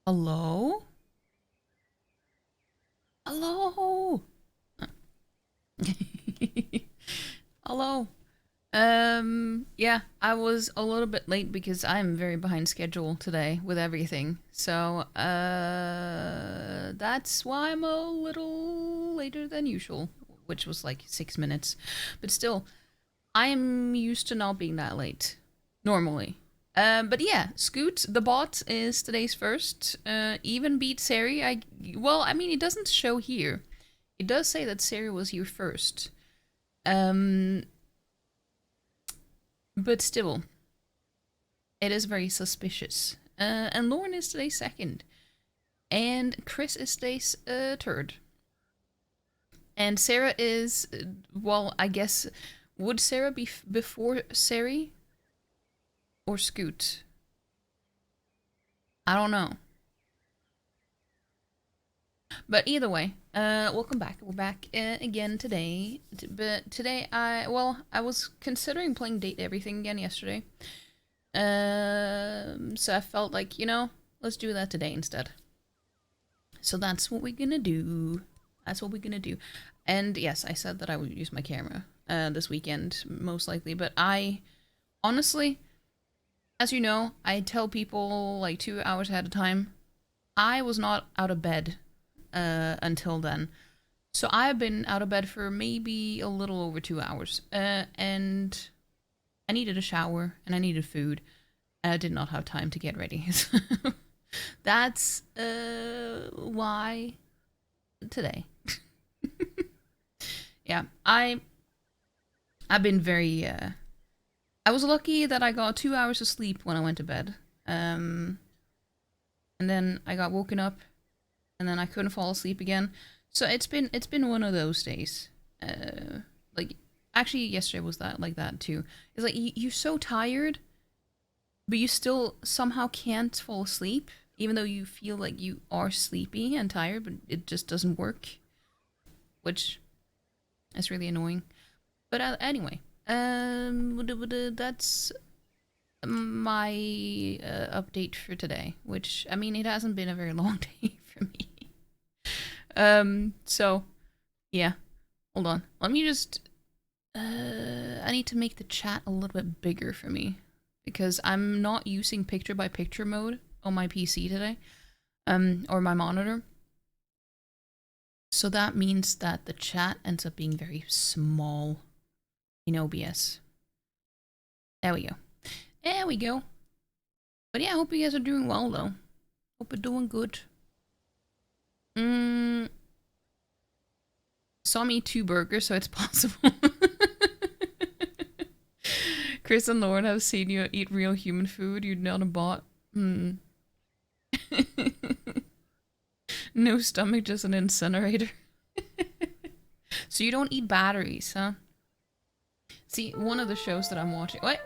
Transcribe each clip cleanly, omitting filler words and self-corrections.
Hello? Hello? Hello. Yeah, I was a little bit late because I'm very behind schedule today with everything. So, that's why I'm a little later than usual, which was like 6 minutes. But still, I am used to not being that late, normally. But yeah, Scoot, the bot, is today's first. Even beat Sari. Well, I mean, it doesn't show here. It does say that Sari was here first. Um, but still, it is very suspicious. And Lauren is today's second. And Chris is today's third. And Sarah is, well, I guess, would Sarah be before Sari? Or Scoot? I don't know. But either way, welcome back. We're back again today. But today, I was considering playing Date Everything again yesterday. So I felt like, let's do that today instead. So that's what we're gonna do. That's what we're gonna do. And yes, I said that I would use my camera this weekend, most likely. But I, honestly, as you know, I tell people like 2 hours ahead of time. I was not out of bed until then. So I've been out of bed for maybe a little over 2 hours. And I needed a shower and I needed food. And I did not have time to get ready. That's why today. Yeah, I've been very I was lucky that I got 2 hours of sleep when I went to bed. And then I got woken up and then I couldn't fall asleep again. So it's been one of those days. Like actually yesterday was like that too. It's like you're so tired, but you still somehow can't fall asleep, even though you feel like you are sleepy and tired, but it just doesn't work, which is really annoying. But anyway, that's my update for today, which, I mean, it hasn't been a very long day for me. So, yeah. Hold on. Let me just, I need to make the chat a little bit bigger for me, because I'm not using picture-by-picture mode on my PC today, or my monitor. So that means that the chat ends up being very small in OBS. There we go. There we go. But yeah, I hope you guys are doing well, though. Hope you're doing good. Saw me eat 2 burgers, so it's possible. Chris and Lauren have seen you eat real human food. You're not a bot. No stomach, just an incinerator. So you don't eat batteries, huh? See, one of the shows that I'm watching... What?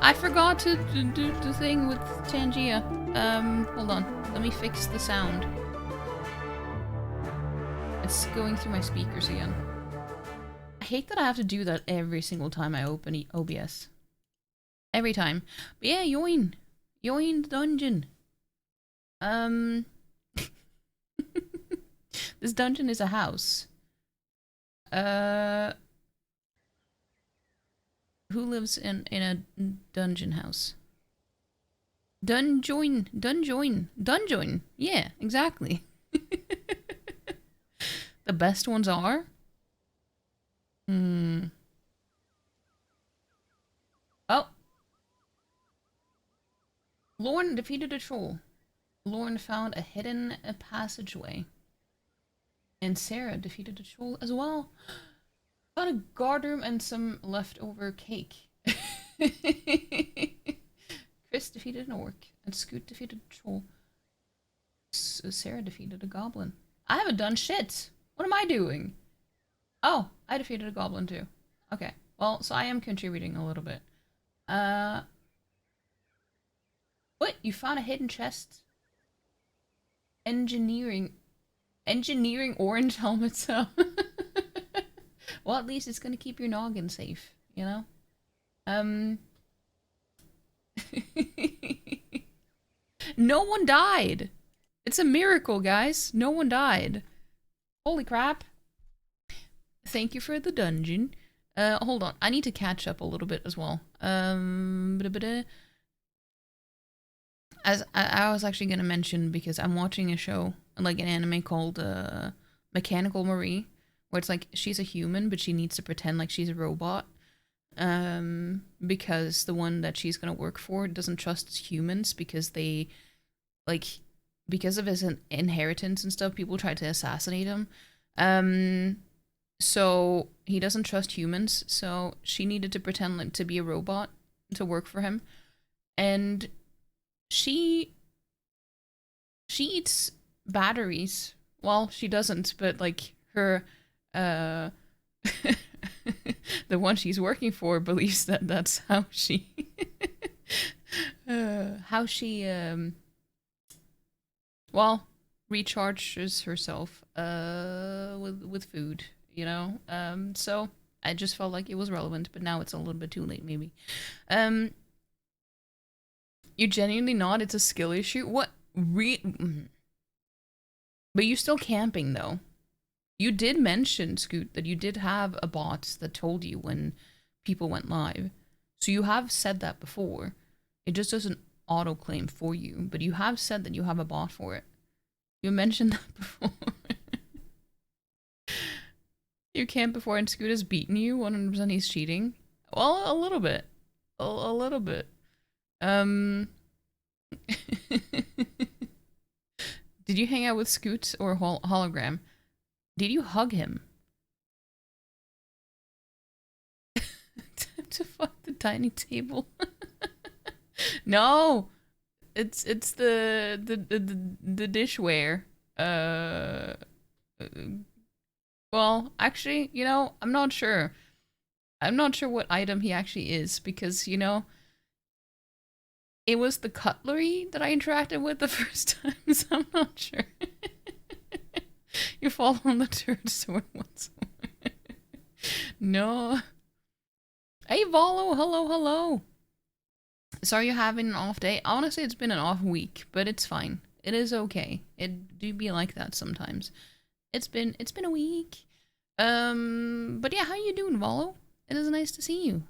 I forgot to do the thing with Tangia. Hold on. Let me fix the sound. It's going through my speakers again. I hate that I have to do that every single time I open OBS. Every time. But yeah, join. Join the dungeon. This dungeon is a house. Who lives in a dungeon house? Dunjoin. Yeah, exactly. The best ones are? Oh. Lauren defeated a troll. Lauren found a hidden passageway. And Sarah defeated a troll as well. Found a guard room and some leftover cake. Chris defeated an orc. And Scoot defeated a troll. Sarah defeated a goblin. I haven't done shit. What am I doing? Oh, I defeated a goblin too. Okay. Well, so I am contributing a little bit. What? You found a hidden chest? Engineering orange helmets, so. Well, at least it's gonna keep your noggin safe, you know? No one died. It's a miracle, guys. No one died. Holy crap. Thank you for the dungeon. Hold on. I need to catch up a little bit as well. As I was actually going to mention, because I'm watching a show, like an anime called Mechanical Marie, where it's like she's a human, but she needs to pretend like she's a robot. Because the one that she's going to work for doesn't trust humans because they, like, because of his inheritance and stuff, people try to assassinate him. So he doesn't trust humans, so she needed to pretend like to be a robot to work for him. And she eats batteries. Well, she doesn't, but like her the one she's working for believes that that's how she well, recharges herself with food, you know. So I just felt like it was relevant, but now it's a little bit too late, maybe. You genuinely not? It's a skill issue? What? But you're still camping, though. You did mention, Scoot, that you did have a bot that told you when people went live. So you have said that before. It just doesn't auto-claim for you, but you have said that you have a bot for it. You mentioned that before. You camped before and Scoot has beaten you? 100% he's cheating? Well, a little bit. A little bit. Did you hang out with Scoot or Hologram? Did you hug him? To fuck the dining table. No, it's the dishware. Well, actually, you know, I'm not sure. I'm not sure what item he actually is because, you know, it was the cutlery that I interacted with the first time, so I'm not sure. You fall on the turret sword once more. No. Hey, Volo, hello. Sorry you're having an off day. Honestly, it's been an off week, but it's fine. It is okay. It do be like that sometimes. It's been a week. But yeah, how you doing, Volo? It is nice to see you.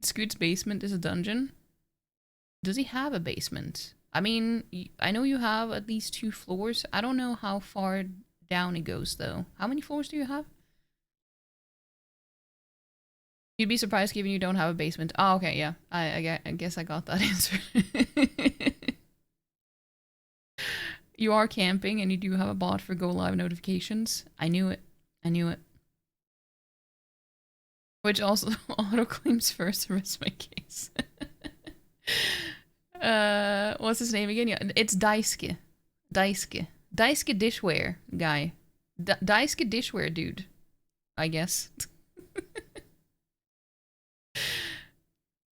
Scoot's basement is a dungeon. Does he have a basement? I mean, I know you have at least 2 floors. I don't know how far down it goes, though. How many floors do you have? You'd be surprised given you don't have a basement. Oh, okay, yeah. I guess I got that answer. You are camping and you do have a bot for go live notifications. I knew it. Which also auto-claims first, rest my case. What's his name again? Yeah, it's Daisuke. Daisuke dishware guy. Daisuke dishware dude, I guess.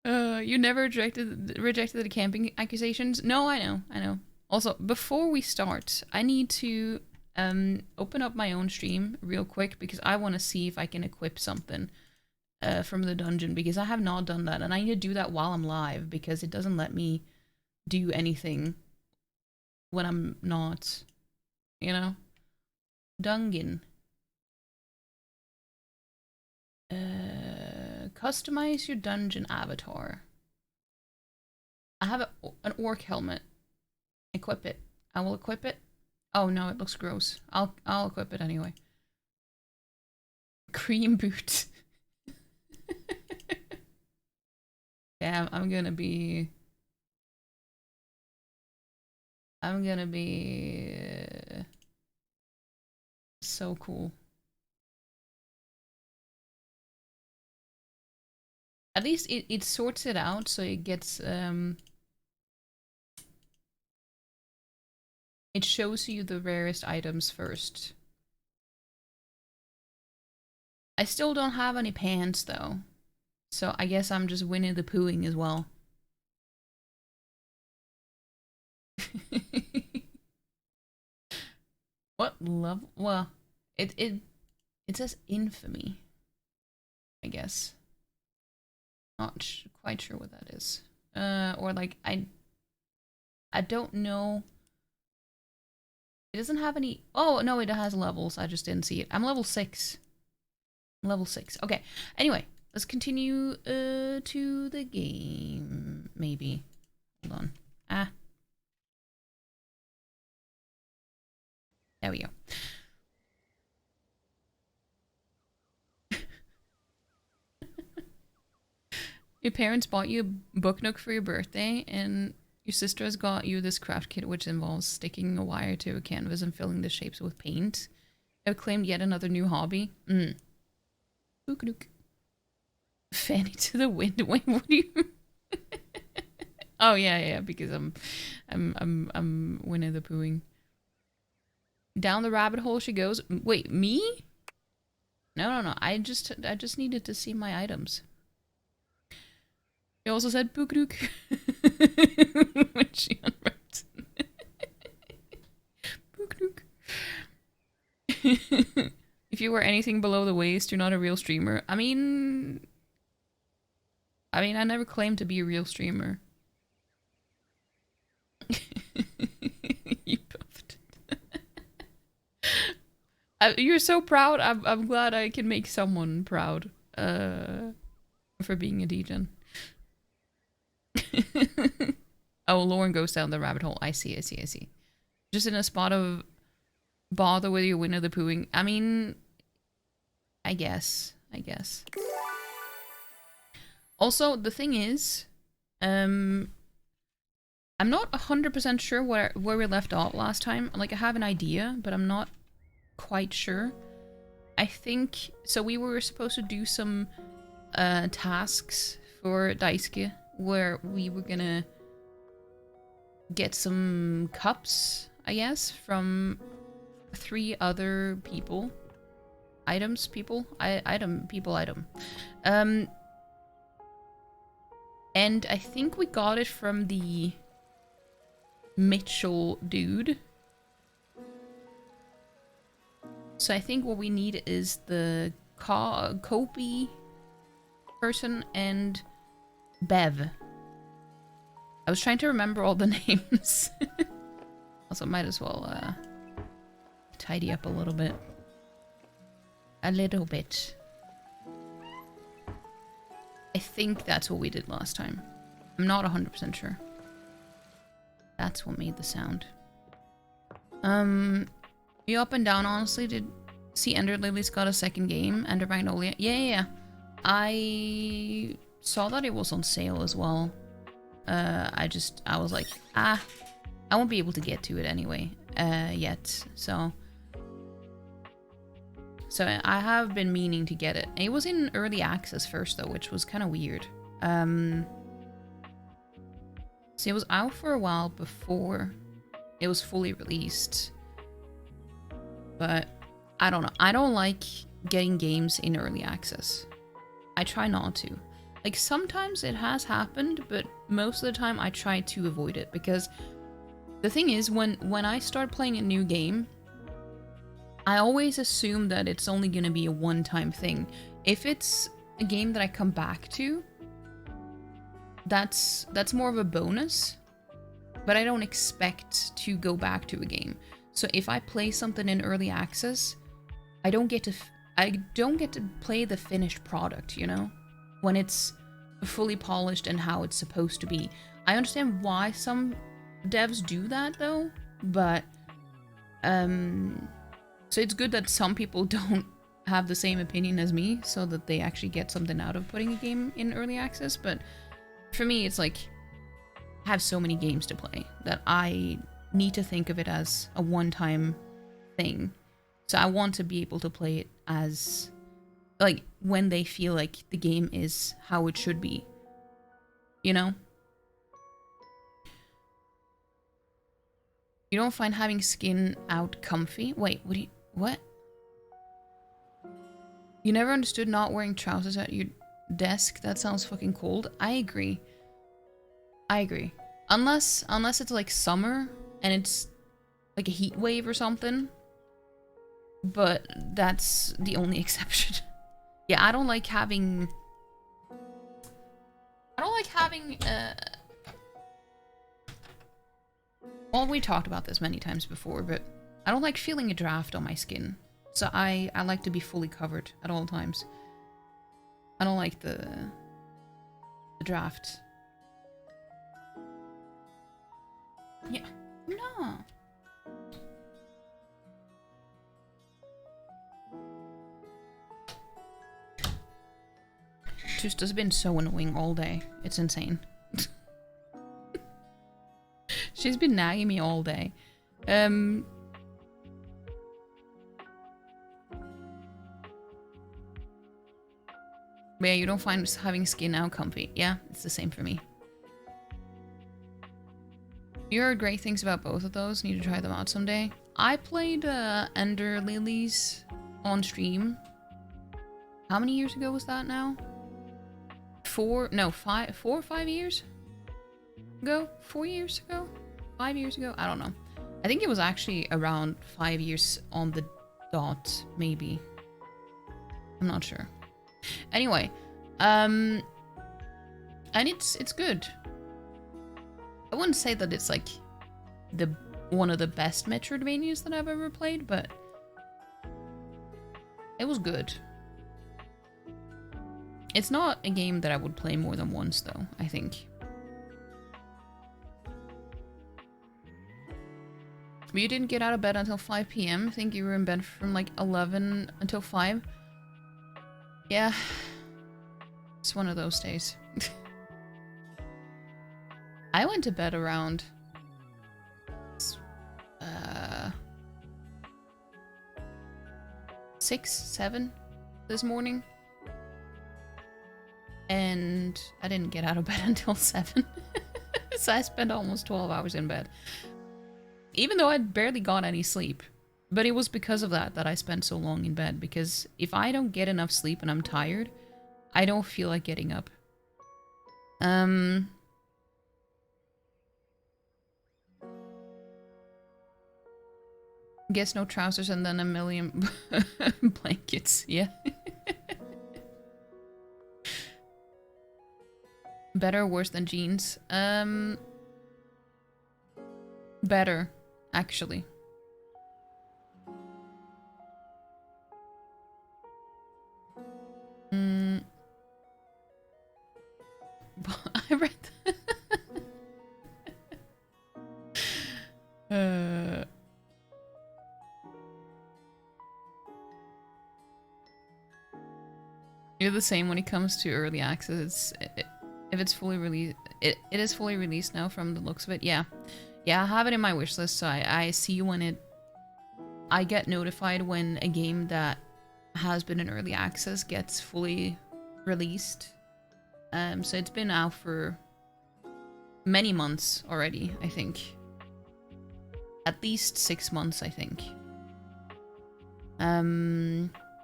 You never rejected the camping accusations? No, I know. Also, before we start, I need to open up my own stream real quick because I want to see if I can equip something from the dungeon because I have not done that and I need to do that while I'm live because it doesn't let me do anything when I'm not, you know? Dungeon. Customize your dungeon avatar. I have an orc helmet. Equip it. I will equip it. Oh no, it looks gross. I'll equip it anyway. Cream boot. Damn, I'm gonna be so cool. At least it sorts it out so it gets it shows you the rarest items first. I still don't have any pants though. So I guess I'm just Winnie the Poohing as well. What level? Well, it says infamy, I guess. Not quite sure what that is. Or like I don't know. It doesn't have any. Oh no, it has levels. I just didn't see it. I'm level 6. I'm level 6. Okay. Anyway, let's continue to the game. Maybe. Hold on. Ah. There we go. Your parents bought you a book nook for your birthday, and your sister has got you this craft kit, which involves sticking a wire to a canvas and filling the shapes with paint. I've claimed yet another new hobby. Book nook. Fanny to the wind. Wait, what do you? Oh yeah, because I'm Winnie the Poohing. Down the rabbit hole she goes. Wait, me? No. I just needed to see my items. She also said Bookrook when she unwrapped. Bookrook. If you were anything below the waist, you're not a real streamer. I mean, I never claimed to be a real streamer. You puffed. You're so proud. I'm glad I can make someone proud. For being a degen. Oh, Lauren goes down the rabbit hole. I see. Just in a spot of bother with your Winnie the Poohing. I mean, I guess. Also, the thing is, I'm not 100% sure where we left off last time. Like, I have an idea, but I'm not quite sure. I think, so we were supposed to do some tasks for Daisuke, where we were gonna get some cups, I guess, from 3 other people. Item. And I think we got it from the Mitchell dude. So I think what we need is the Kopi person and Bev. I was trying to remember all the names. Also, might as well tidy up a little bit. I think that's what we did last time. I'm not 100% sure. That's what made the sound. You up and down, honestly. Did see Ender Lily's got a second game? Ender Magnolia? Yeah. I saw that it was on sale as well. I was like, I won't be able to get to it anyway, yet. So I have been meaning to get it. It was in early access first though, which was kind of weird. So it was out for a while before it was fully released. But I don't know. I don't like getting games in early access. I try not to. Like, sometimes it has happened, but most of the time I try to avoid it, because the thing is, when I start playing a new game, I always assume that it's only going to be a one-time thing. If it's a game that I come back to, that's more of a bonus, but I don't expect to go back to a game. So if I play something in early access, I don't get to play the finished product, you know? When it's fully polished and how it's supposed to be. I understand why some devs do that though, but so it's good that some people don't have the same opinion as me, so that they actually get something out of putting a game in early access. But for me, it's like, I have so many games to play that I need to think of it as a one-time thing. So I want to be able to play it as, like, when they feel like the game is how it should be. You know? You don't find having skin out comfy? Wait, what? You never understood not wearing trousers at your desk? That sounds fucking cold. I agree. Unless it's like summer and it's like a heat wave or something. But that's the only exception. Yeah, I don't like having I don't like having, well, we talked about this many times before, but I don't like feeling a draft on my skin. So I like to be fully covered at all times. I don't like the draft. Yeah. No. Just has been so annoying all day. It's insane. She's been nagging me all day. But yeah, you don't find having skin now comfy. Yeah, it's the same for me. You heard great things about both of those. Need to try them out someday. I played Ender Lilies on stream. How many years ago was that now? 4 or 5 years ago? 4 years ago? 5 years ago? I don't know. I think it was actually around 5 years on the dot, maybe. I'm not sure. Anyway, and it's good. I wouldn't say that it's like one of the best Metroidvanias that I've ever played, but it was good. It's not a game that I would play more than once, though, I think. But you didn't get out of bed until 5 p.m. I think you were in bed from like 11 until 5. Yeah. It's one of those days. I went to bed around 6, 7 this morning. And I didn't get out of bed until 7. So I spent almost 12 hours in bed. Even though I barely got any sleep. But it was because of that I spent so long in bed. Because if I don't get enough sleep and I'm tired, I don't feel like getting up. Guess no trousers and then a million blankets. Yeah. Better or worse than jeans? Better, actually. I read You're the same when it comes to early access. If it's fully released, it is fully released now from the looks of it. Yeah, I have it in my wish list, so I see when I get notified when a game that has been in early access gets fully released. So it's been out for many months already, I think. At least 6 months, I think.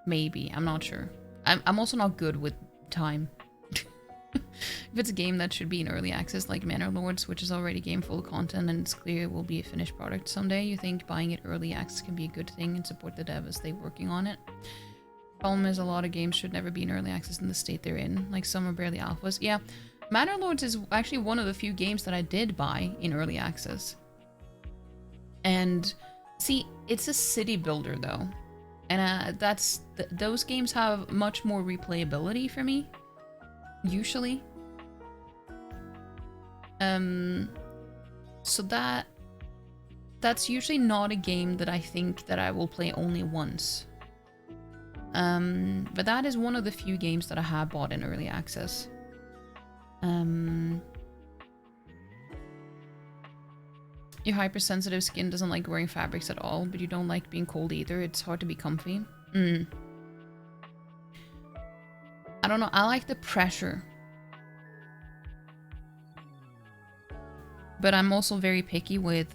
Maybe, I'm not sure. I'm also not good with time. If it's a game that should be in early access, like Manor Lords, which is already a game full of content and it's clear it will be a finished product someday, you think buying it early access can be a good thing and support the dev as they're working on it. Problem is, a lot of games should never be in early access in the state they're in. Like, some are barely alphas. Yeah, Manor Lords is actually one of the few games that I did buy in early access. And, see, it's a city builder, though. And those games have much more replayability for me. Usually. So that's usually not a game that I think that I will play only once. But that is one of the few games that I have bought in early access. Your hypersensitive skin doesn't like wearing fabrics at all, but you don't like being cold either. It's hard to be comfy. I don't know. I like the pressure. But I'm also very picky with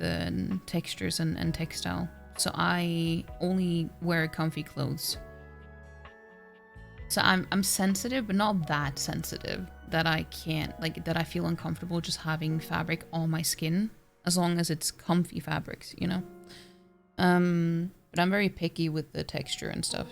textures and textile. So I only wear comfy clothes. So I'm sensitive, but not that sensitive that I can't, like, that I feel uncomfortable just having fabric on my skin. As long as it's comfy fabrics, you know? But I'm very picky with the texture and stuff.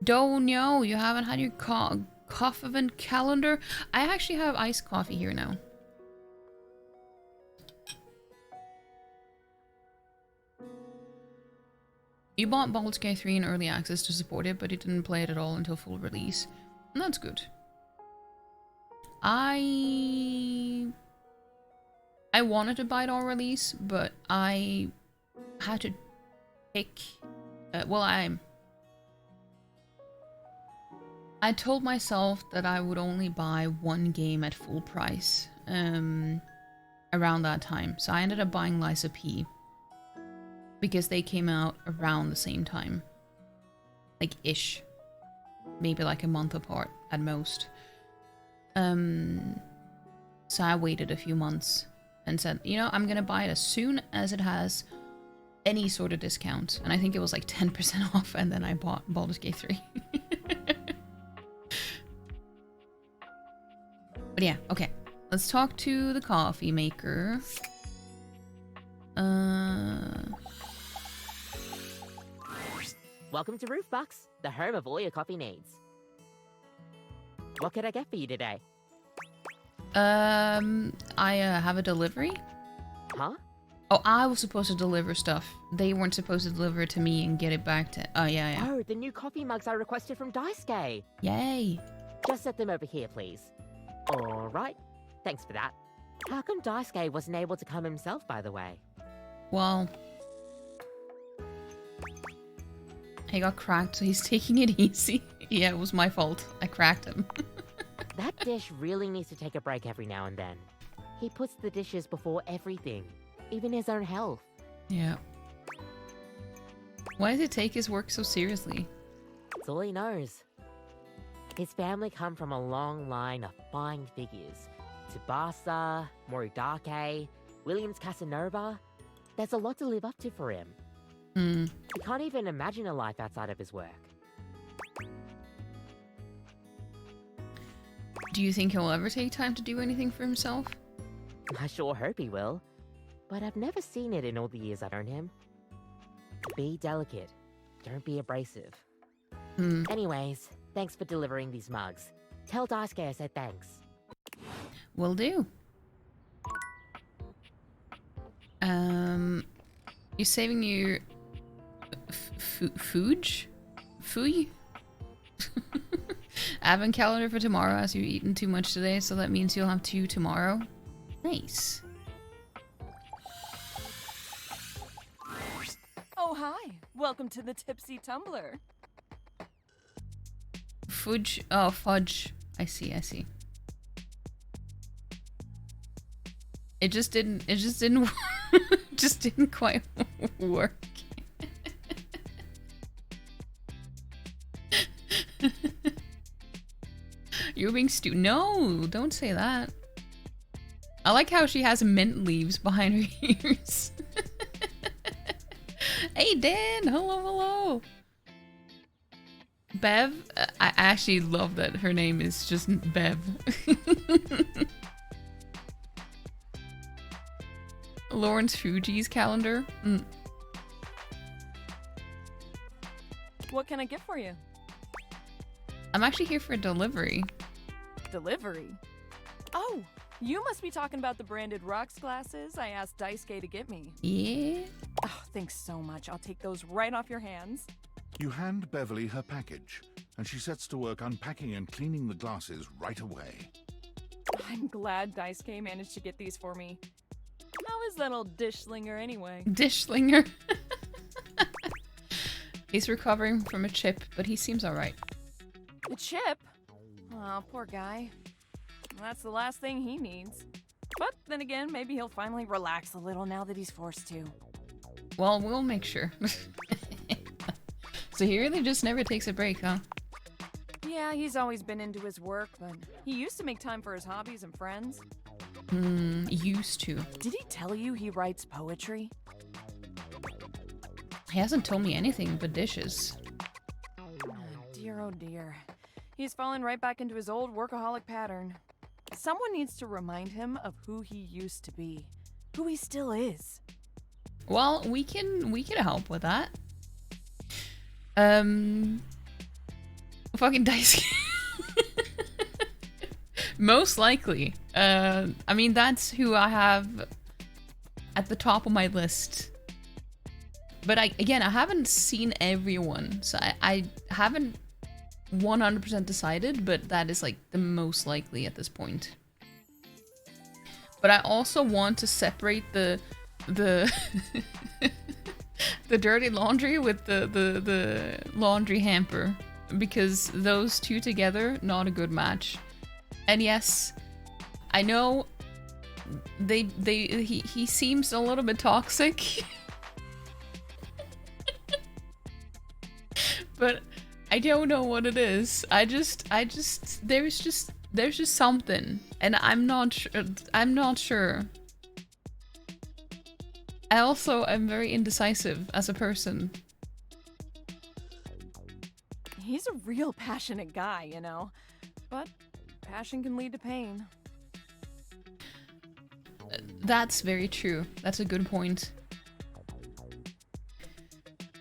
Don't know. You haven't had your coffee event calendar? I actually have iced coffee here now. You bought Baldur's Gate 3 in early access to support it, but you didn't play it at all until full release. And that's good. I wanted to buy it on release, but I had to pick... well, I told myself that I would only buy one game at full price around that time. So I ended up buying Liza P. Because they came out around the same time. Like, ish. Maybe like a month apart at most. So I waited a few months and said, you know, I'm gonna buy it as soon as it has any sort of discount. And I think it was like 10% off, and then I bought Baldur's Gate 3. But yeah, okay. Let's talk to the coffee maker. Welcome to Roofbox, the home of all your coffee needs. What can I get for you today? I have a delivery. Huh? Oh, I was supposed to deliver stuff. They weren't supposed to deliver it to me and get it back to... Oh, yeah. Oh, the new coffee mugs I requested from Daisuke. Yay. Just set them over here, please. Alright, thanks for that. How come Daisuke wasn't able to come himself, by the way? Well... he got cracked, so he's taking it easy. Yeah, it was my fault. I cracked him. That dish really needs to take a break every now and then. He puts the dishes before everything, even his own health. Yeah. Why does he take his work so seriously? That's all he knows. His family come from a long line of fine figures. Tsubasa, Moridake, Williams Casanova. There's a lot to live up to for him. He can't even imagine a life outside of his work. Do you think he'll ever take time to do anything for himself? I sure hope he will. But I've never seen it in all the years I've known him. Be delicate. Don't be abrasive. Anyways, thanks for delivering these mugs. Tell Daisuke I said thanks. Will do. You saving your... Fooge? Fooey? Advent calendar for tomorrow as you've eaten too much today, so that means you'll have 2 tomorrow. Nice. Oh, hi. Welcome to the Tipsy Tumbler. Fudge. Oh, fudge. I see. It just didn't just didn't quite work. You're being No, don't say that. I like how she has mint leaves behind her ears. Hey, Dan. Hello. Bev? I actually love that her name is just Bev. Lawrence Fuji's calendar. What can I get for you? I'm actually here for a delivery. Delivery? Oh, you must be talking about the branded rocks glasses I asked Daisuke to get me. Yeah? Oh, thanks so much. I'll take those right off your hands. You hand Beverly her package, and she sets to work unpacking and cleaning the glasses right away. I'm glad Daisuke managed to get these for me. How is that old dish slinger anyway? Dish slinger. He's recovering from a chip, but he seems alright. A chip? Oh, poor guy. That's the last thing he needs. But then again, maybe he'll finally relax a little now that he's forced to. Well, we'll make sure. So he really just never takes a break, huh? Yeah, he's always been into his work, but he used to make time for his hobbies and friends. Used to. Did he tell you he writes poetry? He hasn't told me anything but dishes. Oh dear. He's fallen right back into his old workaholic pattern. Someone needs to remind him of who he used to be. Who he still is. Well, we can help with that. Fucking Daisuke. Most likely. I mean, that's who I have at the top of my list. But again, I haven't seen everyone, so I haven't 100% decided, but that is like the most likely at this point. But I also want to separate the the dirty laundry with the laundry hamper, because those two together, not a good match. And yes, I know he seems a little bit toxic. But I don't know what it is. There's just something, and I'm not sure. I also am very indecisive as a person. He's a real passionate guy, you know. But passion can lead to pain. That's very true. That's a good point.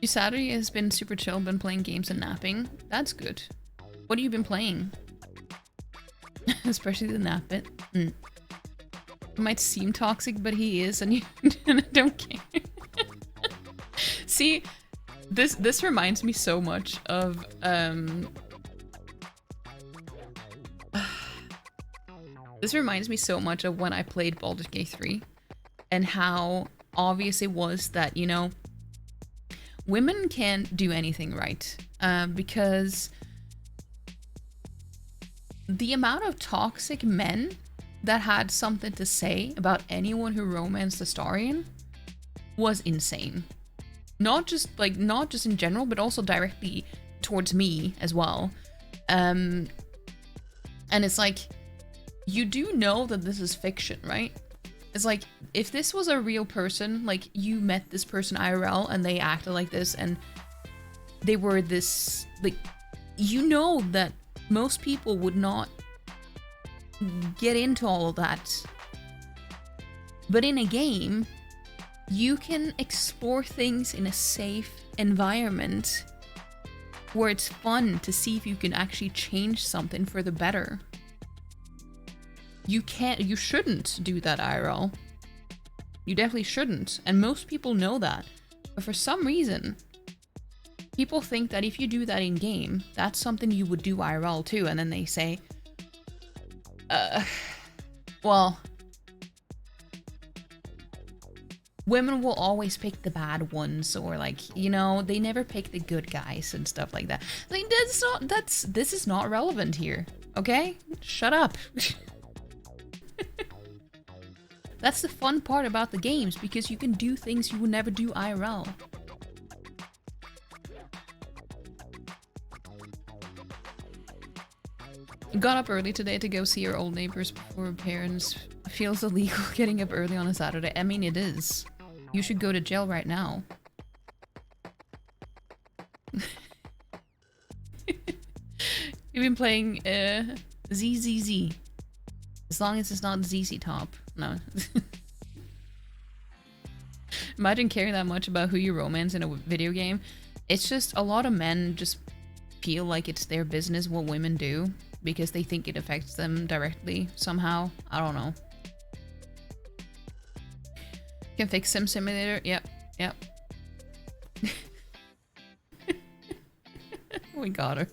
Your Saturday has been super chill, been playing games and napping. That's good. What have you been playing? Especially the nap bit. It might seem toxic, but he is, and you don't care. See, this reminds me so much of this reminds me so much of when I played Baldur's Gate 3, and how obvious it was that, you know, women can't do anything right, because the amount of toxic men that had something to say about anyone who romanced Astarion was insane. Not just in general, but also directly towards me as well. And it's like, you do know that this is fiction, right? It's like, if this was a real person, like you met this person IRL and they acted like this and they were this, like, you know that most people would not get into all of that. But in a game, you can explore things in a safe environment where it's fun to see if you can actually change something for the better. You shouldn't do that IRL. You definitely shouldn't, and most people know that. But for some reason, people think that if you do that in game, that's something you would do IRL too, and then they say, well, women will always pick the bad ones, or like, you know, they never pick the good guys and stuff like that. Like, this is not relevant here, okay? Shut up. That's the fun part about the games, because you can do things you would never do IRL. Got up early today to go see our old neighbors before parents. Feels illegal getting up early on a Saturday. I mean, it is. You should go to jail right now. You've been playing ZZZ. As long as it's not ZZ Top. No. Imagine caring that much about who you romance in a video game. It's just a lot of men just feel like it's their business what women do because they think it affects them directly somehow. I don't know. Can fix Sim Simulator. Yep. We got her.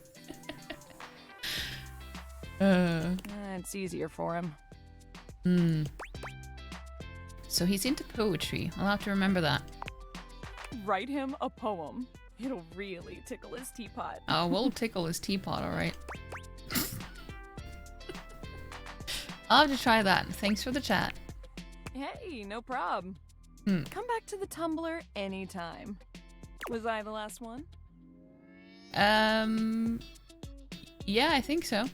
It's easier for him. So he's into poetry. I'll have to remember that. Write him a poem. It'll really tickle his teapot. Oh, we'll tickle his teapot, alright. I'll have to try that. Thanks for the chat. Hey, no problem. Come back to the Tumblr anytime. Was I the last one? Yeah, I think so.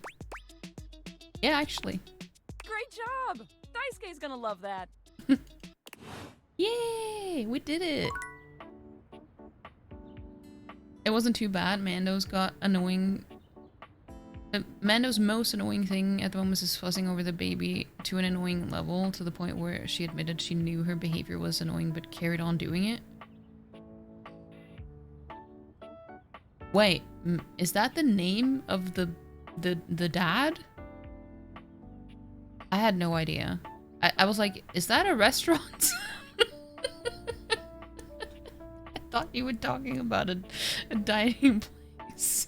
Yeah, actually. Great job! Daisuke's gonna love that. Yay! We did it! It wasn't too bad. Mando's got annoying... Mando's most annoying thing at the moment is fussing over the baby to an annoying level, to the point where she admitted she knew her behavior was annoying but carried on doing it. Wait, is that the name of the dad? I had no idea. I was like, is that a restaurant? I thought you were talking about a dining place.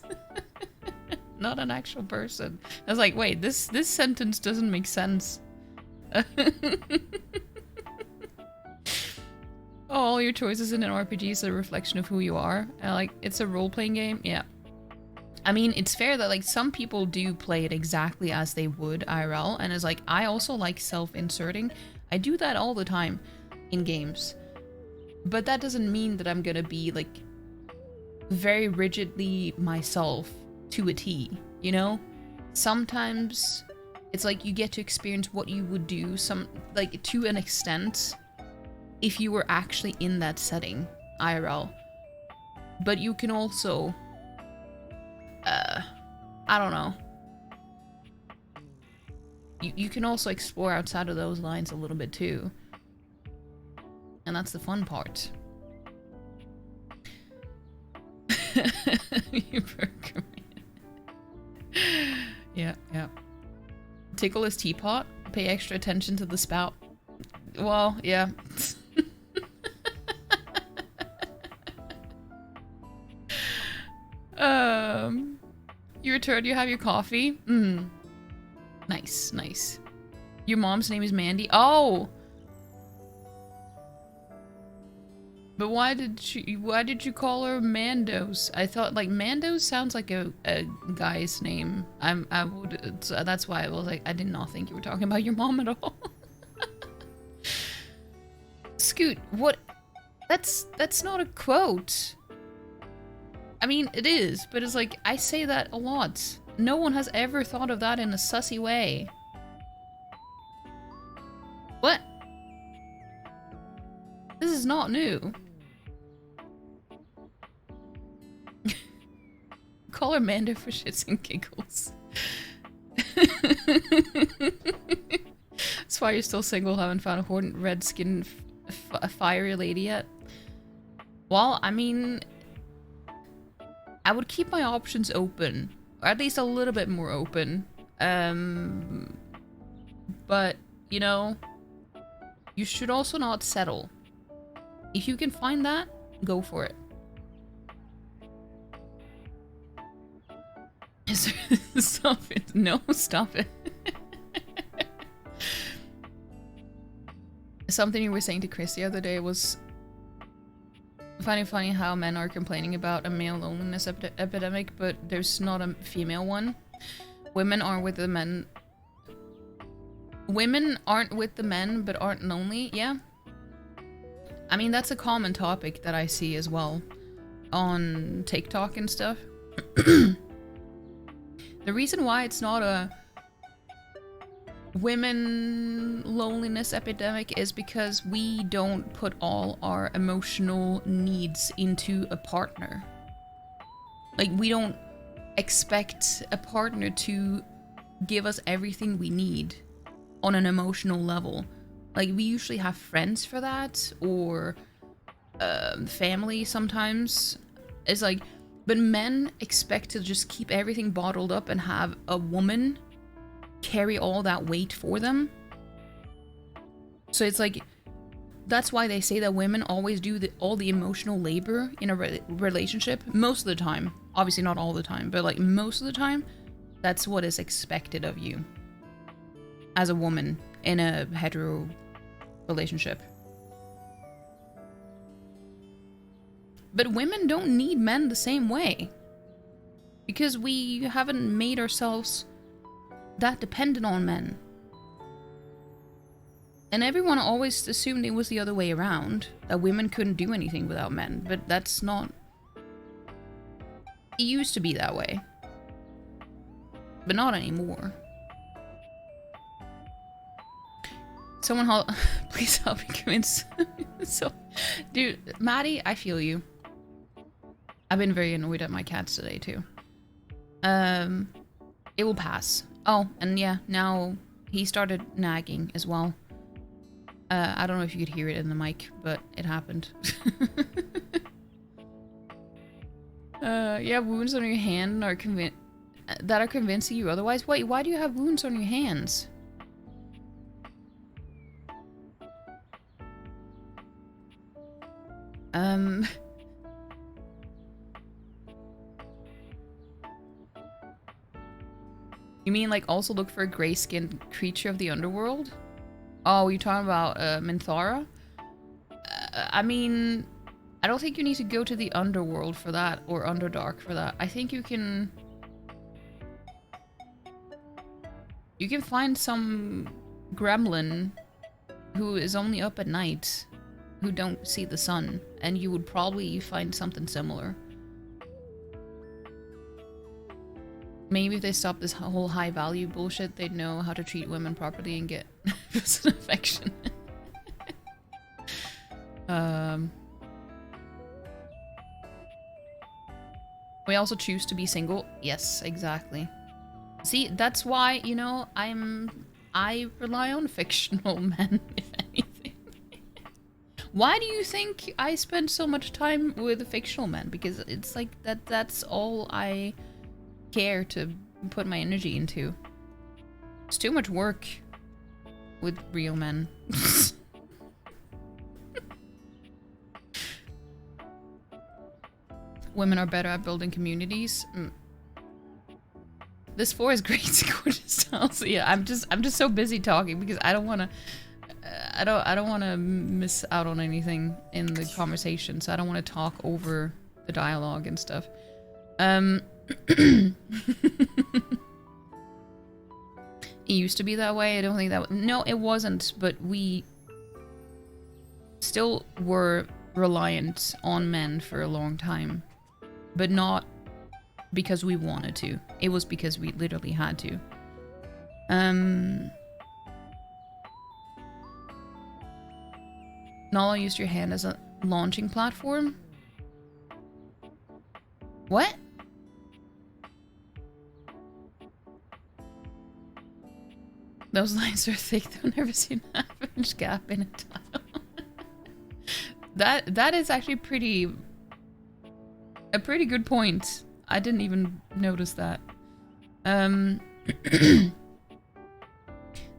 Not an actual person. I was like, wait, this sentence doesn't make sense. All your choices in an RPG is a reflection of who you are. Like, it's a role-playing game. Yeah. I mean, it's fair that, like, some people do play it exactly as they would IRL. And it's like, I also like self-inserting. I do that all the time in games. But that doesn't mean that I'm gonna be, like, very rigidly myself to a T, you know? Sometimes it's like you get to experience what you would do, like, to an extent, if you were actually in that setting, IRL. But you can also, I don't know. You can also explore outside of those lines a little bit too. And that's the fun part. Yeah. Tickle his teapot. Pay extra attention to the spout. Well, yeah. You returned, you have your coffee? Nice. Your mom's name is Mandy? Oh! But why did you call her Mandos? I thought, like, Mandos sounds like a guy's name. So that's why I was like, I did not think you were talking about your mom at all. Scoot, what? That's not a quote. I mean, it is, but it's like, I say that a lot. No one has ever thought of that in a sussy way. What? This is not new. Call her Mando for shits and giggles. That's why you're still single, haven't found a horned red-skinned fiery lady yet. Well, I mean, I would keep my options open, or at least a little bit more open. But, you know, you should also not settle. If you can find that, go for it. Stop it. No, stop it. Something you were saying to Chris the other day was finding funny how men are complaining about a male loneliness epidemic, but there's not a female one. Women aren't with the men. Women aren't with the men, but aren't lonely. Yeah. I mean, that's a common topic that I see as well on TikTok and stuff. The reason why it's not a women loneliness epidemic is because we don't put all our emotional needs into a partner. Like, we don't expect a partner to give us everything we need on an emotional level. Like, we usually have friends for that, or family sometimes. It's like, but men expect to just keep everything bottled up and have a woman carry all that weight for them. So it's like, that's why they say that women always do all the emotional labor in a relationship. Most of the time. Obviously not all the time, but like most of the time, that's what is expected of you as a woman in a hetero relationship. But women don't need men the same way, because we haven't made ourselves that dependent on men. And everyone always assumed it was the other way around, that women couldn't do anything without men, but that's not... It used to be that way, but not anymore. Someone please help me convince. So, dude, Maddie, I feel you. I've been very annoyed at my cats today too. It will pass. Oh, and yeah, now he started nagging as well. I don't know if you could hear it in the mic, but it happened. You have wounds on your hand that are convincing you otherwise. Wait, why do you have wounds on your hands? You mean like also look for a gray-skinned creature of the underworld? Oh, you're talking about Minthara? I mean, I don't think you need to go to the underworld for that, or Underdark for that. I think you can find some gremlin who is only up at night, who don't see the sun, and you would probably find something similar. Maybe if they stop this whole high value bullshit, they'd know how to treat women properly and get an affection. We also choose to be single. Yes, exactly. See, that's why, you know, I rely on fictional men, if anything. Why do you think I spend so much time with fictional men? Because it's like that's all I care to put my energy into. It's too much work with real men. Women are better at building communities. This 4 is great, gorgeous house. Yeah, I'm just so busy talking because I don't want to. I don't want to miss out on anything in the conversation, so I don't want to talk over the dialogue and stuff. It used to be that way. I don't think that. No, it wasn't. But we still were reliant on men for a long time, but not because we wanted to. It was because we literally had to. Nala used your hand as a launching platform? What? Those lines are thick. I've never seen an half-inch gap in a tile. That is actually a pretty good point. I didn't even notice that.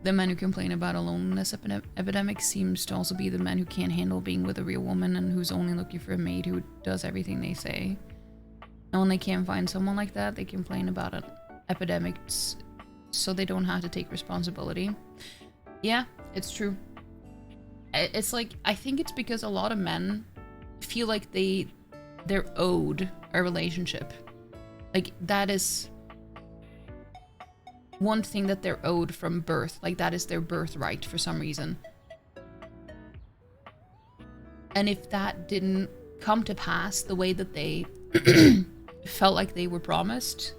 The men who complain about a loneliness epidemic seems to also be the men who can't handle being with a real woman and who's only looking for a mate who does everything they say. And when they can't find someone like that, they complain about an epidemic so they don't have to take responsibility. Yeah, it's true. It's like, I think it's because a lot of men feel like they're owed a relationship. Like, that is one thing that they're owed from birth. Like, that is their birthright for some reason. And if that didn't come to pass the way that they felt like they were promised,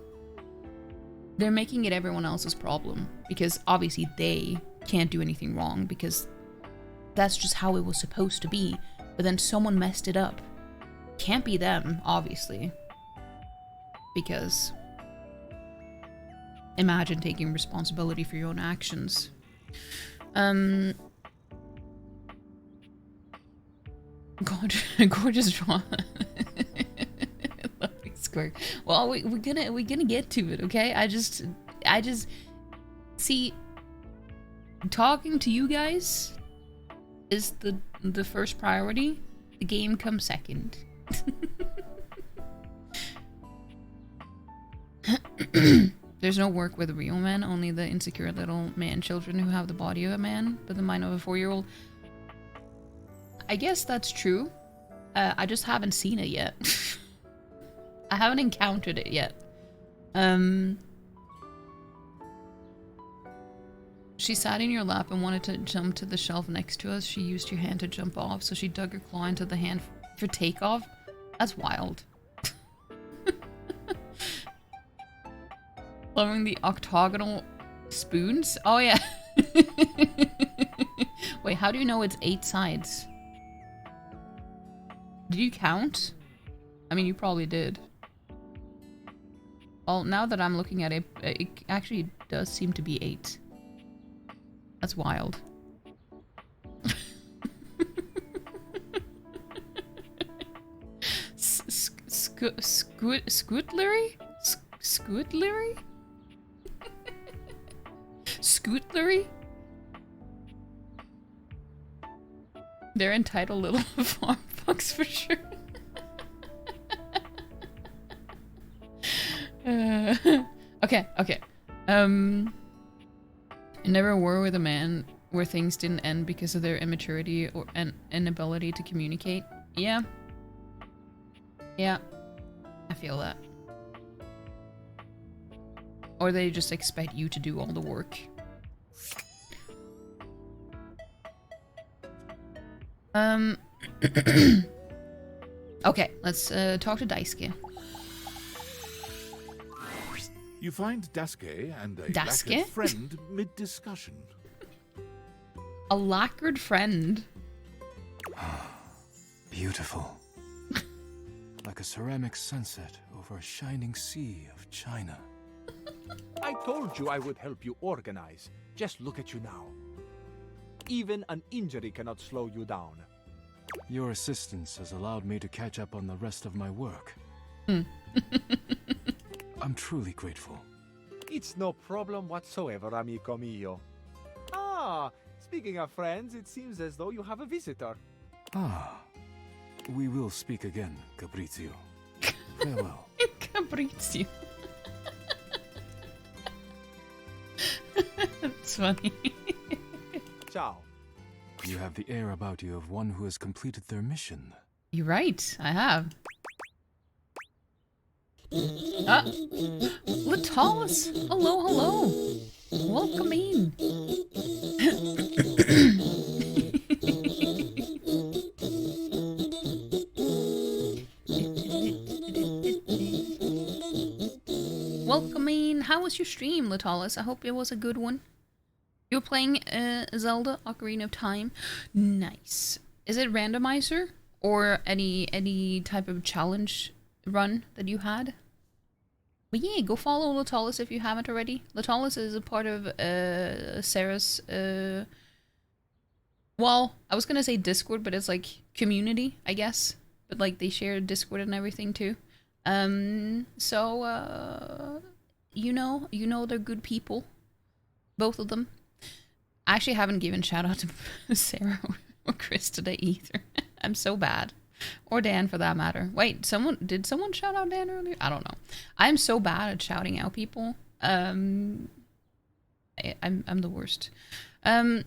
they're making it everyone else's problem. Because obviously they can't do anything wrong because that's just how it was supposed to be. But then someone messed it up. Can't be them, obviously. Because imagine taking responsibility for your own actions. Gorgeous draw. Lovely square. Well, we're gonna get to it, okay? I just see, talking to you guys is the first priority. The game comes second. There's no work with real men, only the insecure little man children who have the body of a man, but the mind of a 4-year-old. I guess that's true. I just haven't seen it yet. I haven't encountered it yet. She sat in your lap and wanted to jump to the shelf next to us. She used your hand to jump off, so she dug her claw into the hand for takeoff. That's wild. Loving the octagonal spoons? Oh yeah. Wait, how do you know it's 8 sides? Did you count? I mean, you probably did. Well, now that I'm looking at it, it actually does seem to be 8. That's wild. Scootlery? Scootlery? Scootlery? They're entitled little farm fucks for sure. Okay. You never were with a man where things didn't end because of their immaturity or an inability to communicate. Yeah. I feel that. Or they just expect you to do all the work. Okay, let's talk to Daisuke. You find Daisuke and a Daisuke? lacquered friend mid-discussion. A lacquered friend. Beautiful. Like a ceramic sunset over a shining sea of China. I told you I would help you organize. Just look at you now. Even an injury cannot slow you down. Your assistance has allowed me to catch up on the rest of my work. I'm truly grateful. It's no problem whatsoever, amico mio. Ah, speaking of friends, it seems as though you have a visitor. Ah, we will speak again, Fabrizio. Farewell. Fabrizio. That's funny. Ciao. You have the air about you of one who has completed their mission. You're right, I have. Latalis! Hello. Welcome in. Welcome in. How was your stream, Latalis? I hope it was a good one. You were playing Zelda Ocarina of Time. Nice. Is it randomizer or any type of challenge run that you had? But yeah, go follow Latalis if you haven't already. Latalis is a part of Sarah's well, I was gonna say Discord, but it's like community, I guess. But like they share Discord and everything too. So you know they're good people. Both of them. I actually haven't given shout out to Sarah or Chris today either. I'm so bad. Or Dan for that matter. Wait, did someone shout out Dan earlier? I don't know. I'm so bad at shouting out people. I'm the worst. But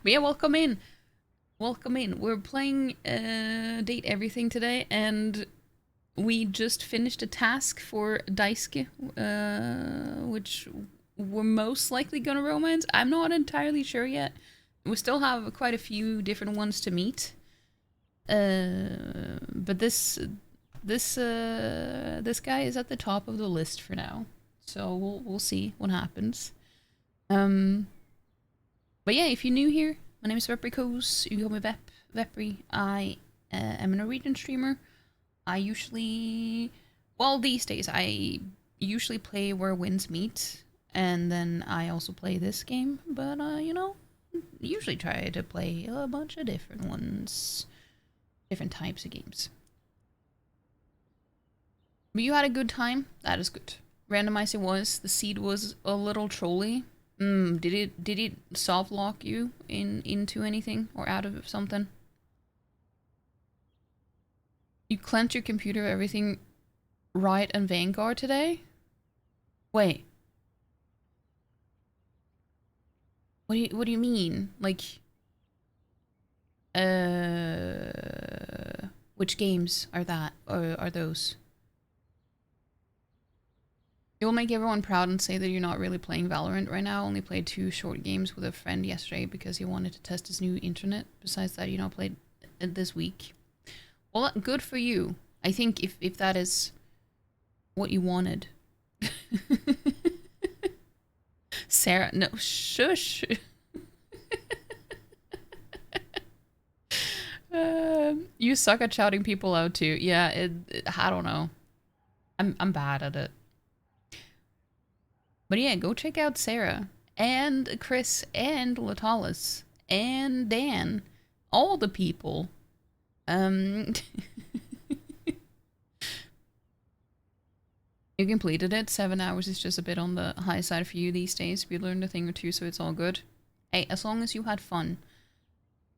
yeah, welcome in. We're playing Date Everything today, and we just finished a task for Daisuke, which we're most likely gonna romance. I'm not entirely sure yet. We still have quite a few different ones to meet. But this guy is at the top of the list for now. So we'll see what happens. But yeah, if you're new here, my name is Vepricos. You call me Vepri. I am a Norwegian streamer. I usually, well, these days I usually play Where Winds Meet, and then I also play this game. But you know, usually try to play a bunch of different ones, different types of games. But you had a good time. That is good. Randomizing was, the seed was a little trolly. Did it soft lock you into anything or out of something? You cleansed your computer, everything right and Vanguard today? Wait. What do you mean? Like, which games are that, or are those? It will make everyone proud and say that you're not really playing Valorant right now. Only played 2 short games with a friend yesterday because he wanted to test his new internet. Besides that, you know, played it this week. Well, good for you. I think if that is what you wanted. Sarah, no, shush. You suck at shouting people out too. Yeah, I don't know. I'm bad at it. But yeah, go check out Sarah and Chris and Latalis and Dan, all the people. You completed it. 7 hours is just a bit on the high side for you these days. We learned a thing or two, so it's all good. Hey, as long as you had fun.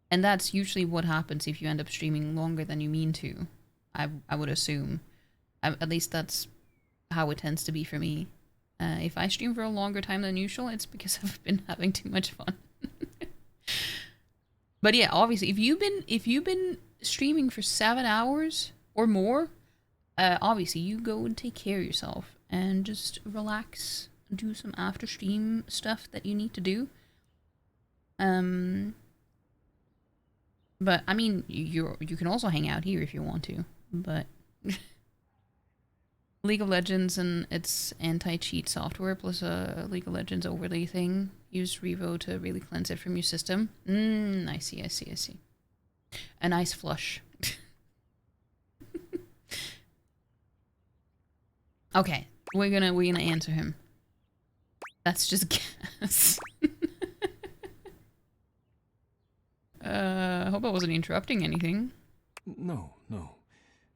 And that's usually what happens if you end up streaming longer than you mean to. I would assume. At least that's how it tends to be for me. If I stream for a longer time than usual, it's because I've been having too much fun. But yeah, obviously, if you've been streaming for 7 hours or more, obviously you go and take care of yourself and just relax, do some after stream stuff that you need to do. But I mean, you can also hang out here if you want to, but League of Legends and its anti-cheat software plus a League of Legends overlay thing. Use Revo to really cleanse it from your system. I see. A nice flush. Okay, we're gonna answer him. That's just gas. I hope I wasn't interrupting anything. No.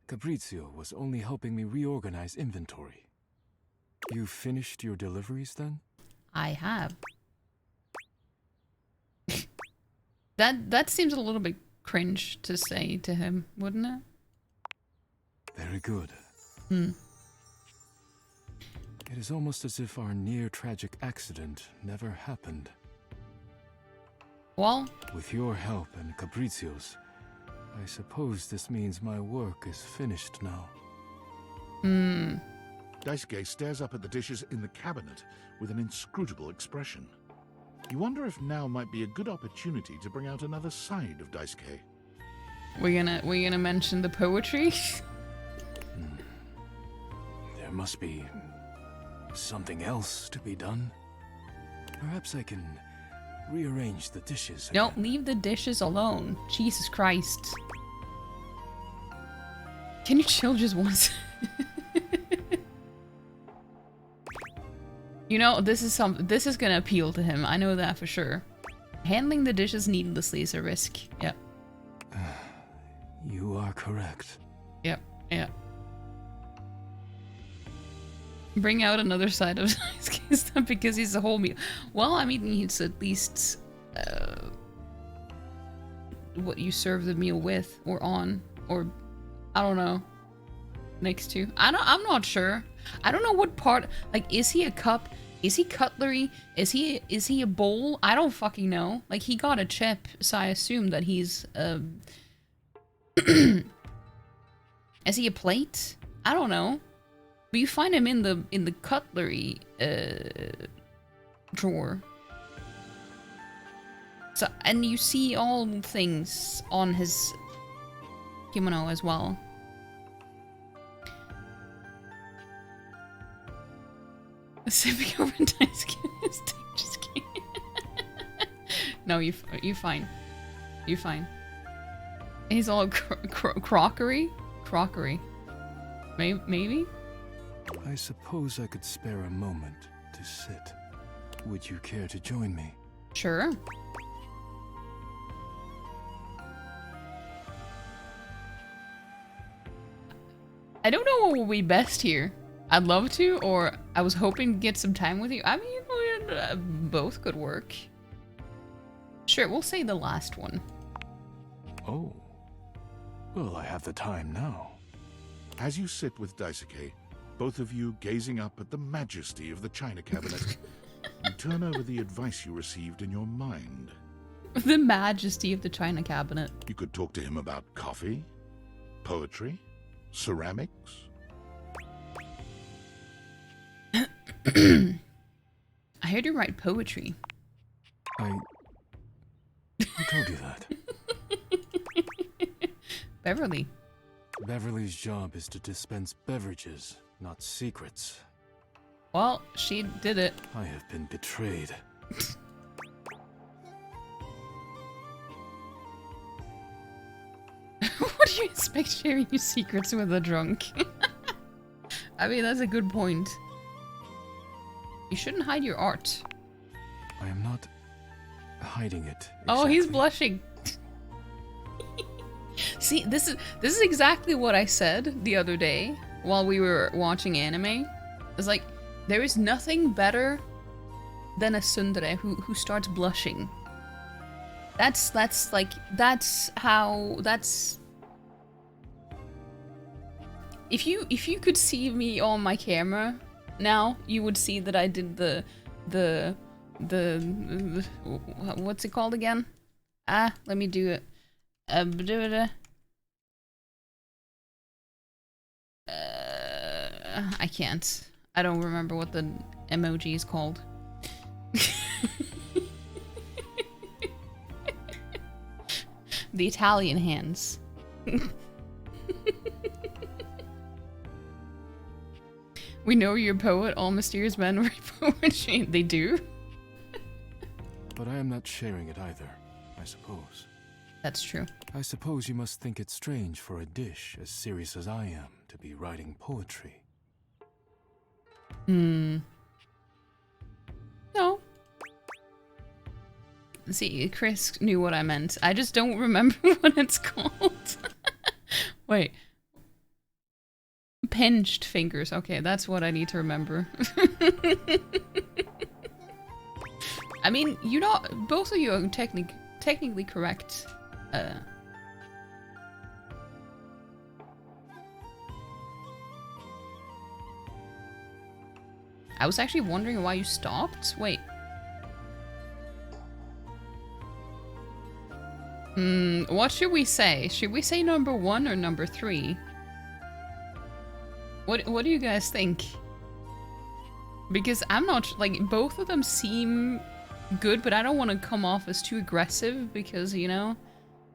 Fabrizio was only helping me reorganize inventory. You finished your deliveries then? I have. That seems a little bit cringe to say to him, wouldn't it? Very good. It is almost as if our near-tragic accident never happened. Well, with your help and Fabrizio's, I suppose this means my work is finished now. Daisuke stares up at the dishes in the cabinet with an inscrutable expression. You wonder if now might be a good opportunity to bring out another side of Daisuke. We're gonna mention the poetry. There must be something else to be done. Perhaps I can rearrange the dishes again. No, leave the dishes alone. Jesus Christ. Can you chill just once? You know, this is gonna appeal to him. I know that for sure. Handling the dishes needlessly is a risk. Yep. You are correct. Yep. Bring out another side of stuff because he's a whole meal. Well, I mean, he's at least what you serve the meal with, or on, or I don't know, next to. I'm not sure. I don't know what part. Like, is he a cup? Is he cutlery? Is he a bowl? I don't fucking know. Like, he got a chip, so I assume that he's is he a plate? I don't know. But you find him in the cutlery drawer. So, and you see all things on his kimono as well. Sipping over Daisuke is just kidding. No, you fine. You fine. He's all crockery? Crockery. Maybe? I suppose I could spare a moment to sit. Would you care to join me? Sure. I don't know what will be best here. I'd love to, or I was hoping to get some time with you. I mean, both could work. Sure, we'll say the last one. Oh. Well, I have the time now. As you sit with Daisuke, both of you gazing up at the majesty of the china cabinet, you turn over the advice you received in your mind. The majesty of the china cabinet. You could talk to him about coffee, poetry, ceramics. I heard you write poetry. Who told you that? Beverly. Beverly's job is to dispense beverages, not secrets. Well, she did it. I have been betrayed. What do you expect sharing your secrets with a drunk? I mean, that's a good point. You shouldn't hide your art. I am not hiding it. Exactly. Oh, he's blushing. See, this is exactly what I said the other day while we were watching anime. It's like, there is nothing better than a tsundere who starts blushing. That's if you could see me on my camera now, you would see that I did the what's it called again? Let me do it. I can't. I don't remember what the emoji is called. The Italian hands. We know you're a poet. All mysterious men write poetry. They do? But I am not sharing it either, I suppose. That's true. I suppose you must think it strange for a dish as serious as I am to be writing poetry. No. See, Chris knew what I meant. I just don't remember what it's called. Wait. Pinched fingers. Okay, that's what I need to remember. I mean, you know, both of you are technically correct. I was actually wondering why you stopped. Wait. What should we say? Should we say number 1 or number 3? What do you guys think? Because I'm not, like, both of them seem good, but I don't want to come off as too aggressive because, you know,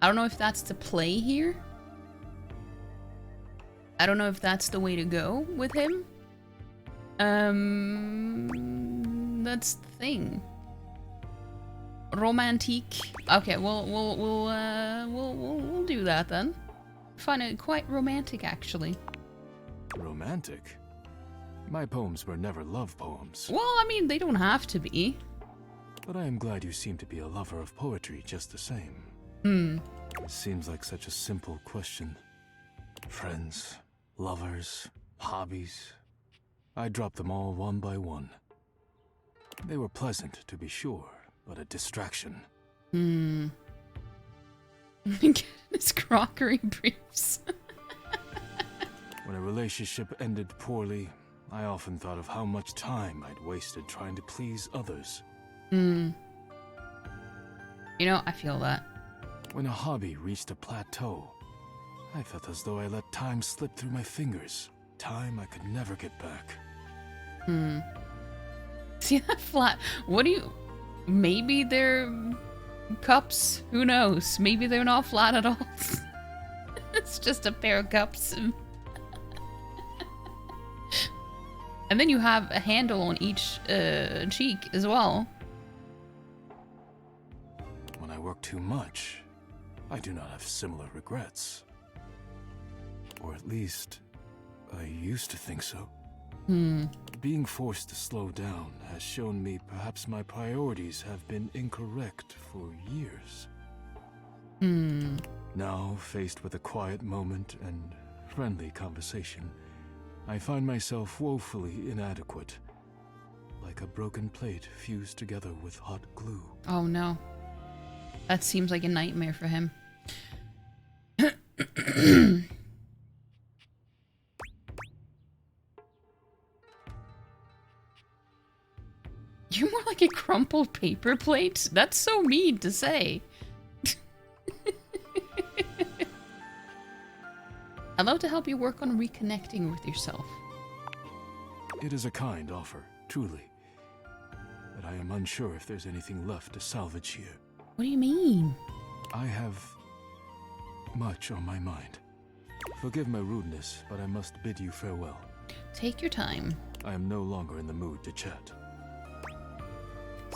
I don't know if that's the play here. I don't know if that's the way to go with him. That's the thing. Romantique. Okay, we'll do that then. Find it quite romantic, actually. Romantic? My poems were never love poems. Well, I mean, they don't have to be. But I am glad you seem to be a lover of poetry just the same. It seems like such a simple question. Friends, lovers, hobbies. I dropped them all one by one. They were pleasant, to be sure, but a distraction. His crockery briefs. When a relationship ended poorly, I often thought of how much time I'd wasted trying to please others. You know, I feel that. When a hobby reached a plateau, I felt as though I let time slip through my fingers. Time I could never get back. See that flat? What do you... Maybe they're cups? Who knows? Maybe they're not flat at all. It's just a pair of cups. And then you have a handle on each cheek as well. When I work too much, I do not have similar regrets. Or at least, I used to think so. Being forced to slow down has shown me perhaps my priorities have been incorrect for years. Now, faced with a quiet moment and friendly conversation, I find myself woefully inadequate, like a broken plate fused together with hot glue. Oh no. That seems like a nightmare for him. You're more like a crumpled paper plate? That's so mean to say. I'd love to help you work on reconnecting with yourself. It is a kind offer, truly. But I am unsure if there's anything left to salvage here. What do you mean? I have much on my mind. Forgive my rudeness, but I must bid you farewell. Take your time. I am no longer in the mood to chat.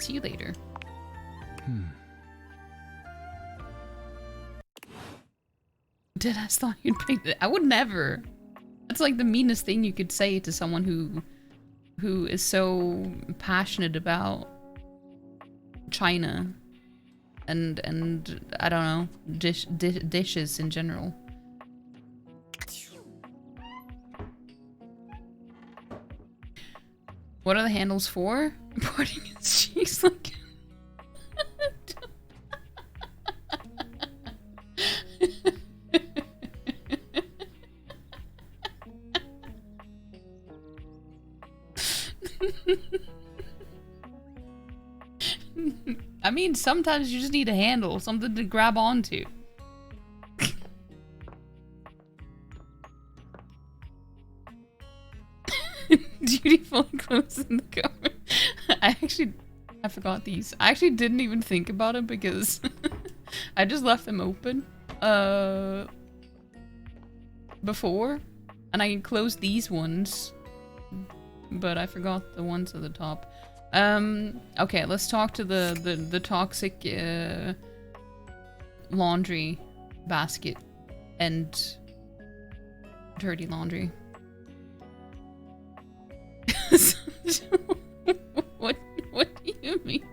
See you later. Deadass thought you'd pick that. I would never. That's like the meanest thing you could say to someone who is so passionate about China and I don't know, dishes in general. What are the handles for? Parting his cheeks like... I mean, sometimes you just need a handle, something to grab onto. Dutifully closing the cover. I forgot these. I actually didn't even think about it because I just left them open before, and I closed these ones, but I forgot the ones at the top. Okay, let's talk to the toxic laundry basket and dirty laundry. What do you mean?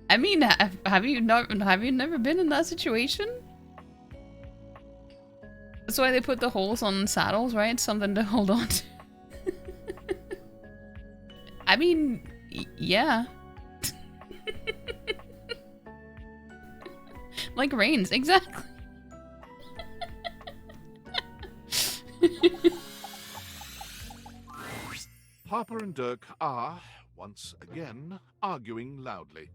I mean, have you never been in that situation? That's why they put the holes on saddles, right? Something to hold on to. I mean, yeah. Like reins, exactly. Harper and Dirk are, once again, arguing loudly.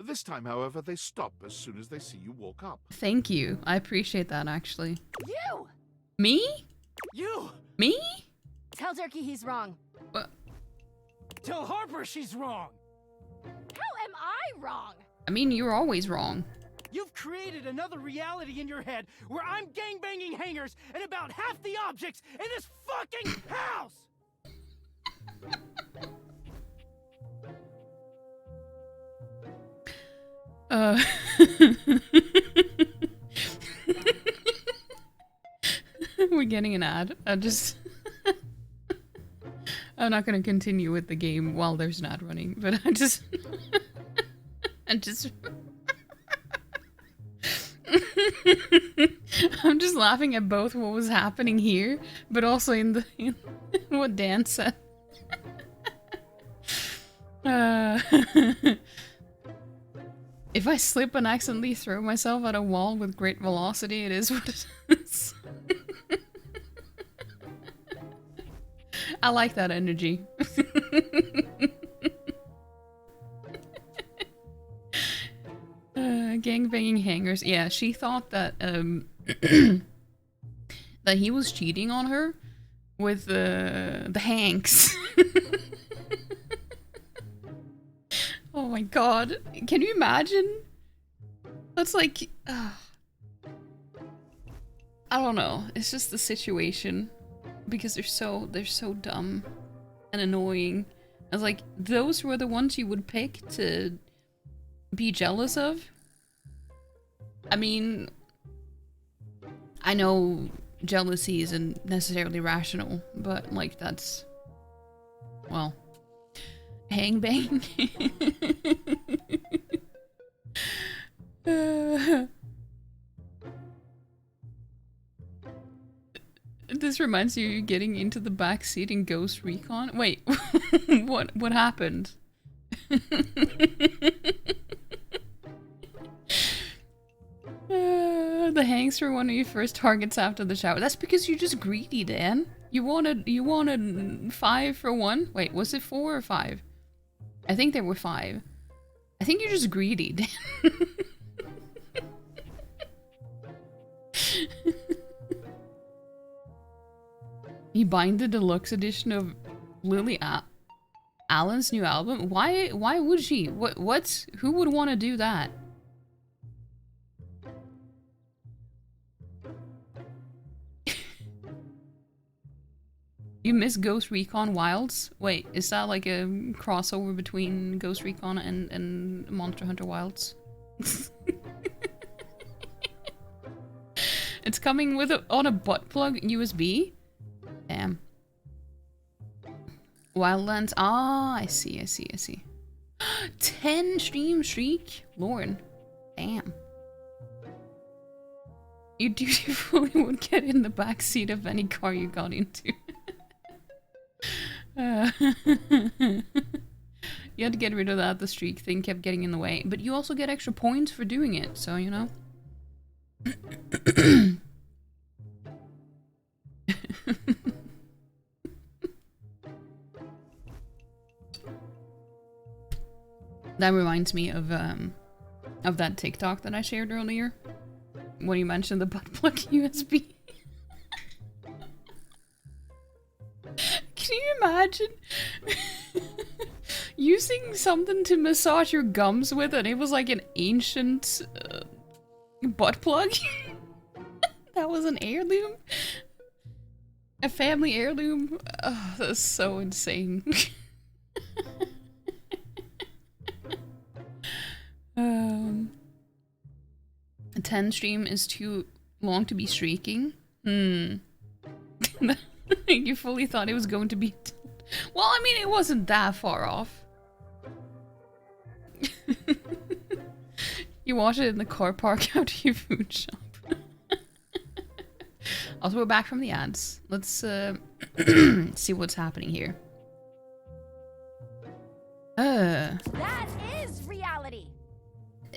This time, however, they stop as soon as they see you walk up. Thank you. I appreciate that, actually. You! Me? You! Me? Tell Durkee he's wrong. What? Tell Harper she's wrong! How am I wrong? I mean, you're always wrong. You've created another reality in your head where I'm gangbanging hangers and about half the objects in this fucking house! We're getting an ad. I'm not gonna continue with the game while there's an ad running, but I just I'm just laughing at both what was happening here, but also in what Dan said. If I slip and accidentally throw myself at a wall with great velocity, it is what it is. I like that energy. Gangbanging hangers. Yeah, she thought that that he was cheating on her with the Hanks. Oh my god. Can you imagine? That's like I don't know. It's just the situation. Because they're so dumb and annoying. I was like, those were the ones you would pick to be jealous of? I mean, I know jealousy isn't necessarily rational, but like that's, well, hangbang. This reminds you of getting into the back seat in Ghost Recon. Wait, what happened? The Hanks were one of your first targets after the shower. That's because you're just greedy, Dan. You wanted 5 for 1. Wait, was it 4 or 5? I think there were 5. I think you're just greedy, Dan. You buying the deluxe edition of Lily Allen's new album? Why would she? Who would want to do that? You miss Ghost Recon Wilds? Wait, is that like a crossover between Ghost Recon and Monster Hunter Wilds? It's coming with on a butt plug USB? Damn. Wildlands. Ah, I see. 10 stream streak? Lauren. Damn. You dutifully would get in the back seat of any car you got into. Uh, you had to get rid of that. The streak thing kept getting in the way. But you also get extra points for doing it, so you know. That reminds me of that TikTok that I shared earlier when you mentioned the butt plug USB. Can you imagine using something to massage your gums with, and it was like an ancient butt plug? That was an heirloom, a family heirloom. Oh, that's so insane. 10 stream is too long to be streaking. You fully thought it was going to be... Well, I mean, it wasn't that far off. You watch it in the car park out to your food shop. Also, we're back from the ads. Let's see what's happening here. That is reality.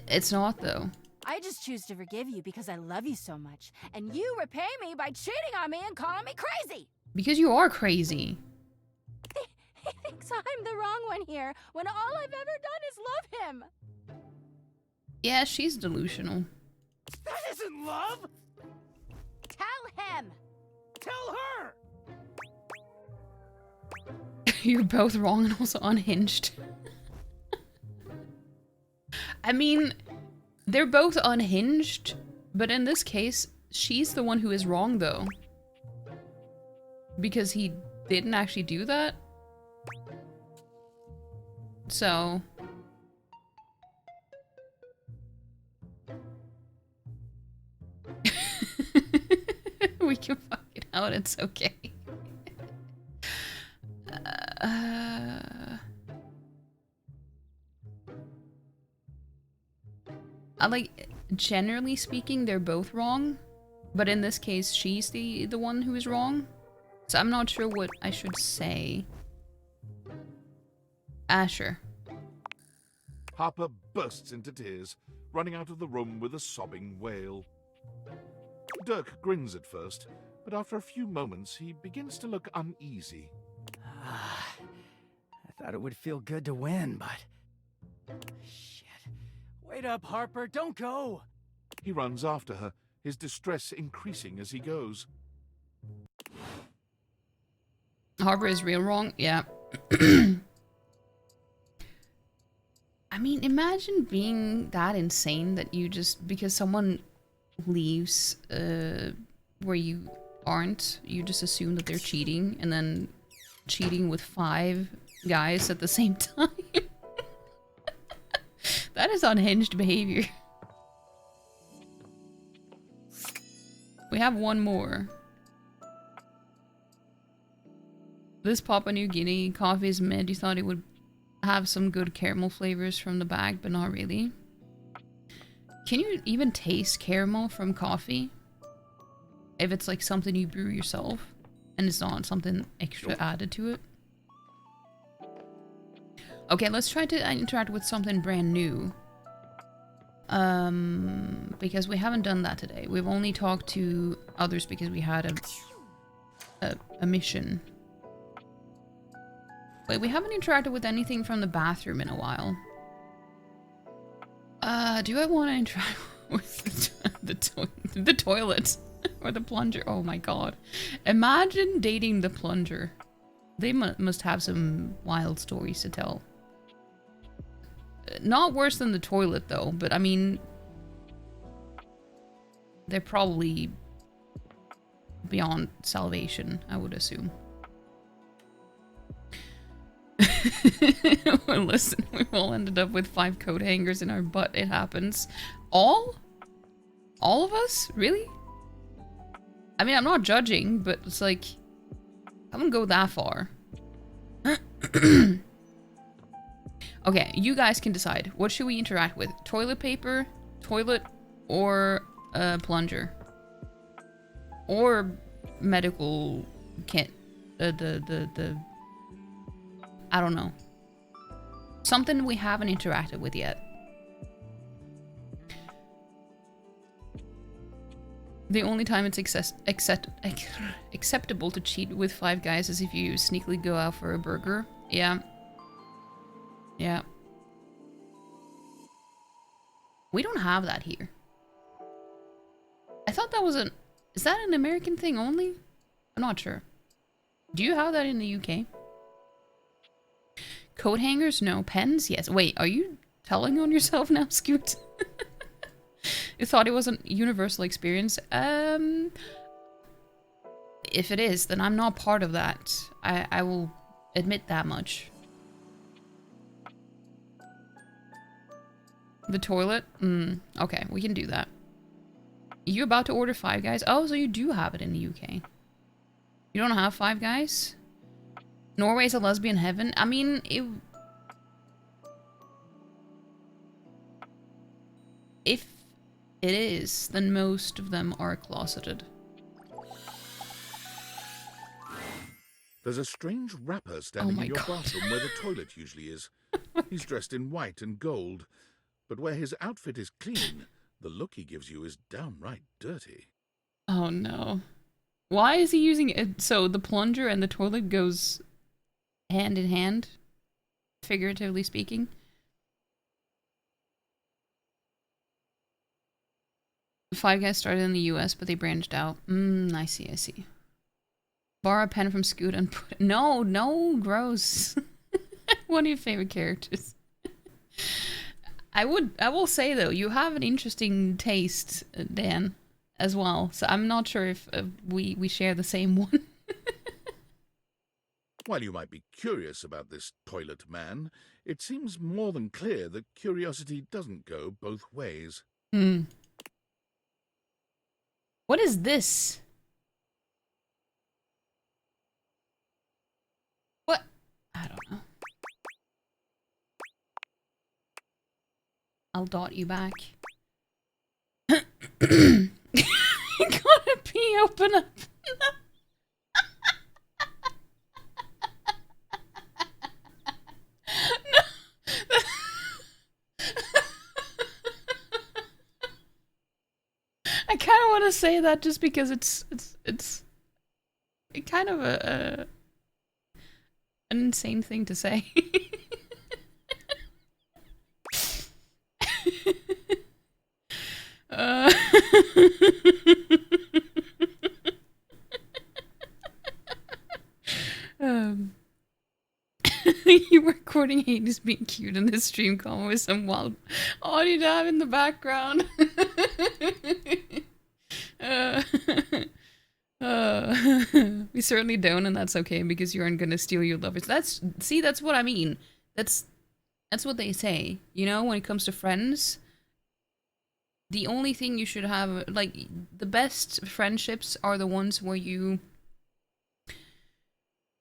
It's not, though. I just choose to forgive you because I love you so much, and you repay me by cheating on me and calling me crazy. Because you are crazy. He thinks I'm the wrong one here, when all I've ever done is love him. Yeah, she's delusional. That isn't love! Tell him. Tell her! You're both wrong and also unhinged. I mean, they're both unhinged, but in this case, she's the one who is wrong, though. Because he didn't actually do that. So... we can fuck it out, it's okay. Like, generally speaking, they're both wrong. But in this case, she's the one who is wrong. So I'm not sure what I should say. Sure. Harper bursts into tears, running out of the room with a sobbing wail. Dirk grins at first, but after a few moments he begins to look uneasy. I thought it would feel good to win, but... Shit. Wait up, Harper, don't go! He runs after her, his distress increasing as he goes. Harper is real wrong? Yeah. I mean, imagine being that insane that you just... Because someone leaves where you aren't, you just assume that they're cheating, and then cheating with 5 guys at the same time. That is unhinged behavior. We have one more. This Papua New Guinea coffee is mid. You thought it would have some good caramel flavors from the bag, but not really. Can you even taste caramel from coffee? If it's like something you brew yourself and it's not something extra added to it? Okay, let's try to interact with something brand new. Because we haven't done that today. We've only talked to others because we had a mission. Wait, we haven't interacted with anything from the bathroom in a while. Do I want to interact with the toilet? Or the plunger? Oh my god. Imagine dating the plunger. They must have some wild stories to tell. Not worse than the toilet though, but I mean... They're probably beyond salvation, I would assume. Well, listen, we've all ended up with 5 coat hangers in our butt. It happens. All? All of us? Really? I mean, I'm not judging, but it's like... I wouldn't go that far. Okay, you guys can decide. What should we interact with? Toilet paper, toilet, or plunger? Or medical kit. I don't know. Something we haven't interacted with yet. The only time it's acceptable to cheat with Five Guys is if you sneakily go out for a burger. Yeah. Yeah. We don't have that here. I thought that was is that an American thing only? I'm not sure. Do you have that in the UK? Coat hangers? No. Pens? Yes. Wait, are you telling on yourself now, Scoot? You thought it was a universal experience? If it is, then I'm not part of that. I will admit that much. The toilet? Okay, we can do that. You about to order Five Guys? Oh, so you do have it in the UK. You don't have Five Guys? Norway's a lesbian heaven? I mean, if it is, then most of them are closeted. There's a strange rapper standing in your bathroom where the toilet usually is. He's dressed in white and gold, but where his outfit is clean, the look he gives you is downright dirty. Oh no. Why is he using it? So the plunger and the toilet goes hand in hand, figuratively speaking. Five Guys started in the US, but they branched out. I see, I see. Borrow a pen from Scoot and put... No, gross. One of your favorite characters. I will say though, you have an interesting taste, Dan, as well. So I'm not sure if we share the same one. While you might be curious about this toilet man, it seems more than clear that curiosity doesn't go both ways. What is this? What? I don't know. I'll dot you back. You gotta pee, open up. I kind of want to say that just because it's kind of an insane thing to say. You were recording Hades being cute in this stream call with some wild audio dab in the background. We certainly don't, and that's okay because you aren't gonna steal your lovers. That's what I mean. That's what they say. You know, when it comes to friends, the only thing you should have, like, the best friendships are the ones where you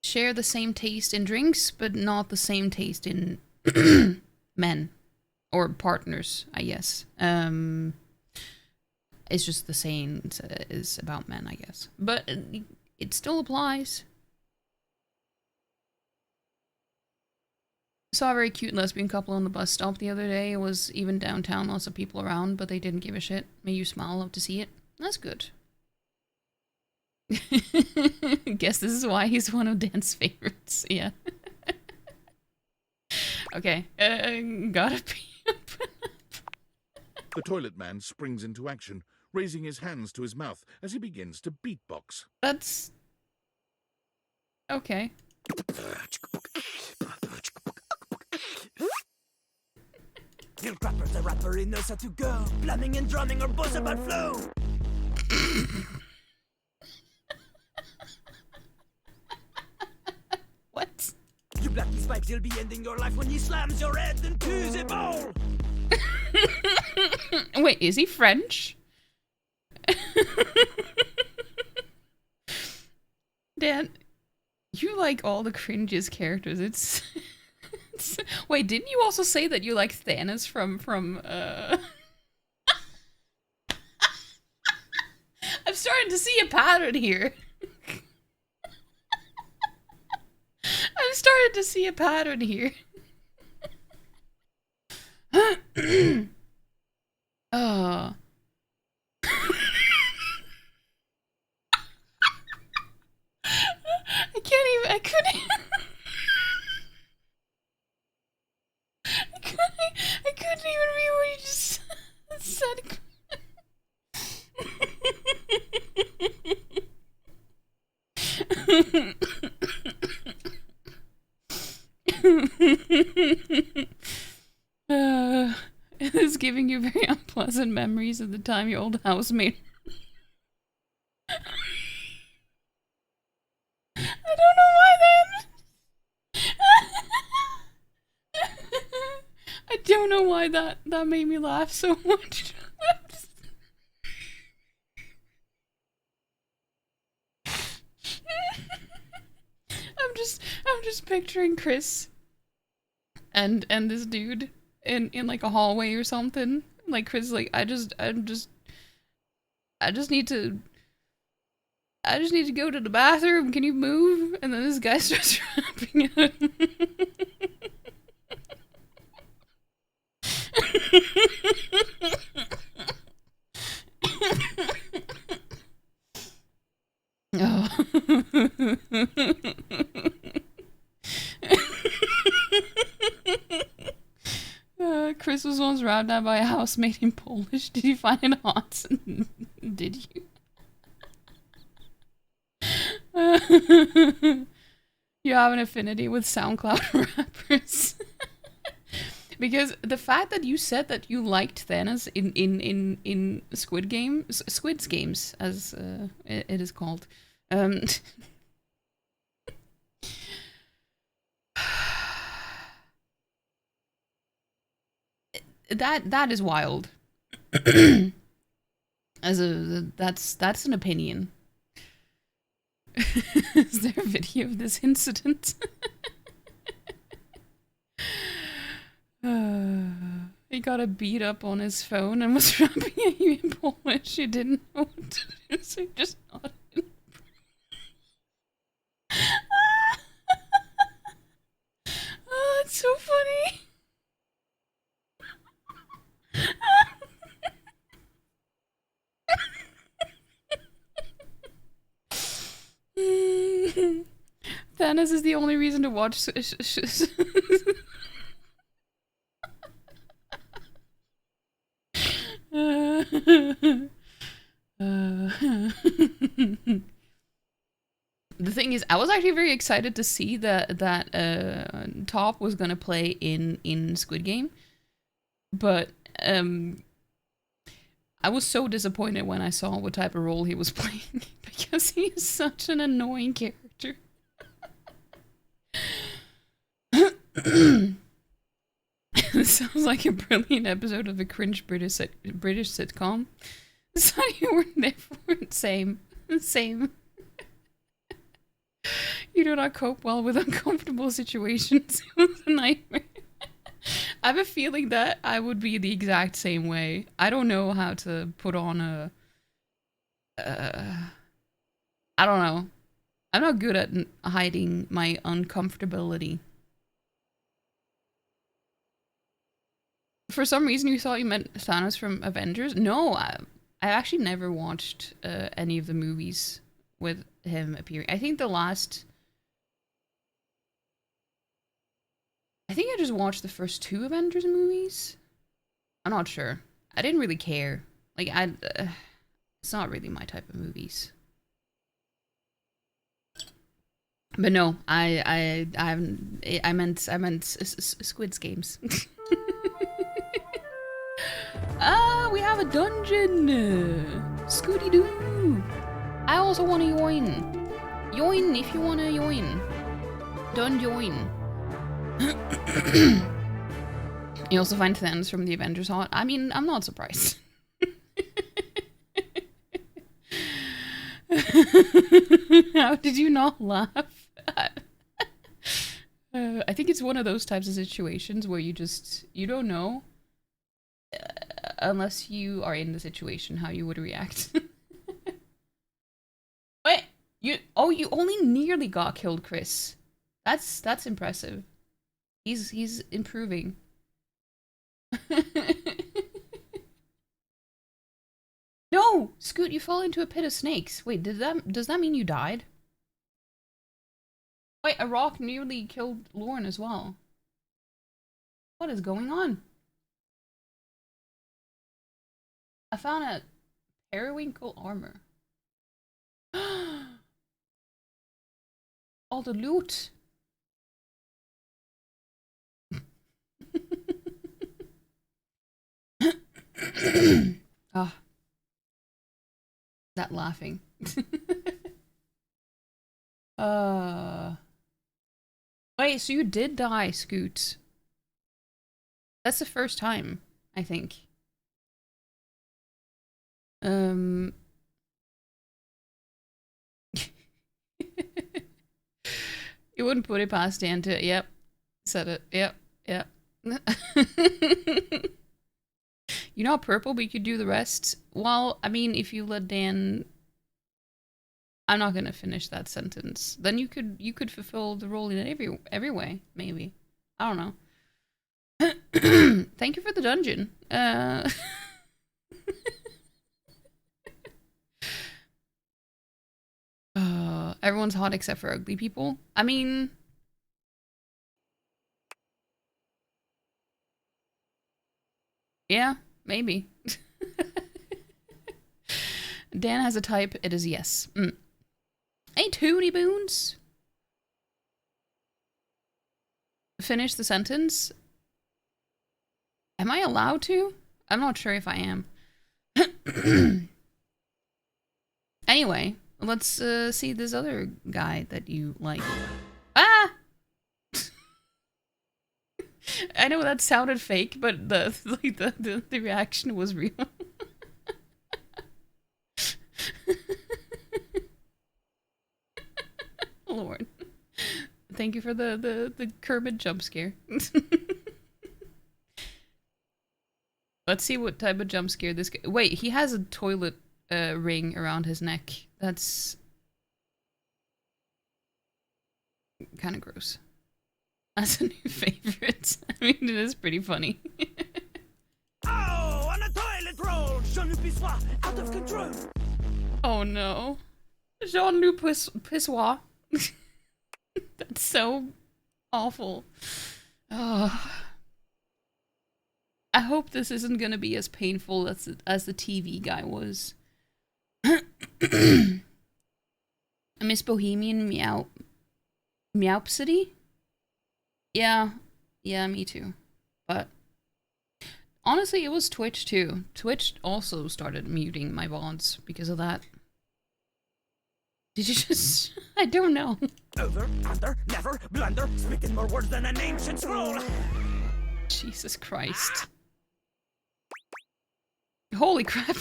share the same taste in drinks, but not the same taste in men or partners, I guess. It's just the same is about men, I guess. But it still applies. Saw a very cute lesbian couple on the bus stop the other day. It was even downtown, lots of people around, but they didn't give a shit. Made you smile, love to see it. That's good. Guess this is why he's one of Dan's favorites. Yeah. Okay. Gotta pee. The toilet man springs into action, raising his hands to his mouth as he begins to beatbox. That's... okay. Your rapper's a rapper, he knows how to go. Blamming and drumming or boss about flow. What? You black these pipes, you'll be ending your life when he slams your head into the bowl. Wait, is he French? Dan, you like all the cringiest characters. It's wait, didn't you also say that you like Thanos from I'm starting to see a pattern here. I'm starting started to see a pattern here. Oh. I couldn't even read what you just said. It is giving you very unpleasant memories of the time your old housemate. I don't know why that. I don't know why that made me laugh so much. I'm just picturing Chris and this dude in like a hallway or something. Like Chris, like I just need to go to the bathroom. Can you move? And then this guy starts rapping at him. Oh. Chris was once robbed out by a housemate in Polish. Did you find it hot? Did you? You have an affinity with SoundCloud rappers. Because the fact that you said that you liked Thanos in Squid Games, as it is called, that is wild. That's an opinion. Is there a video of this incident? He got a beat up on his phone and was rapping at you in Polish. He didn't know what to do, so he just nodded. Oh, it's so funny. Thanos is the only reason to watch. The thing is, I was actually very excited to see that Top was gonna play in Squid Game, but I was so disappointed when I saw what type of role he was playing because he is such an annoying character. This sounds like a brilliant episode of a cringe British sitcom. So you weren't there for it. Same. You do not cope well with uncomfortable situations. It was a nightmare. I have a feeling that I would be the exact same way. I don't know how to put on a... I don't know. I'm not good at hiding my uncomfortability. For some reason you thought you meant Thanos from Avengers? No, I actually never watched any of the movies with him appearing. I think I just watched the first 2 Avengers movies. I'm not sure. I didn't really care. Like, it's not really my type of movies. But no, I meant Squid Games. We have a dungeon! Scooty-doo! I also want to join. Join if you want to join. Don't join. You also find Thanos from the Avengers hot. I mean, I'm not surprised. How did you not laugh? I think it's one of those types of situations where you don't know unless you are in the situation how you would react. Wait, you only nearly got killed, Chris. That's impressive. He's improving. No! Scoot, you fell into a pit of snakes. Wait, does that mean you died? Wait, a rock nearly killed Lauren as well. What is going on? I found a periwinkle armor. All the loot. Ah. That laughing. Wait, so you did die, Scoot. That's the first time, I think. You wouldn't put it past Dan to, yep. Said it. Yep. Yep. You're not purple, but you could do the rest. Well, I mean, if you let Dan... I'm not gonna finish that sentence. Then you could fulfill the role in every way, maybe. I don't know. Thank you for the dungeon. Everyone's hot except for ugly people. I mean... Yeah, maybe. Dan has a type, it is yes. Hey, Toonie Boons! Finish the sentence? Am I allowed to? I'm not sure if I am. Anyway, let's see this other guy that you like. Ah! I know that sounded fake, but the reaction was real. Lord. Thank you for the Kermit jump scare. Let's see what type of jump scare this guy... Wait, he has a toilet ring around his neck. That's... kind of gross. That's a new favorite. I mean, it is pretty funny. Oh, on a toilet roll! Jean-Luc Pissoir, out of control! Oh no. Jean-Luc Pissoir. That's so awful. Oh. I hope this isn't gonna be as painful as the TV guy was. I miss Bohemian Meowpsity? Yeah, me too. But honestly, it was Twitch too. Twitch also started muting my VODs because of that. Did you just... I don't know. Over, under, never, blunder, speaking more words than an ancient scroll. Jesus Christ. Holy crap.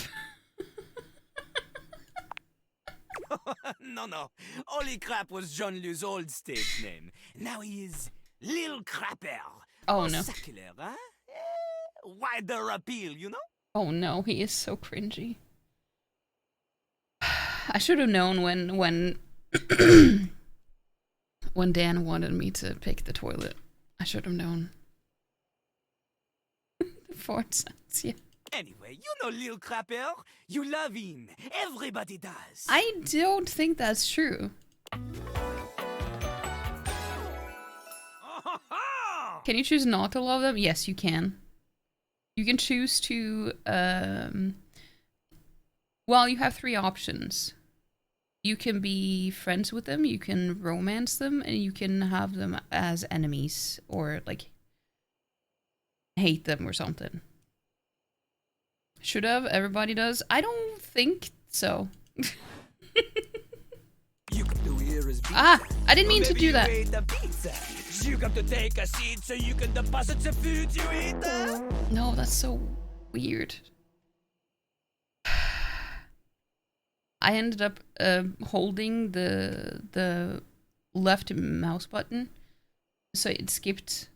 No. Holy crap was Jean-Luc's old stage name. Now he is Lil Crapper. Oh no. Circular, huh? Wider appeal, you know? Oh no, he is so cringy. I should have known when when Dan wanted me to pick the toilet. I should have known. The fart sounds, yeah. Anyway, you know Lil Crapper. You love him. Everybody does. I don't think that's true. Can you choose not to love them? Yes, you can. You can choose to, well, you have 3 options. You can be friends with them, you can romance them, and you can have them as enemies, or, like, hate them or something. Should have, everybody does. I don't think so. You got to hear his beat. Ah, I didn't mean to do that. You got to take a seat so you can deposit the food you eat. No, that's so weird. I ended up holding the left mouse button, so it skipped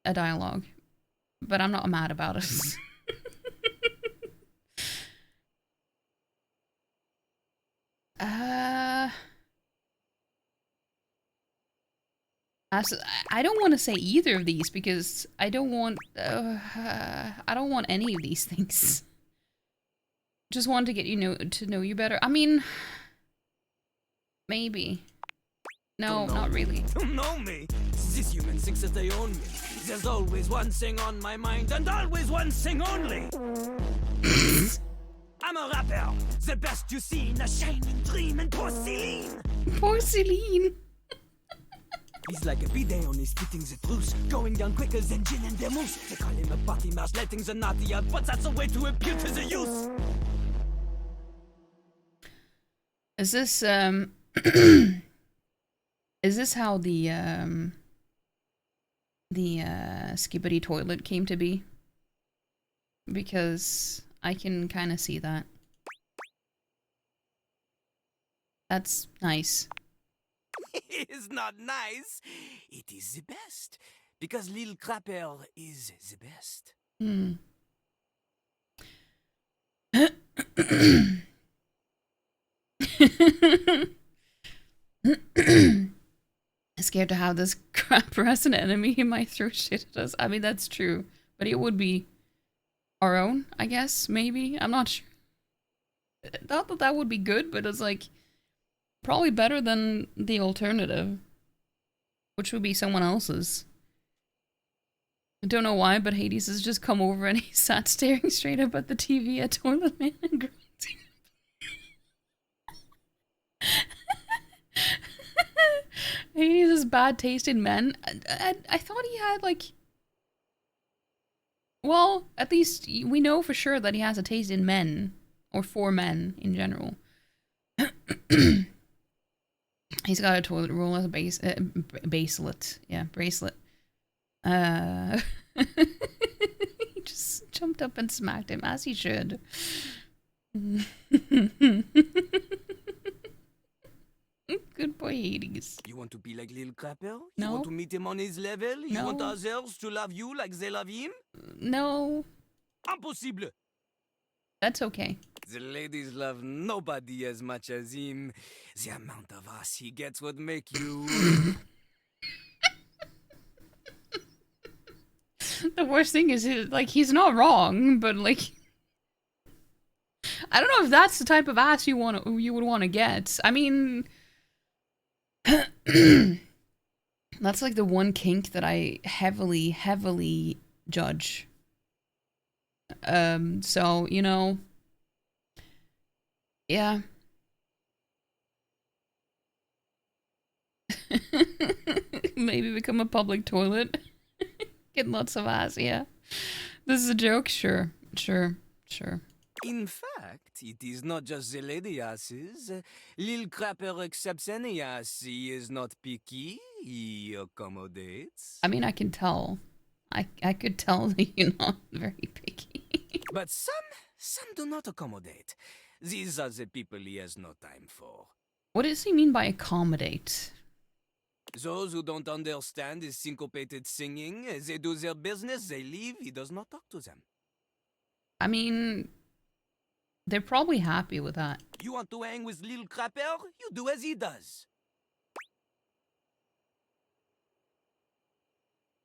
a dialogue. But I'm not mad about it. I don't want to say either of these because I don't want any of these things. Just want to get to know you better. I mean, maybe. No, not really. Don't know me. This human thinks that they own me. There's always one thing on my mind and always one thing only. I'm a rapper, the best you seen, a shining dream in porcelain. Porcelain. He's like a bidet, only spitting the truth, going down quicker than gin and vermouth. They call him a party mouse, letting the naughty out, but that's a way to appeal to the youth. Is this is this how the skibbity toilet came to be? Because I can kind of see that. That's nice. It is not nice. It is the best. Because Lil Crapper is the best. Scared to have this crapper as an enemy. He might throw shit at us. I mean, that's true. But it would be our own, I guess, maybe. I'm not sure. Not that that would be good, but it's like probably better than the alternative, which would be someone else's. I don't know why, but Hades has just come over and he sat staring straight up at the TV at Toilet Man and grunting. Hades is bad taste in men. I thought he had like... Well, at least we know for sure that he has a taste in men. Or for men in general. He's got a toilet roll as a bracelet. Yeah, bracelet. He just jumped up and smacked him, as he should. Good boy, Hades. You want to be like Lil Crapper? No. You want to meet him on his level? You No. want others to love you like they love him? No, Impossible! that's okay. The ladies love nobody as much as him. The amount of ass he gets would make you... The worst thing is, like, he's not wrong, but like, I don't know if that's the type of ass you would want to get. I mean, that's like the one kink that I heavily judge. So, you know, yeah. Maybe become a public toilet. Get lots of ass, yeah. This is a joke? Sure. In fact, it is not just the lady asses. Lil Crapper accepts any ass. He is not picky. He accommodates. I mean, I can tell. I could tell that you're not very picky. But some do not accommodate. These are the people he has no time for. What does he mean by accommodate? Those who don't understand his syncopated singing, they do their business, they leave, he does not talk to them. I mean, they're probably happy with that. You want to hang with Lil Crapper? You do as he does.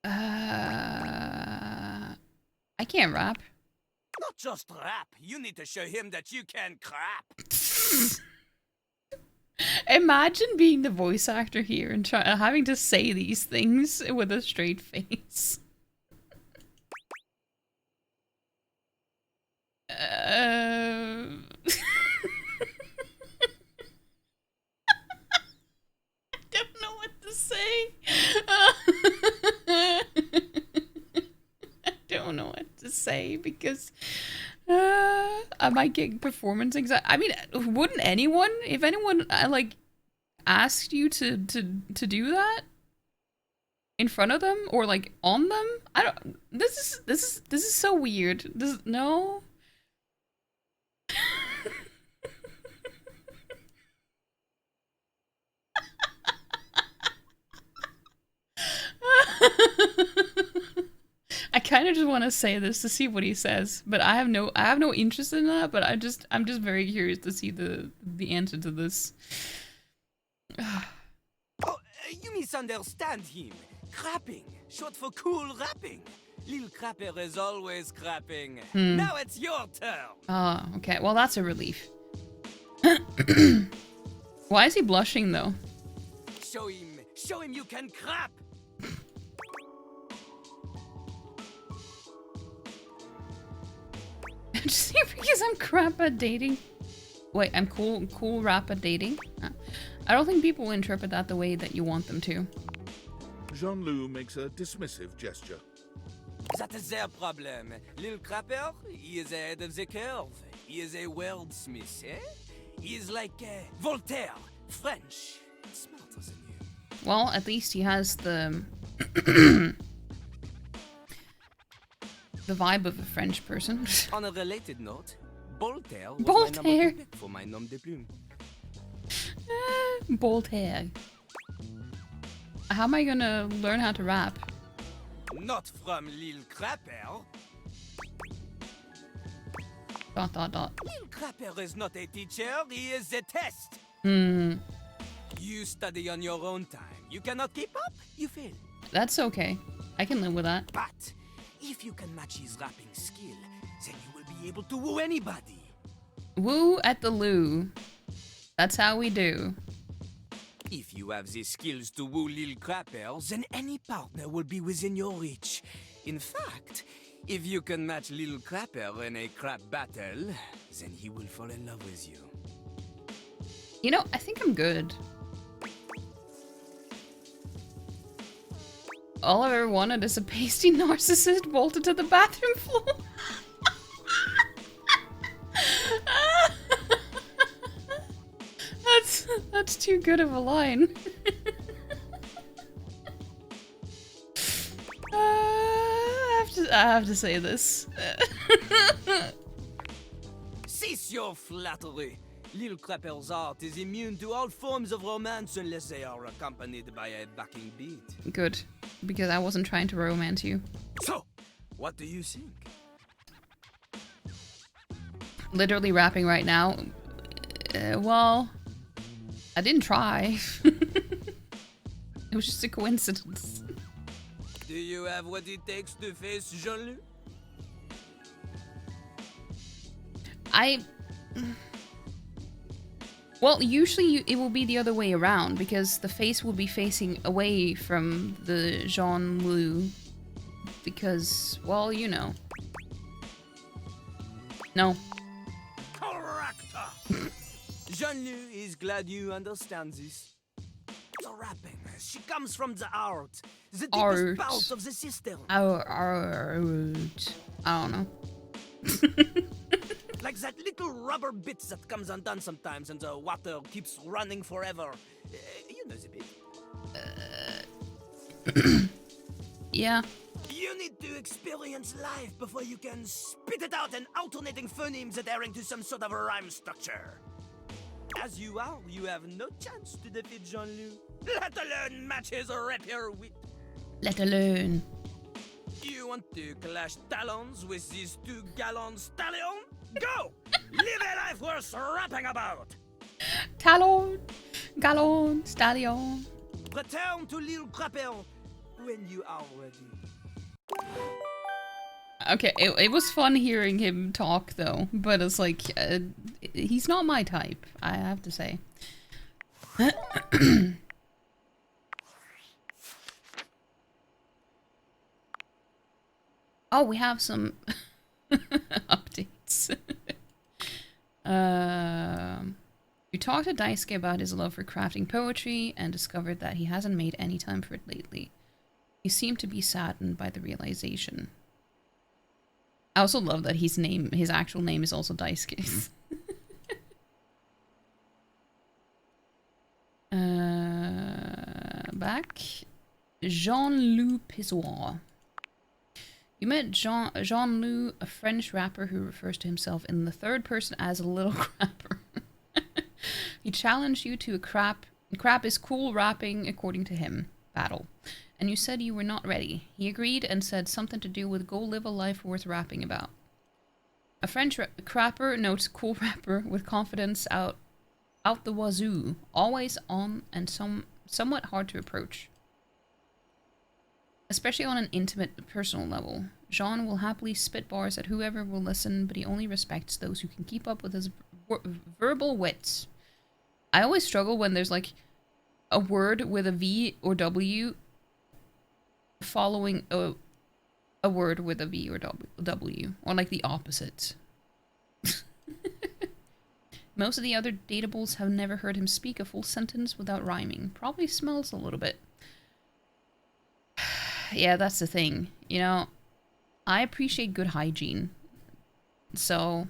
I can't rap. Not just rap, you need to show him that you can crap. Imagine being the voice actor here and having to say these things with a straight face. I don't know what to say. I don't know what to say because I might get performance anxiety. I mean, wouldn't anyone, if anyone like asked you to do that in front of them or like on them? I don't. This is so weird. No. I kind of just want to say this to see what he says, but I have no interest in that. But I'm just very curious to see the answer to this. Oh, you misunderstand him. Crapping, short for cool rapping. Lil Crapper is always crapping. Now it's your turn. Oh, okay. Well, that's a relief. Why is he blushing, though? Show him you can crap. Just because I'm crap at dating. Wait, I'm cool rap at dating? I don't think people will interpret that the way that you want them to. Jean-Loup makes a dismissive gesture. That is their problem. Lil Crapper, he is ahead of the curve. He is a wordsmith, eh? He is like Voltaire, French. Smarter than you. Well, at least he has the the vibe of a French person. On a related note, Voltaire was Voltaire. my number 2 pick for my nom de plume. Bold hair. How am I gonna learn how to rap? Not from Lil Crapper. ... Lil Crapper is not a teacher, he is a test. You study on your own time. You cannot keep up, you fail. That's okay. I can live with that. But if you can match his rapping skill, then you will be able to woo anybody. Woo at the loo. That's how we do. If you have the skills to woo Lil Crapper, then any partner will be within your reach. In fact, if you can match Lil Crapper in a crap battle, then he will fall in love with you. You know, I think I'm good. All I've ever wanted is a pasty narcissist bolted to the bathroom floor. That's too good of a line. I have to say this. Cease your flattery. Lil Crapper's art is immune to all forms of romance unless they are accompanied by a backing beat. Good, because I wasn't trying to romance you. So, what do you think? Literally rapping right now. Well, I didn't try. It was just a coincidence. Do you have what it takes to face Jean-Loup? Well, usually it will be the other way around, because the face will be facing away from the Jean-Loup. Because, well, you know. No. Correct! Jean-Loup is glad you understand this. The rapping, she comes from the art. The deepest part of the system. Art. I don't know. Like that little rubber bit that comes undone sometimes and the water keeps running forever. You know the bit. Yeah. You need to experience life before you can spit it out in alternating phonemes adhering to some sort of a rhyme structure. As you are, you have no chance to defeat Jean-Loup, let alone match his rapier wit. Let alone. You want to clash talons with these 2 gallon stallions? Go! Live a life worth rapping about! Talon, Gallon, Stallion. Return to Lil Crapper when you are ready. Okay, it was fun hearing him talk though, but it's like, he's not my type, I have to say. Oh, we have some updates. You talked to Daisuke about his love for crafting poetry and discovered that he hasn't made any time for it lately. He seemed to be saddened by the realization. I also love that his actual name is also Daisuke. Back. Jean-Loup Pissoir. You met Jean-Loup, a French rapper who refers to himself in the third person as a little crapper. He challenged you to a crap is cool rapping according to him battle. And you said you were not ready. He agreed and said something to do with go live a life worth rapping about. A French crapper notes cool rapper with confidence out the wazoo, always on and somewhat hard to approach. Especially on an intimate, personal level. Jean will happily spit bars at whoever will listen, but he only respects those who can keep up with his verbal wits. I always struggle when there's like a word with a V or W following a word with a V or W, or like the opposite. Most of the other datables have never heard him speak a full sentence without rhyming. Probably smells a little bit. Yeah, that's the thing. You know, I appreciate good hygiene. So,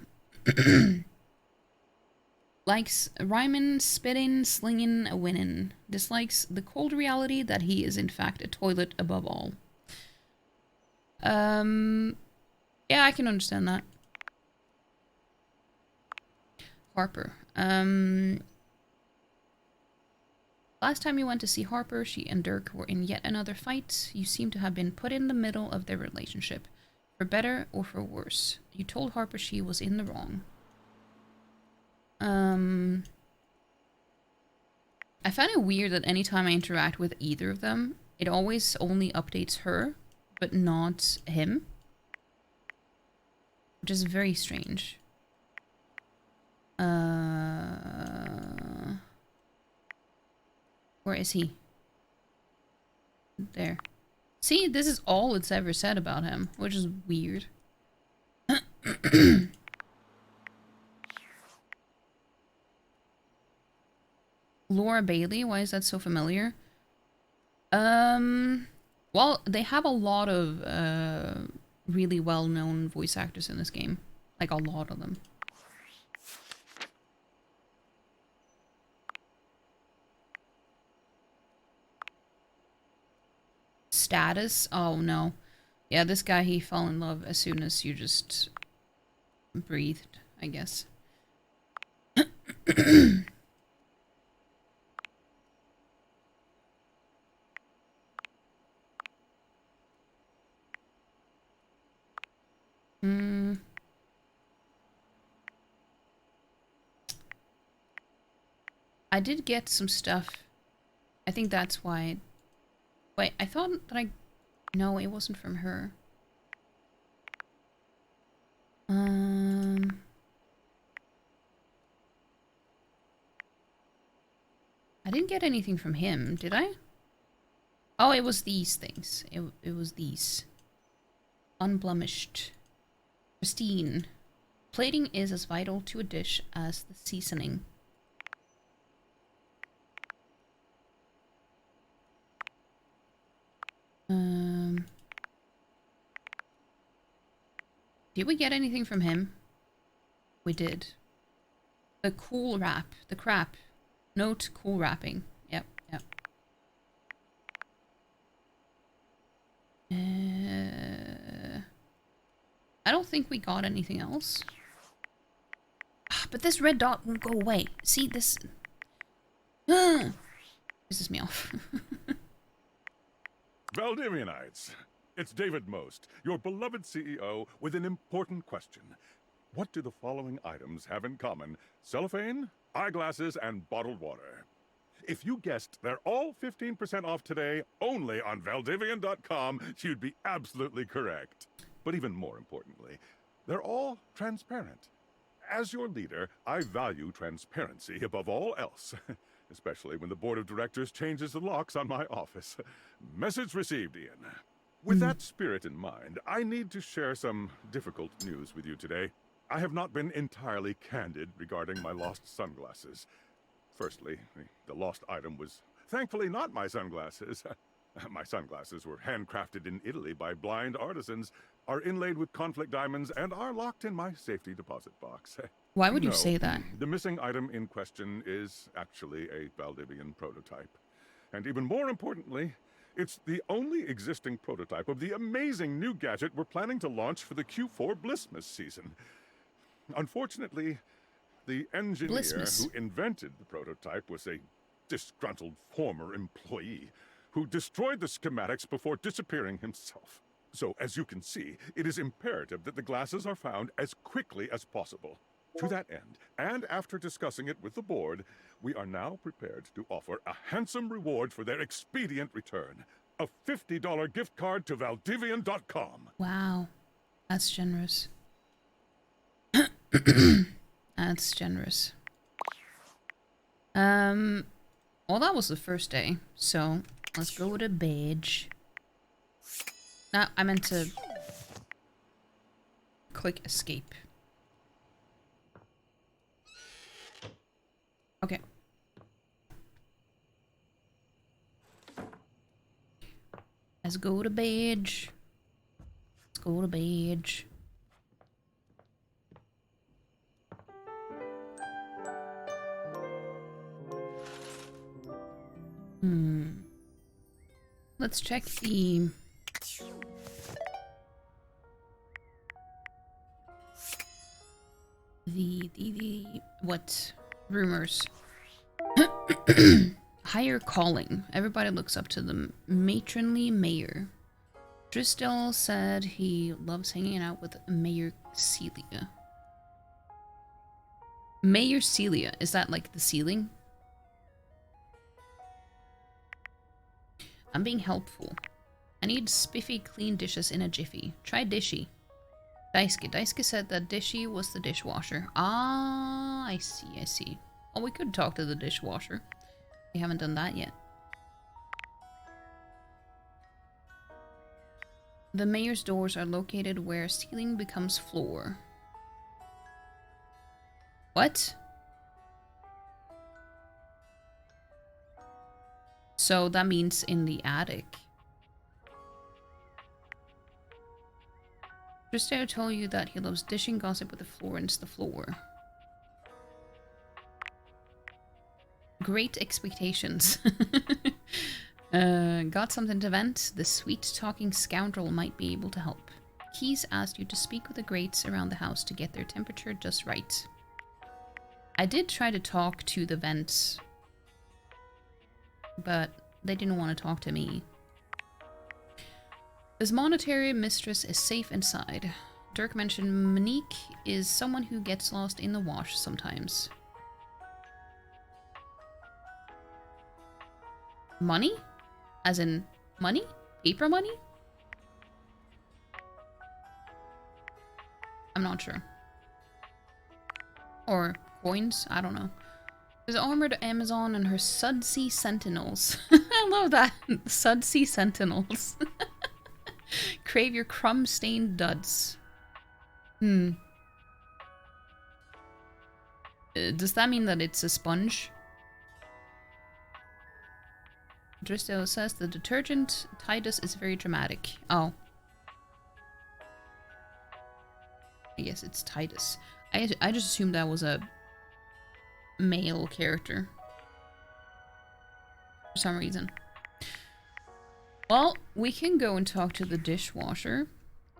likes rhyming, spitting, slinging, a winning. Dislikes the cold reality that he is in fact a toilet above all. Yeah, I can understand that. Harper. Last time you went to see Harper, she and Dirk were in yet another fight. You seem to have been put in the middle of their relationship. For better or for worse. You told Harper she was in the wrong. I find it weird that anytime I interact with either of them, it always only updates her, but not him. Which is very strange. Where is he? There. See, this is all it's ever said about him, which is weird. Laura Bailey, why is that so familiar? Well, they have a lot of really well-known voice actors in this game. Like, a lot of them. Status? Oh, no. Yeah, this guy, he fell in love as soon as you just breathed, I guess. I did get some stuff. I think that's why. Wait, I thought that I... No, it wasn't from her. I didn't get anything from him, did I? Oh, it was these things. It was these. Unblemished. Pristine. Plating is as vital to a dish as the seasoning. Did we get anything from him? We did. The cool wrap. The crap. Note cool wrapping. Yep, yep. I don't think we got anything else. But this red dot won't go away. See, this... pisses me off. Valdivianites, it's David Most, your beloved CEO, with an important question. What do the following items have in common? Cellophane, eyeglasses, and bottled water. If you guessed they're all 15% off today, only on Valdivian.com, you'd be absolutely correct. But even more importantly, they're all transparent. As your leader, I value transparency above all else. Especially when the board of directors changes the locks on my office. Message received, Ian. With that spirit in mind, I need to share some difficult news with you today. I have not been entirely candid regarding my lost sunglasses. Firstly, the lost item was thankfully not my sunglasses. My sunglasses were handcrafted in Italy by blind artisans, are inlaid with conflict diamonds, and are locked in my safety deposit box. Why would you say that? The missing item in question is actually a Valdivian prototype. And even more importantly, it's the only existing prototype of the amazing new gadget we're planning to launch for the Q4 Blissmas season. Unfortunately, the engineer who invented the prototype was a disgruntled former employee who destroyed the schematics before disappearing himself. So, as you can see, it is imperative that the glasses are found as quickly as possible. To that end, and after discussing it with the board, we are now prepared to offer a handsome reward for their expedient return. A $50 gift card to Valdivian.com. Wow. That's generous. That's generous. Well, that was the first day, so let's go to bed. No, I meant to click escape. Okay. Let's go to bed. Let's go to bed. Let's check the what rumors. Higher calling. Everybody looks up to the matronly mayor. Drisdale said he loves hanging out with Mayor Celia. Mayor Celia, is that like the ceiling? I'm being helpful. I need spiffy, clean dishes in a jiffy. Try Dishy. Daisuke. Daisuke said that Dishy was the dishwasher. Ah, I see, I see. Oh, we could talk to the dishwasher. We haven't done that yet. The mayor's doors are located where ceiling becomes floor. What? So that means in the attic. Tristeo told you that he loves dishing gossip with the Florence the floor. Great expectations. Got something to vent? The sweet-talking scoundrel might be able to help. Keys asked you to speak with the grates around the house to get their temperature just right. I did try to talk to the vents, but they didn't want to talk to me. This monetary mistress is safe inside. Dirk mentioned Monique is someone who gets lost in the wash sometimes. Money? As in money? Paper money? I'm not sure. Or coins? I don't know. There's armored Amazon and her Sudsea Sentinels. I love that. Sudsea Sentinels. Crave your crumb-stained duds. Does that mean that it's a sponge? Dristo says the detergent Titus is very dramatic. Oh. I guess it's Titus. I just assumed that was a male character. For some reason. Well, we can go and talk to the dishwasher.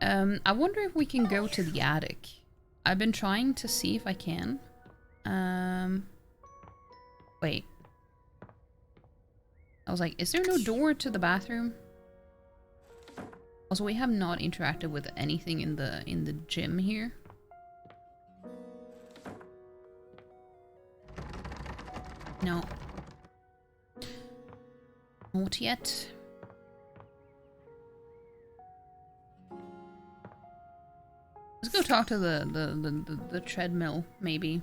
I wonder if we can go to the attic. I've been trying to see if I can. Wait. I was like, is there no door to the bathroom? Also, we have not interacted with anything in the gym here. No. Not yet. Let's go talk to the treadmill, maybe.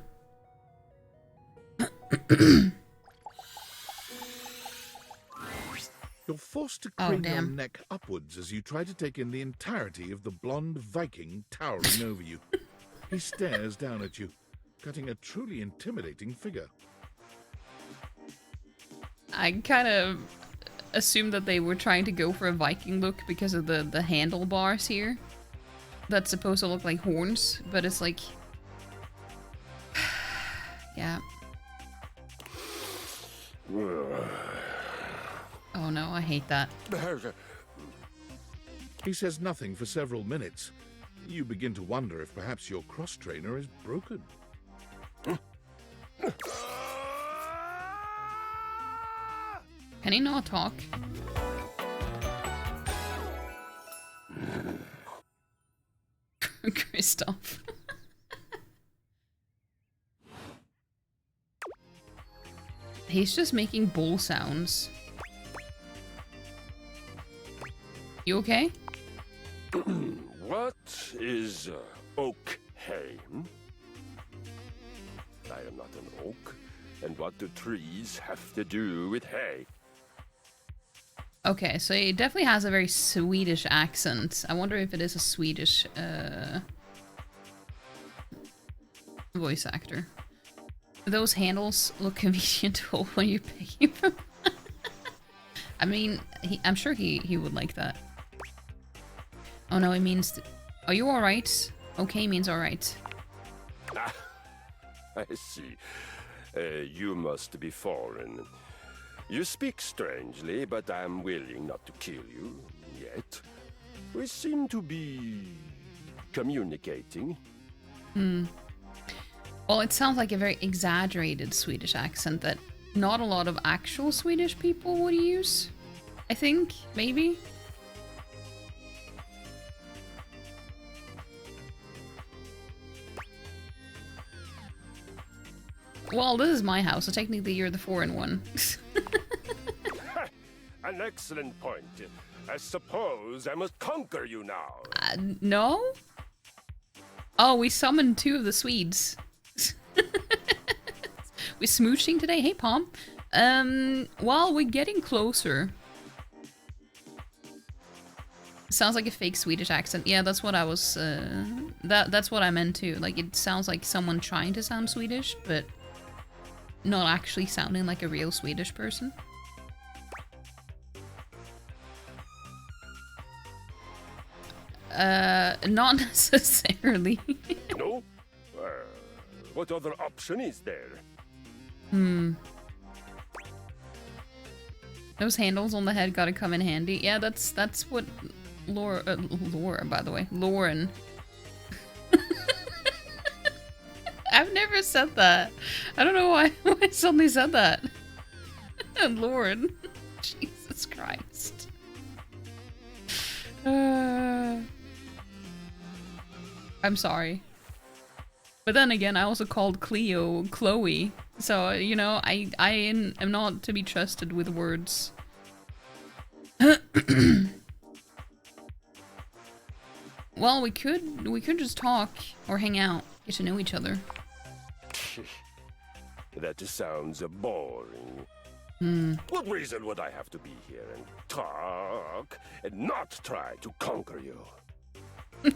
You're forced to crane your neck upwards as you try to take in the entirety of the blonde Viking towering over you. He stares down at you, cutting a truly intimidating figure. I kind of assumed that they were trying to go for a Viking look because of the handlebars here. That's supposed to look like horns, but it's like... yeah. Oh no, I hate that. He says nothing for several minutes. You begin to wonder if perhaps your cross-trainer is broken. Can he not talk? Christoph. He's just making bull sounds. You okay? What is okay? I am not an oak. And what do trees have to do with hay? Okay, so he definitely has a very Swedish accent. I wonder if it is a Swedish voice actor. Those handles look convenient to hold when you're picking them. I mean, I'm sure he would like that. Oh no, it means... Are you alright? Okay means alright. Ah, I see. You must be foreign. You speak strangely, but I'm willing not to kill you, yet. We seem to be... communicating. Well, it sounds like a very exaggerated Swedish accent that not a lot of actual Swedish people would use. I think, maybe? Well, this is my house, so technically you're the foreign one. An excellent point. I suppose I must conquer you now. No? Oh, we summoned 2 of the Swedes. We're smooching today? Hey, Pom. Well, we're getting closer. Sounds like a fake Swedish accent. Yeah, that's what I was, that's what I meant too. Like, it sounds like someone trying to sound Swedish, but not actually sounding like a real Swedish person. Not necessarily. No? What other option is there? Those handles on the head gotta come in handy. Yeah, that's what Laura, by the way. Lauren. I've never said that. I don't know why I suddenly said that. Lauren. Jesus Christ. I'm sorry. But then again, I also called Cleo Chloe. So, you know, I am not to be trusted with words. Well, we could just talk or hang out, get to know each other. That sounds boring. What reason would I have to be here and talk and not try to conquer you?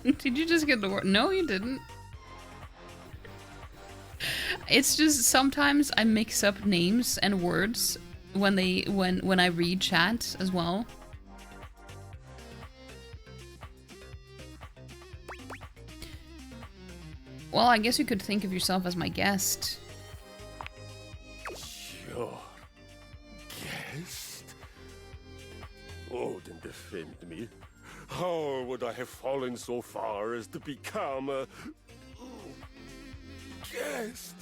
Did you just get the word? No, you didn't. It's just sometimes I mix up names and words when I read chat as well. Well, I guess you could think of yourself as my guest. Your guest? Odin defend me. How would I have fallen so far as to become a guest?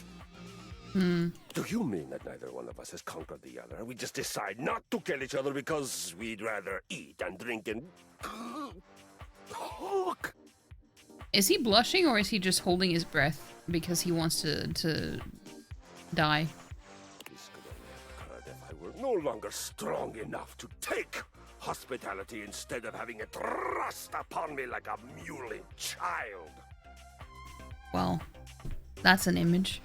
Do you mean that neither one of us has conquered the other? We just decide not to kill each other because we'd rather eat and drink and talk? Is he blushing or is he just holding his breath because he wants to die? This could only have occurred if I were no longer strong enough to take hospitality instead of having it thrust upon me like a mewling child. Well, that's an image.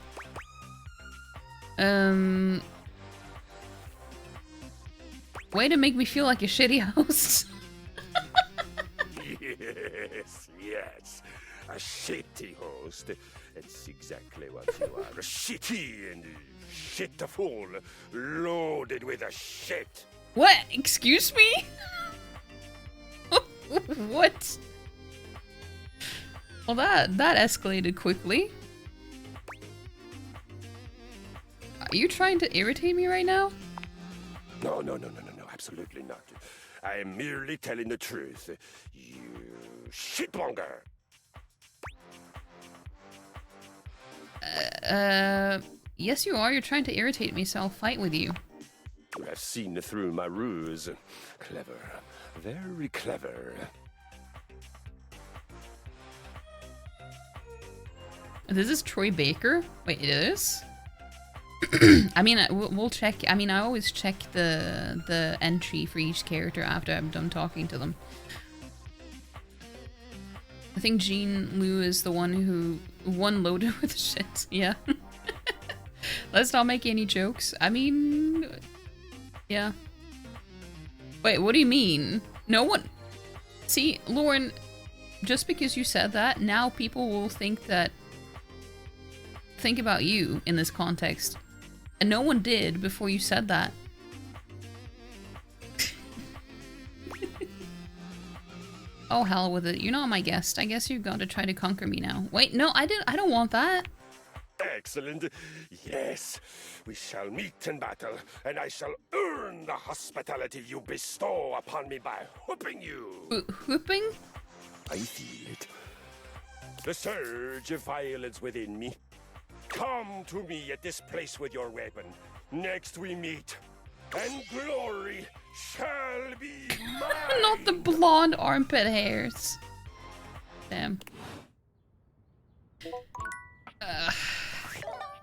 Way to make me feel like a shitty host. Yes. A shitty host. That's exactly what you are. A shitty and shitful, loaded with a shit. What? Excuse me? What? Well, that escalated quickly. Are you trying to irritate me right now? No, absolutely not. I am merely telling the truth. You shitmonger. Yes you are. You're trying to irritate me, so I'll fight with you. You have seen through my ruse. Clever. Very clever. This is Troy Baker? Wait, it is? I mean, we'll check. I mean, I always check the entry for each character after I'm done talking to them. I think Jean Lu is the one who loaded with shit. Yeah. Let's not make any jokes. I mean, yeah. Wait, what do you mean? No one. See, Lauren, just because you said that, now people will think about you in this context. And no one did before you said that. Oh, hell with it. You're not my guest. I guess you've got to try to conquer me now. Wait, no, I don't want that. Excellent. Yes, we shall meet in battle, and I shall earn the hospitality you bestow upon me by whooping you. Whooping? I feel it. The surge of violence within me. Come to me at this place with your weapon. Next we meet, and glory shall be mine. Not the blonde armpit hairs. Damn.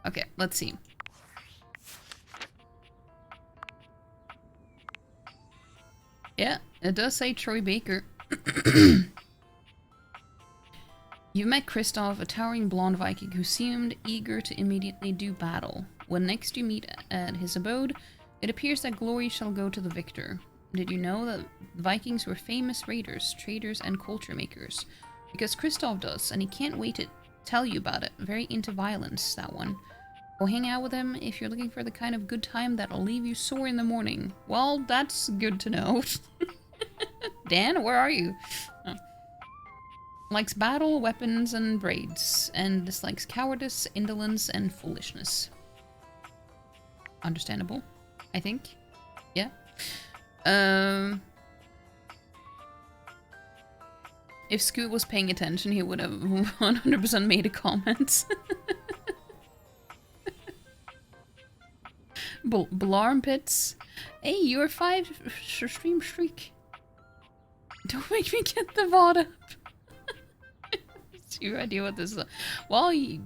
Okay, let's see. Yeah, it does say Troy Baker. You met Kristoff, a towering blonde Viking who seemed eager to immediately do battle. When next you meet at his abode, it appears that glory shall go to the victor. Did you know that Vikings were famous raiders, traders, and culture makers? Because Kristoff does, and he can't wait to tell you about it. Very into violence, that one. Go hang out with him if you're looking for the kind of good time that'll leave you sore in the morning. Well, that's good to know. Dan, where are you? Oh. Likes battle, weapons, and braids, and dislikes cowardice, indolence, and foolishness. Understandable, I think. Yeah. If Scoot was paying attention, he would have 100% made a comment. Blarm Pits. Hey, you're 5 stream streak. Don't make me get the VOD up. What's your idea what this is? Well, I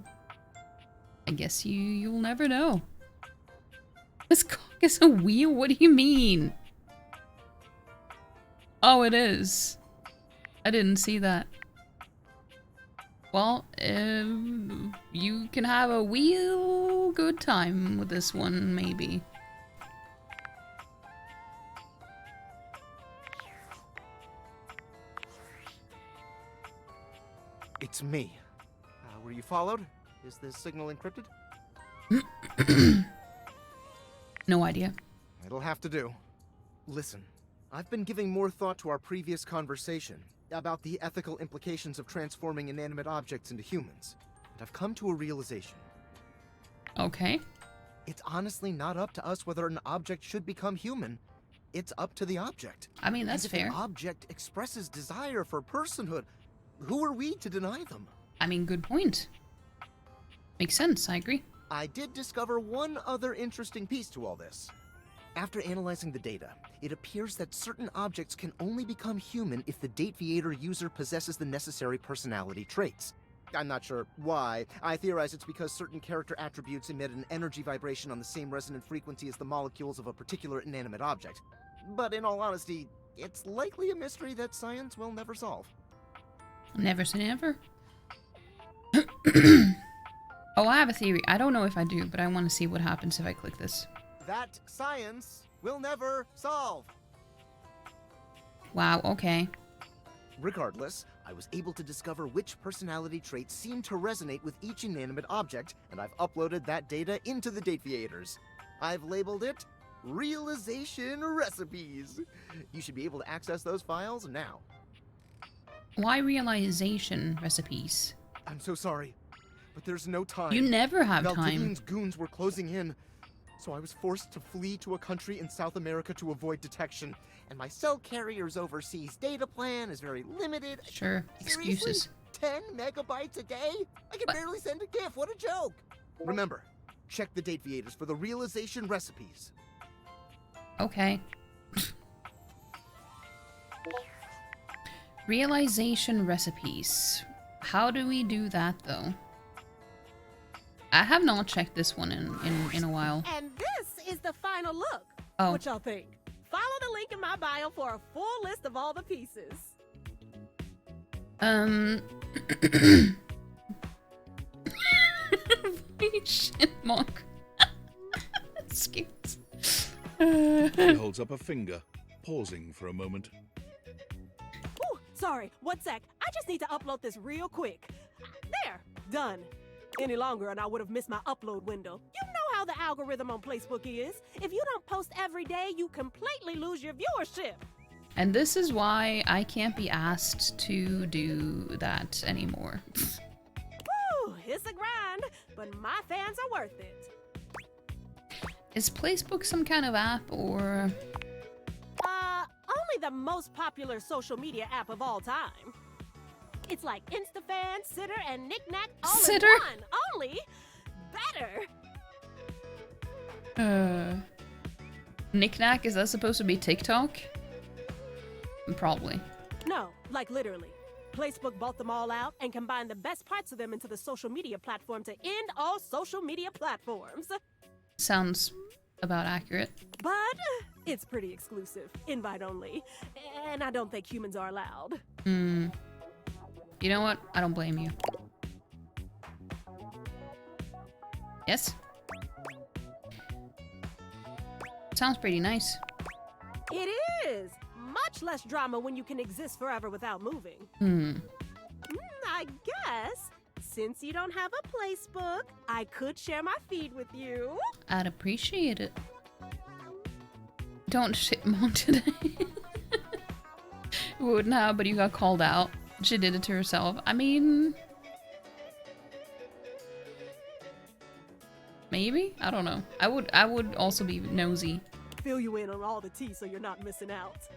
guess you'll never know. This cock is a wheel? What do you mean? Oh, it is. I didn't see that. Well, you can have a real good time with this one, maybe. It's me. Were you followed? Is this signal encrypted? No idea. It'll have to do. Listen, I've been giving more thought to our previous conversation about the ethical implications of transforming inanimate objects into humans, and I've come to a realization. Okay. It's honestly not up to us whether an object should become human. It's up to the object. I mean, that's fair. If an object expresses desire for personhood, who are we to deny them? I mean, good point. Makes sense, I agree. I did discover one other interesting piece to all this. After analyzing the data, it appears that certain objects can only become human if the Date Viator user possesses the necessary personality traits. I'm not sure why. I theorize it's because certain character attributes emit an energy vibration on the same resonant frequency as the molecules of a particular inanimate object. But in all honesty, it's likely a mystery that science will never solve. Never say never. Oh, I have a theory. I don't know if I do, but I want to see what happens if I click this. That science will never solve. Wow, okay. Regardless, I was able to discover which personality traits seem to resonate with each inanimate object, and I've uploaded that data into the Date Viators. I've labeled it Realization Recipes. You should be able to access those files now. Why realization recipes? I'm so sorry, but there's no time. You never have time. Valdivian's goons were closing in, so I was forced to flee to a country in South America to avoid detection. And my cell carrier's overseas data plan is very limited. Sure, excuses. Seriously? 10 megabytes a day? I can barely send a GIF. What a joke! Remember, check the Date Viators for the realization recipes. Okay. Realization recipes. How do we do that, though? I have not checked this one in a while. And this is the final look. Oh. What y'all think? Follow the link in my bio for a full list of all the pieces. Chipmunk. Excuse. He holds up a finger, pausing for a moment. Ooh, sorry, 1 sec. I just need to upload this real quick. There, done. Any longer and I would have missed my upload window. You know how the algorithm on Facebook is. If you don't post every day, you completely lose your viewership. And this is why I can't be asked to do that anymore. Woo, it's a grind, but my fans are worth it. Is Facebook some kind of app or... Only the most popular social media app of all time. It's like InstaFan, Sitter, and Knickknack all Sitter? in one. Only better. Knickknack, is that supposed to be TikTok? Probably. No, like literally. Facebook bought them all out and combined the best parts of them into the social media platform to end all social media platforms. Sounds about accurate. But it's pretty exclusive, invite only, and I don't think humans are allowed. You know what? I don't blame you. Yes? Sounds pretty nice. It is! Much less drama when you can exist forever without moving. I guess, since you don't have a placebook, I could share my feed with you. I'd appreciate it. Don't shit mom today. Wouldn't have, but you got called out. She did it to herself. I mean... maybe? I don't know. I would also be nosy. Fill you in on all the tea so you're not missing out.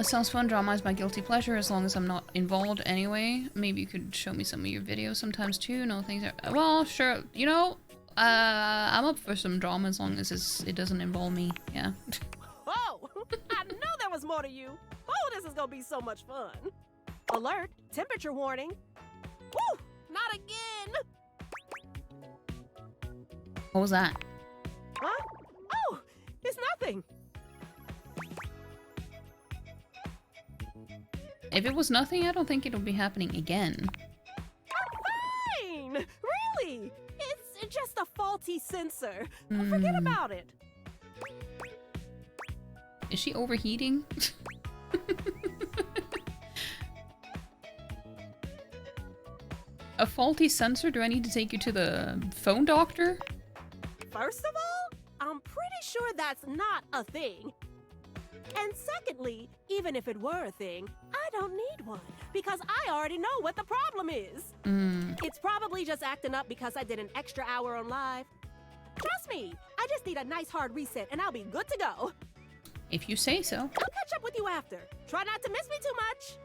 Sounds fun. Drama is my guilty pleasure as long as I'm not involved anyway. Maybe you could show me some of your videos sometimes too. No, things are... well, sure. You know, I'm up for some drama as long as it doesn't involve me. Yeah. Oh! I knew there was more to you. Oh, this is gonna be so much fun. Alert! Temperature warning. Woo! Not again! What was that? Huh? Oh! It's nothing! If it was nothing, I don't think it'll be happening again. Fine! Really! It's just a faulty sensor. Forget about it. Is she overheating? A faulty sensor? Do I need to take you to the phone doctor? First of all, I'm pretty sure that's not a thing. And secondly, even if it were a thing, I don't need one because I already know what the problem is. It's probably just acting up because I did an extra hour on live. Trust me, I just need a nice hard reset and I'll be good to go. If you say so. I'll catch up with you after. Try not to miss me too much.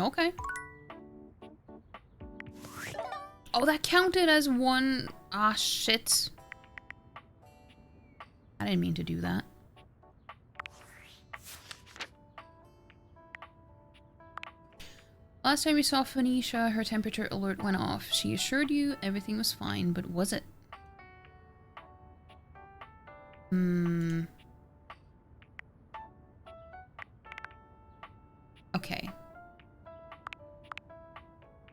Okay. Oh, that counted as one. Ah, shit. I didn't mean to do that. Last time you saw Phoenicia, her temperature alert went off. She assured you everything was fine, but was it? Okay.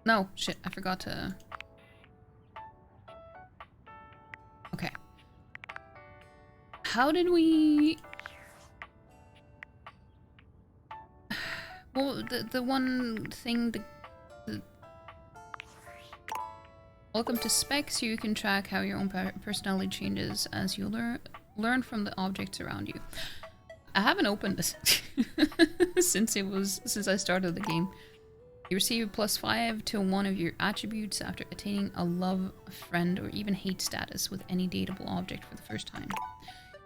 No, shit, I forgot to... Okay. How did we... Well, the one thing... Welcome to Specs. You can track how your own personality changes as you learn from the objects around you. I haven't opened this since I started the game. You receive +5 to one of your attributes after attaining a love, friend, or even hate status with any dateable object for the first time.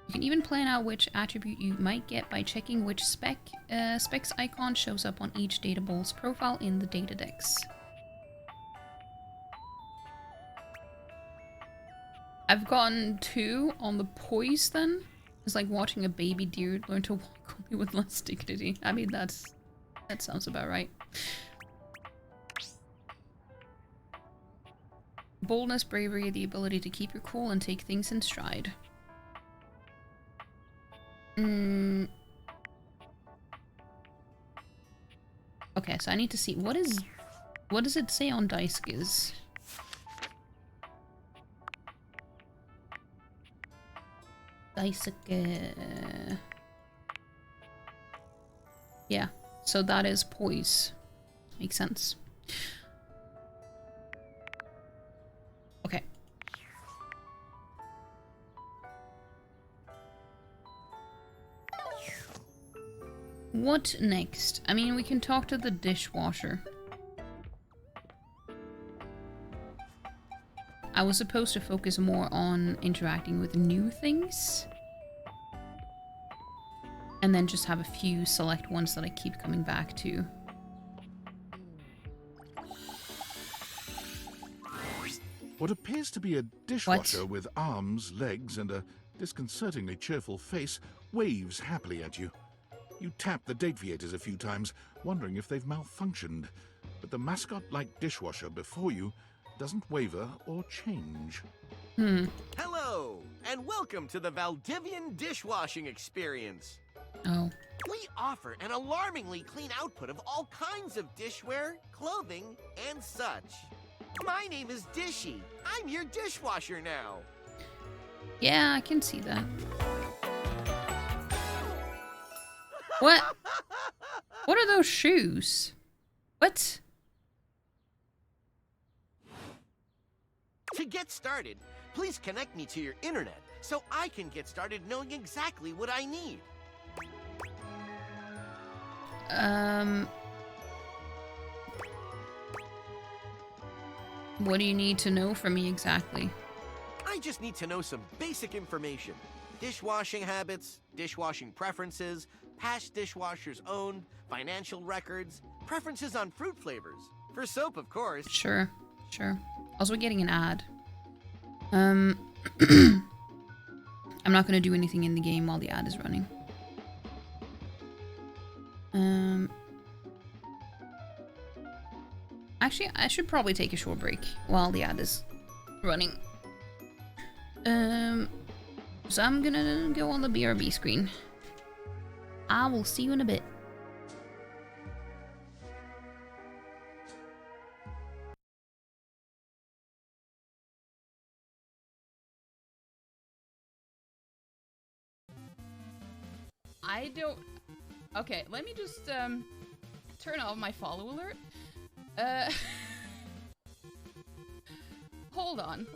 You can even plan out which attribute you might get by checking which specs icon shows up on each datable's profile in the data decks. I've gotten 2 on the poise then. It's like watching a baby deer learn to walk only with less dignity. I mean, that sounds about right. Boldness, bravery, the ability to keep your cool and take things in stride. Okay, so I need to see what does it say on Dice Giz? Dice. Yeah, so that is poise. Makes sense. Okay. What next? I mean, we can talk to the dishwasher. I was supposed to focus more on interacting with new things. And then just have a few select ones that I keep coming back to. What appears to be a dishwasher with arms, legs, and a disconcertingly cheerful face waves happily at you. You tap the deviators a few times, wondering if they've malfunctioned, but the mascot-like dishwasher before you doesn't waver or change. Hello, and welcome to the Valdivian dishwashing experience. Oh. We offer an alarmingly clean output of all kinds of dishware, clothing, and such. My name is Dishy. I'm your dishwasher now. Yeah, I can see that. What? What are those shoes? What? To get started, please connect me to your internet so I can get started knowing exactly what I need. What do you need to know from me exactly? I just need to know some basic information. Dishwashing habits, dishwashing preferences, past dishwashers owned, financial records, preferences on fruit flavors. For soap, of course. Sure, sure. Also getting an ad. I'm not gonna do anything in the game while the ad is running. Actually, I should probably take a short break while the ad is running. So I'm gonna go on the BRB screen. I will see you in a bit. I don't... Okay, let me just, turn off my follow alert. Hold on.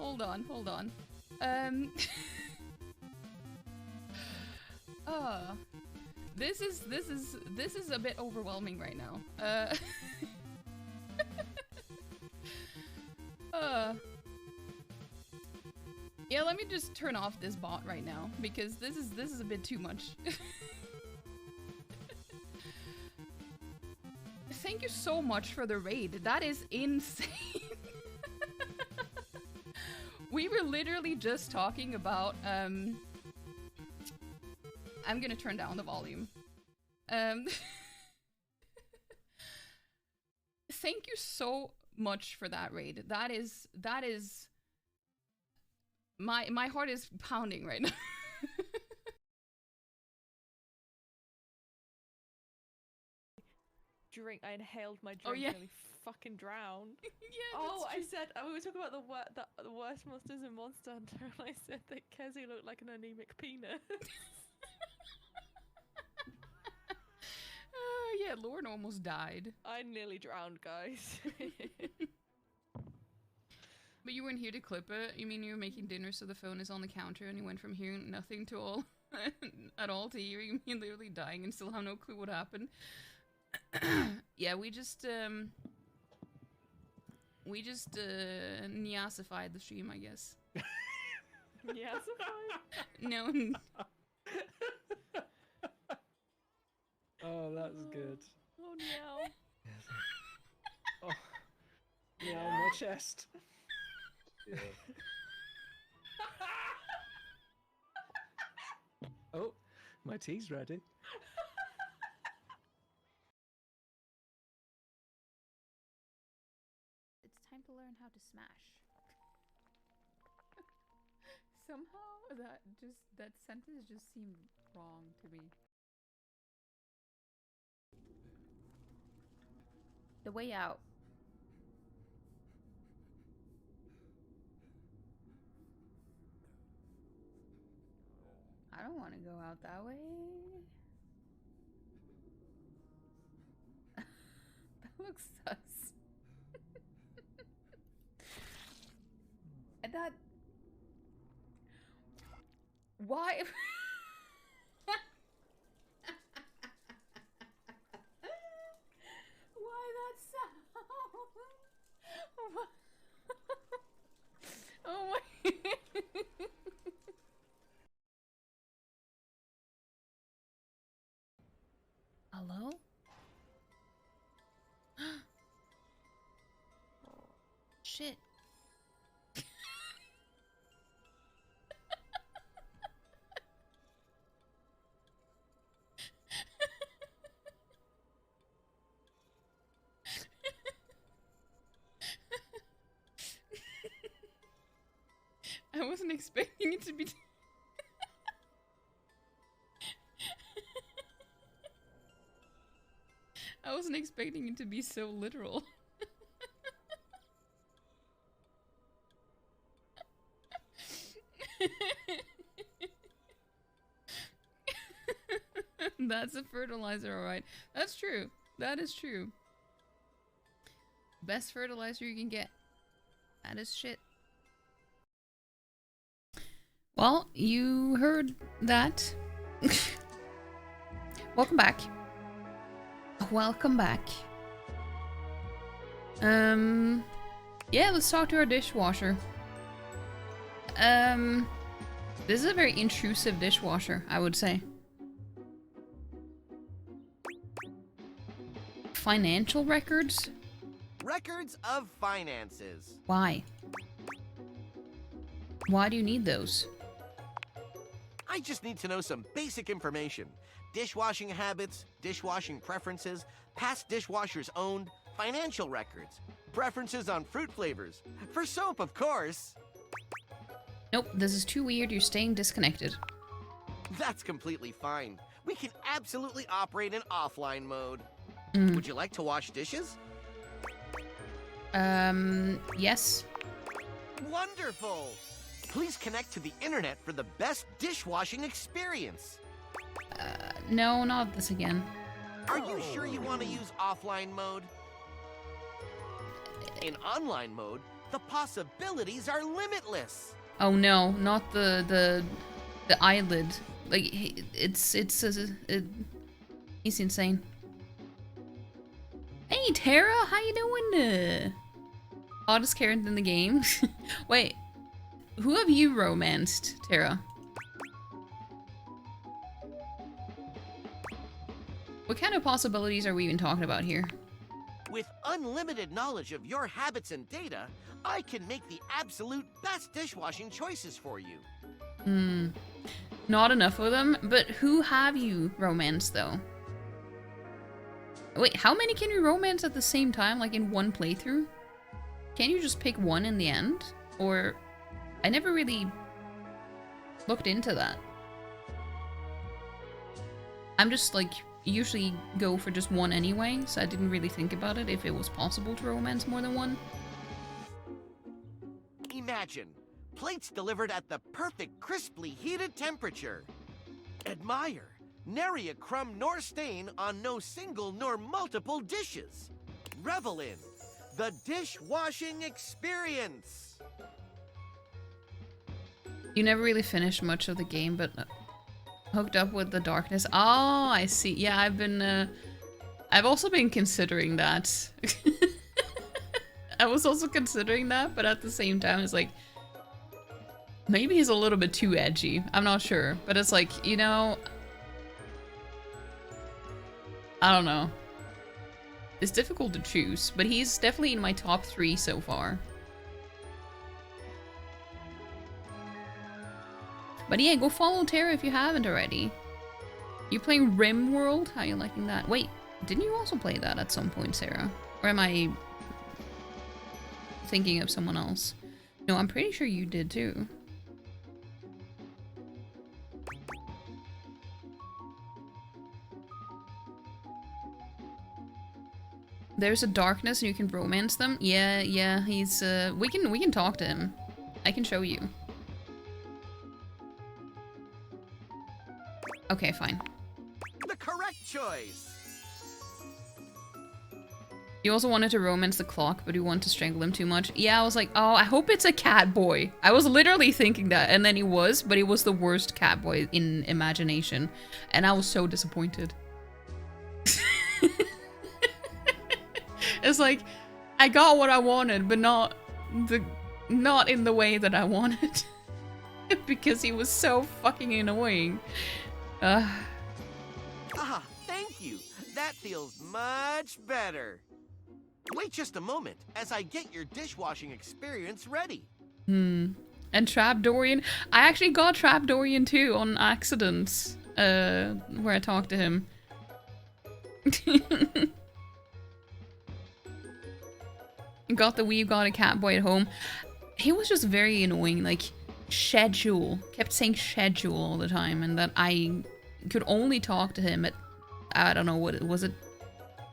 This is a bit overwhelming right now. Yeah, let me just turn off this bot right now because this is a bit too much. Thank you so much for the raid. That is insane. We were literally just talking about, I'm gonna turn down the volume. Thank you so much for that raid. That is... My heart is pounding right now. I inhaled my drink Oh, yeah. and nearly fucking drowned. Yeah, oh, that's I true. said, we were talking about the worst monsters in Monster Hunter, and I said that Kezi looked like an anemic penis. Yeah, Lauren almost died. I nearly drowned, guys. But you weren't here to clip it? You mean you were making dinner so the phone is on the counter and you went from hearing nothing to all at all to hearing me literally dying and still have no clue what happened? Yeah, we just Nyasified the stream, I guess. Nyasified? No. Oh, that's good. Oh, no. Oh, yeah, on my chest. Yeah. Oh, my tea's ready. It's time to learn how to smash. Somehow that sentence just seemed wrong to me. The way out. I don't want to go out that way. That looks sus. And that... Why? Why that sound? Oh my... Hello? Shit. I wasn't expecting it to be... I wasn't expecting it to be so literal. That's a fertilizer, alright. That's true. That is true. Best fertilizer you can get. That is shit. Well, you heard that. Welcome back. Welcome back. Yeah, let's talk to our dishwasher. This is a very intrusive dishwasher, I would say. Financial records? Records of finances. Why? Why do you need those? I just need to know some basic information. Dishwashing habits, dishwashing preferences, past dishwashers owned, financial records, preferences on fruit flavors. For soap, of course. Nope, this is too weird. You're staying disconnected. That's completely fine. We can absolutely operate in offline mode. Mm. Would you like to wash dishes? Yes. Wonderful! Please connect to the internet for the best dishwashing experience. No, not this again. Are you sure you want to use offline mode? In online mode, the possibilities are limitless. Oh no, not the eyelid. Like it's he's insane. Hey Tara, how you doing? Hottest character in the game. Wait, who have you romanced, Tara? What kind of possibilities are we even talking about here? With unlimited knowledge of your habits and data, I can make the absolute best dishwashing choices for you. Not enough of them, but who have you romanced though? Wait, how many can you romance at the same time, like in one playthrough? Can you just pick one in the end? Or... I never really looked into that. I'm just like, usually go for just one anyway, so I didn't really think about it if it was possible to romance more than one. Imagine, plates delivered at the perfect crisply heated temperature. Admire, nary a crumb nor stain on no single nor multiple dishes. Revel in the dishwashing experience. You never really finished much of the game, but hooked up with the darkness. Oh, I see. Yeah, I've also been considering that. I was also considering that, but at the same time, it's like, maybe he's a little bit too edgy. I'm not sure, but it's like, you know, I don't know. It's difficult to choose, but he's definitely in my top 3 so far. But yeah, go follow Tara if you haven't already. You playing RimWorld? How you liking that? Wait, didn't you also play that at some point, Sarah? Or am I thinking of someone else? No, I'm pretty sure you did too. There's a darkness and you can romance them. Yeah, he's we can talk to him. I can show you. Okay, fine. The correct choice. You also wanted to romance the clock, but you want to strangle him too much. Yeah, I was like, oh, I hope it's a cat boy. I was literally thinking that, and then he was, but he was the worst cat boy in imagination. And I was so disappointed. It's like, I got what I wanted, but not in the way that I wanted. Because he was so fucking annoying. Ah, thank you. That feels much better. Wait just a moment as I get your dishwashing experience ready. And Trap Dorian. I actually got Trap Dorian too on accident. Where I talked to him. Got the We've Got a Cat Boy at home. He was just very annoying, like schedule. Kept saying schedule all the time, and that I could only talk to him at, I don't know, what was it,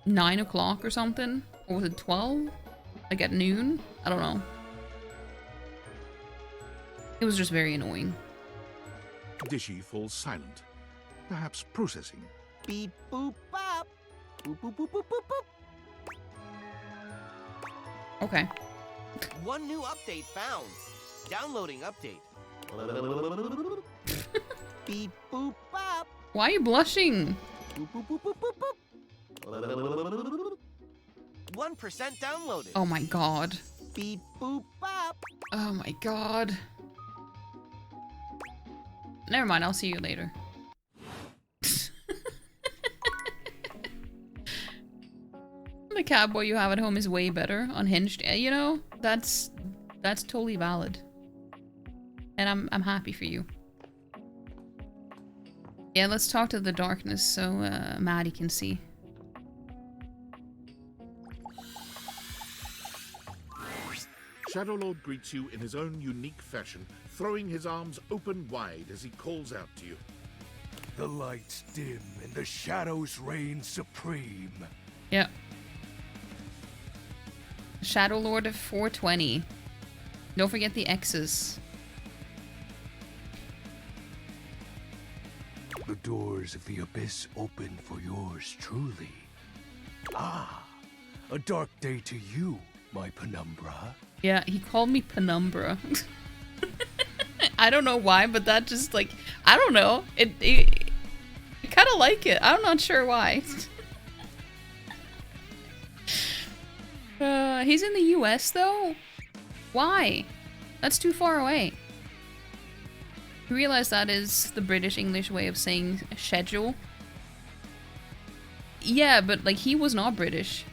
9 o'clock or something? Or was it 12? Like at noon? I don't know. It was just very annoying. Dishy falls silent, perhaps processing. Beep boop bop. Boop boop boop boop boop boop. Okay. One new update found. Downloading update. Beep boop bop. Why are you blushing? Boop boop boop boop boop boop. 1% downloaded. Oh my god. Beep boop bop. Oh my god. Never mind, I'll see you later. The cat boy you have at home is way better. Unhinged, you know, that's totally valid. And I'm happy for you. Yeah, let's talk to the darkness so Maddie can see. Shadowlord greets you in his own unique fashion, throwing his arms open wide as he calls out to you. The lights dim and the shadows reign supreme. Yeah. Shadowlord of 420. Don't forget the X's. The doors of the abyss open for yours truly. Ah, a dark day to you, my penumbra. Yeah, he called me Penumbra. I don't know why, but that just like, I don't know. It I kind of like it. I'm not sure why. He's in the US though? Why? That's too far away. You realize that is the British English way of saying schedule? Yeah, but like he was not British.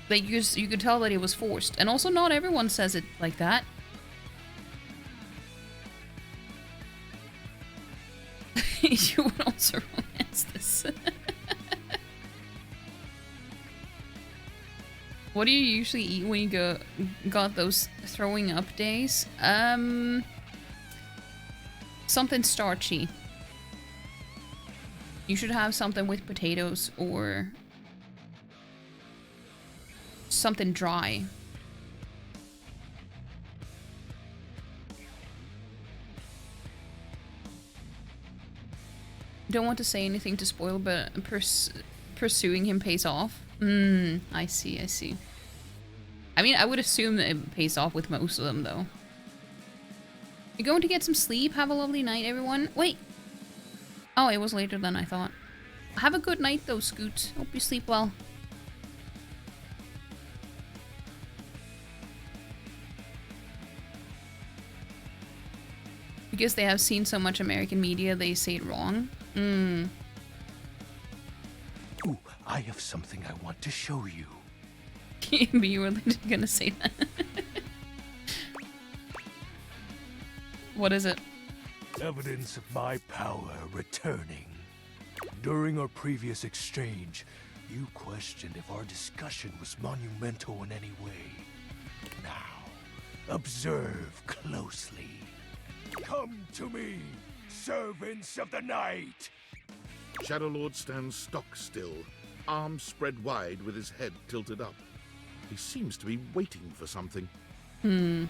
Like you could tell that he was forced. And also not everyone says it like that. You would also romance this. What do you usually eat when you got those throwing up days? Something starchy. You should have something with potatoes or something dry. Don't want to say anything to spoil, but pursuing him pays off. I see, I see. I mean, I would assume that it pays off with most of them, though. You're going to get some sleep. Have a lovely night, everyone. Wait. Oh, it was later than I thought. Have a good night, though, Scoot. Hope you sleep well. Because they have seen so much American media, they say it wrong. Ooh, I have something I want to show you. But you were literally gonna say that. What is it? Evidence of my power returning. During our previous exchange, you questioned if our discussion was monumental in any way. Now, observe closely. Come to me, servants of the night! Shadowlord stands stock still, arms spread wide with his head tilted up. He seems to be waiting for something. Ooh.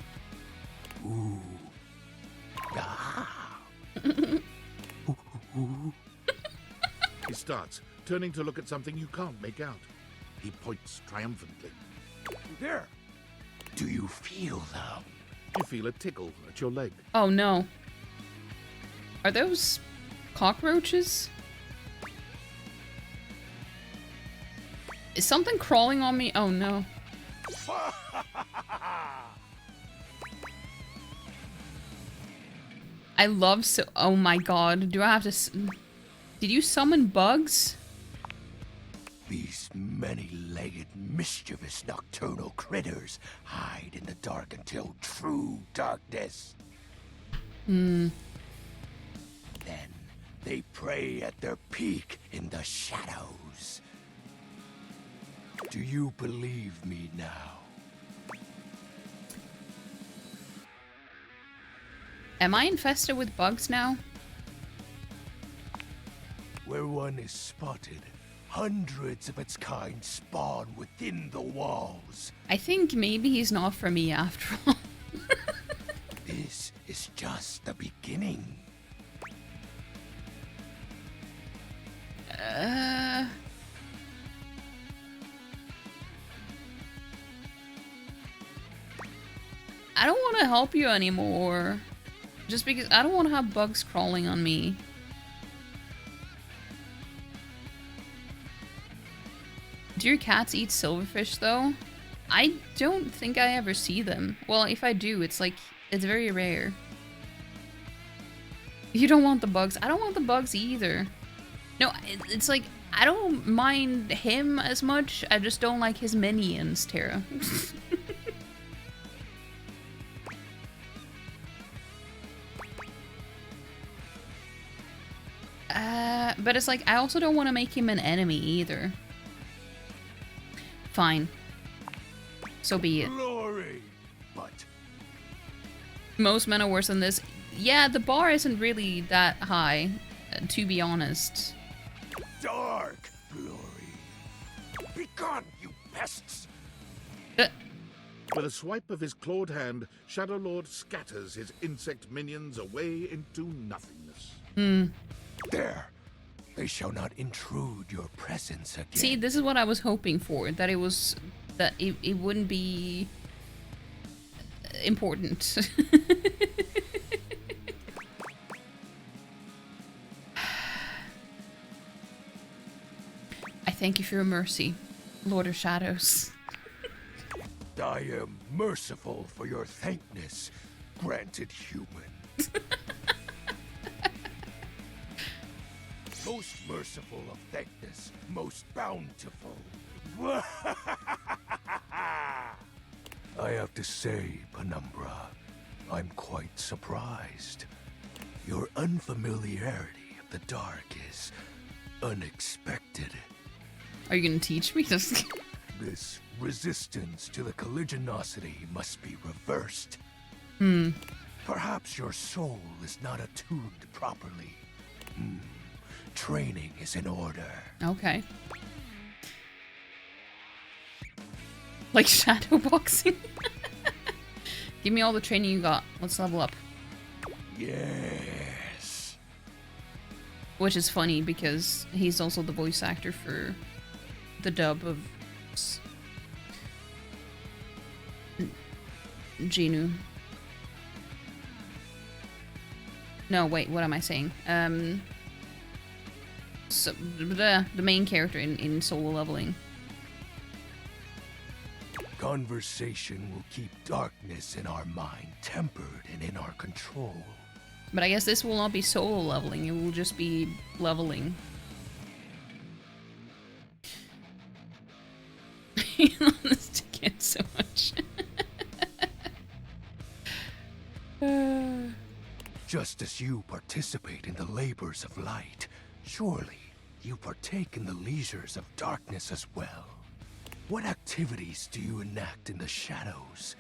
He starts, turning to look at something you can't make out. He points triumphantly. There. Do you feel them? You feel a tickle at your leg. Oh no. Are those cockroaches? Is something crawling on me? Oh no. I love so. Oh my god. Do I have to. Did you summon bugs? These many-legged, mischievous nocturnal critters hide in the dark until true darkness. Hmm. Then they prey at their peak in the shadows. Do you believe me now? Am I infested with bugs now? Where one is spotted, hundreds of its kind spawn within the walls. I think maybe he's not for me after all. This is just the beginning. I don't want to help you anymore. Just because I don't want to have bugs crawling on me. Do your cats eat silverfish though? I don't think I ever see them. Well, if I do, it's like, it's very rare. You don't want the bugs. I don't want the bugs either. No, it's like, I don't mind him as much. I just don't like his minions, Tara. But it's like, I also don't want to make him an enemy either. Fine. So be it. Glory, but most men are worse than this. Yeah, the bar isn't really that high, to be honest. dark glory. Begone, you pests! With a swipe of his clawed hand, Shadowlord scatters his insect minions away into nothingness. There. They shall not intrude your presence again. See, this is what I was hoping for. That it was... That it wouldn't be... important. I thank you for your mercy, Lord of Shadows. I am merciful for your thankness, granted human. Most merciful of thankness, most bountiful. I have to say, Penumbra, I'm quite surprised. Your unfamiliarity of the dark is unexpected. Are you gonna teach me this? This resistance to the colligiosity must be reversed. Perhaps your soul is not attuned properly. Training is in order. Okay. Like shadow boxing? Give me all the training you got. Let's level up. Yes. Which is funny because he's also the voice actor for the dub of Genu. No, wait, what am I saying? So, the main character in solo leveling. Conversation will keep darkness in our mind tempered and in our control. But I guess this will not be solo leveling, it will just be leveling. You love this ticket so much. Just as you participate in the labors of light, surely you partake in the leisures of darkness as well. What activities do you enact in the shadows?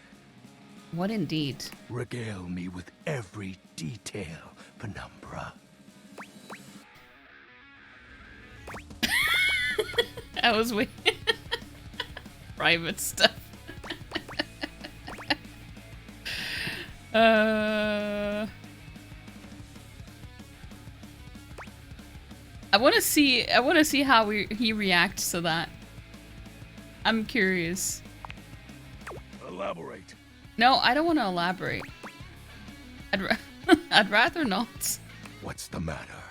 What indeed? Regale me with every detail, Penumbra. I was waiting. Private stuff. I want to see how he reacts to that. I'm curious. Elaborate. No, I don't want to elaborate. I'd rather not. What's the matter?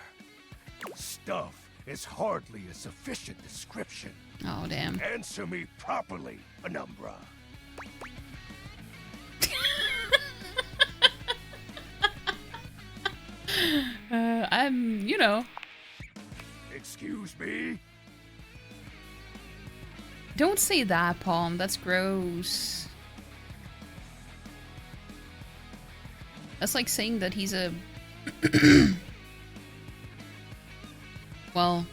Stuff is hardly a sufficient description. Oh, damn. Answer me properly, Penumbra. I'm, you know. Excuse me? Don't say that, Palm. That's gross. That's like saying that he's a... well...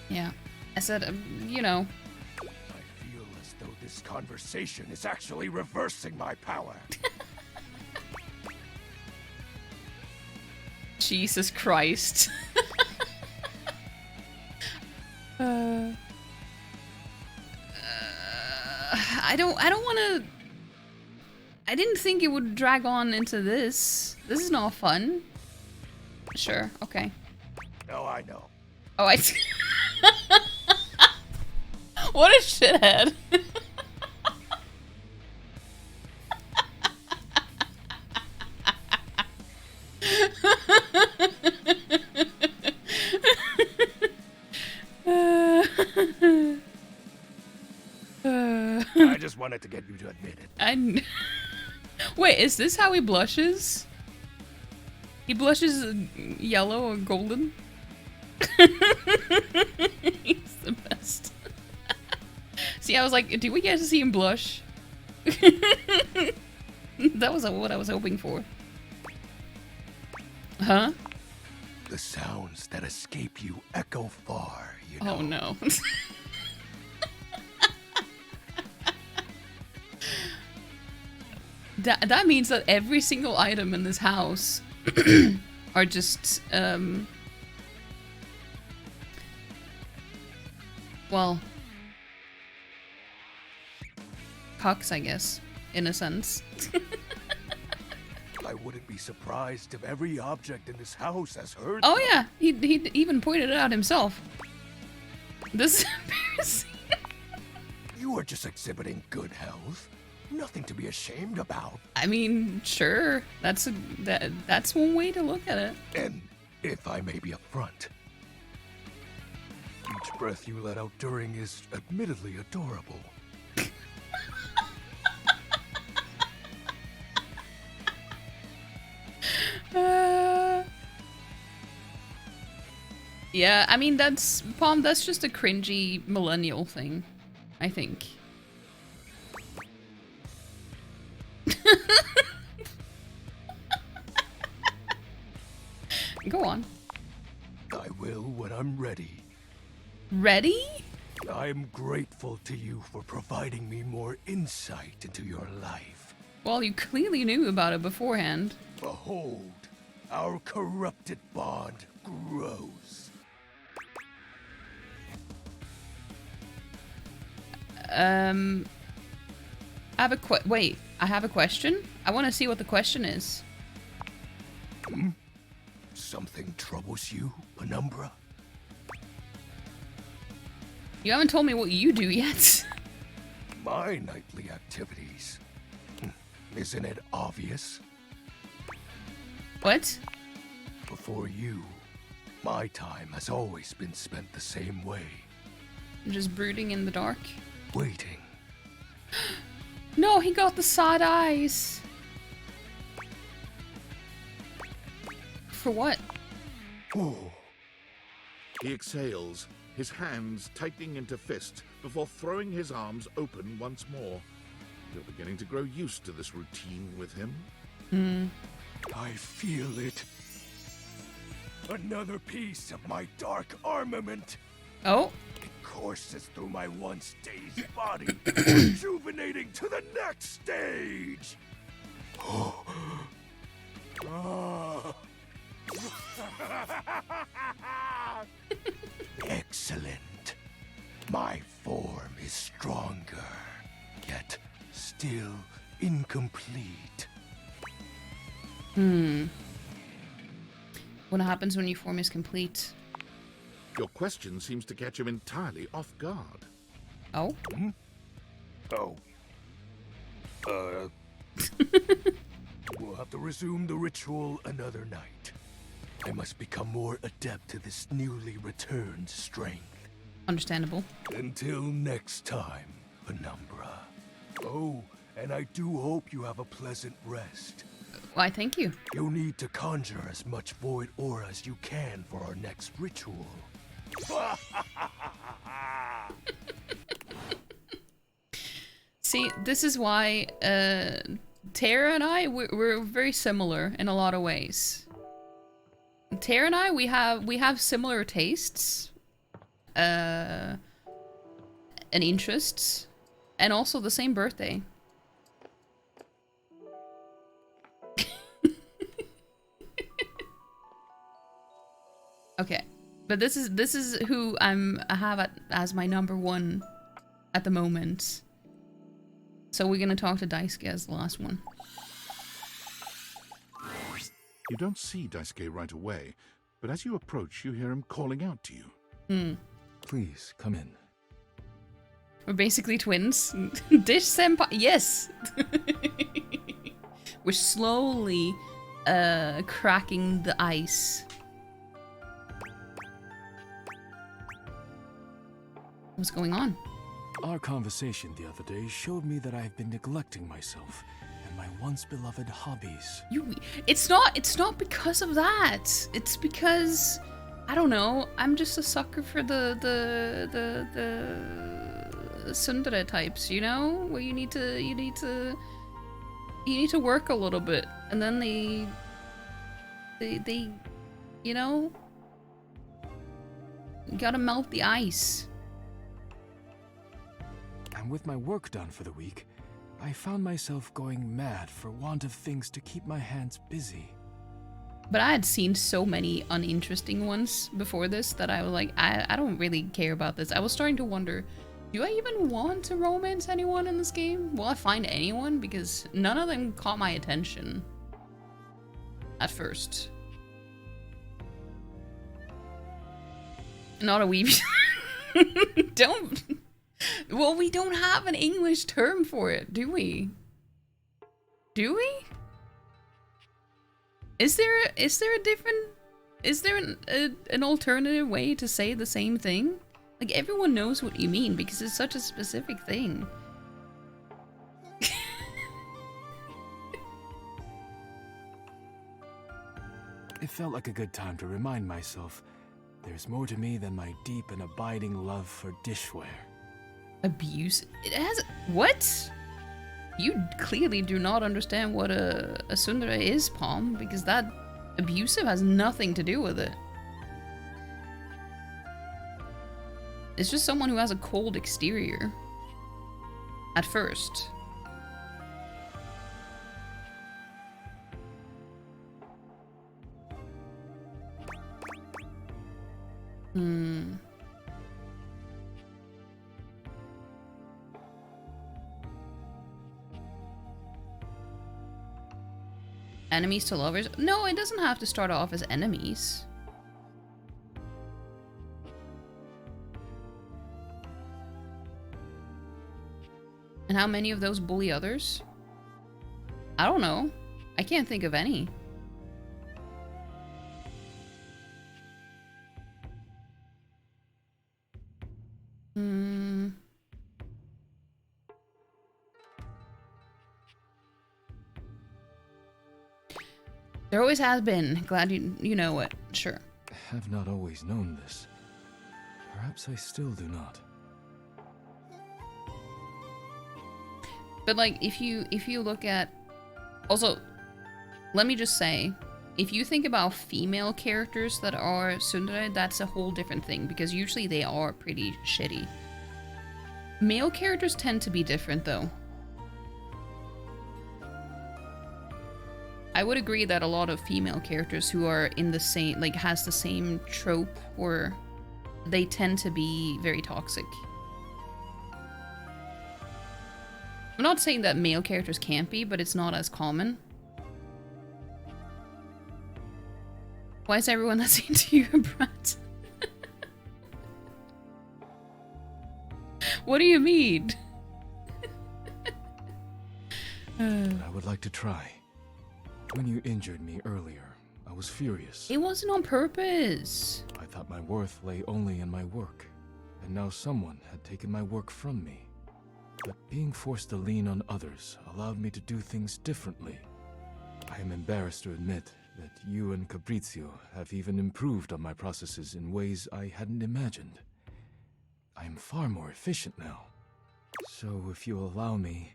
yeah. I said, you know. I feel as though this conversation is actually reversing my power. Jesus Christ. I don't want to... I didn't think it would drag on into this. This is not fun. Sure, okay. Oh, I know. Oh, I... What a shithead. I just wanted to get you to admit it. Wait, is this how he blushes? He blushes yellow or golden? He's the best. See, I was like, do we get to see him blush? That was what I was hoping for. Huh? The sounds that escape you echo far, you know. Oh no. That means that every single item in this house are just, well, cocks, I guess, in a sense. I wouldn't be surprised if every object in this house has heard. Oh yeah, he even pointed it out himself. This is embarrassing. You are just exhibiting good health. Nothing to be ashamed about. I mean, sure. That's one way to look at it. And if I may be upfront, each breath you let out during is admittedly adorable. Yeah, I mean, that's just a cringy millennial thing, I think. Go on. I will when I'm ready. Ready? I'm grateful to you for providing me more insight into your life. Well, you clearly knew about it beforehand. Behold, our corrupted bond grows. I have a wait, I have a question? I want to see what the question is. Hmm? Something troubles you, Penumbra? You haven't told me what you do yet. My nightly activities. Isn't it obvious? What? Before you, my time has always been spent the same way. Just brooding in the dark? Waiting. No, he got the side eyes. For what? Oh. He exhales, his hands tightening into fists before throwing his arms open once more. You're beginning to grow used to this routine with him. I feel it. Another piece of my dark armament. Oh. It courses through my once dazed body, rejuvenating to the next stage. Excellent. My form is stronger, yet still incomplete. What happens when your form is complete? Your question seems to catch him entirely off guard. Oh? Oh. We'll have to resume the ritual another night. I must become more adept to this newly returned strength. Understandable. Until next time, Penumbra. Oh, and I do hope you have a pleasant rest. Why, thank you. You'll need to conjure as much void aura as you can for our next ritual. See, this is why Tara and I, we're very similar in a lot of ways. Tara and I, we have similar tastes, and interests, and also the same birthday. Okay, but this is who I have as my number one at the moment. So we're gonna talk to Daisuke as the last one. You don't see Daisuke right away, but as you approach, you hear him calling out to you. Please, come in. We're basically twins. Dish senpai, yes! We're slowly cracking the ice. What's going on? Our conversation the other day showed me that I've been neglecting myself and my once beloved hobbies. It's not because of that. It's because I don't know. I'm just a sucker for the tsundere types, you know, where you need to work a little bit, and then they you know, you gotta melt the ice. And with my work done for the week, I found myself going mad for want of things to keep my hands busy. But I had seen so many uninteresting ones before this that I was like, I don't really care about this. I was starting to wonder, do I even want to romance anyone in this game? Will I find anyone? Because none of them caught my attention at first. Not a weeb. Don't. Well, we don't have an English term for it, do we? Do we? Is there an alternative way to say the same thing? Like, everyone knows what you mean because it's such a specific thing. It felt like a good time to remind myself there's more to me than my deep and abiding love for dishware. Abuse? It has... What? You clearly do not understand what a tsundere is, Palm, because that abusive has nothing to do with it. It's just someone who has a cold exterior. At first. Enemies to lovers? No, it doesn't have to start off as enemies. And how many of those bully others? I don't know. I can't think of any. There always has been. Glad you know it. Sure. I have not always known this. Perhaps I still do not. But like, if you look at... Also, let me just say, if you think about female characters that are tsundere, that's a whole different thing, because usually they are pretty shitty. Male characters tend to be different, though. I would agree that a lot of female characters who are in the same, like, has the same trope, or they tend to be very toxic. I'm not saying that male characters can't be, but it's not as common. Why is everyone that's into you a brat? What do you mean? I would like to try. When you injured me earlier, I was furious. It wasn't on purpose. I thought my worth lay only in my work, and now someone had taken my work from me. But being forced to lean on others allowed me to do things differently. I am embarrassed to admit that you and Caprizio have even improved on my processes in ways I hadn't imagined. I am far more efficient now. So if you allow me,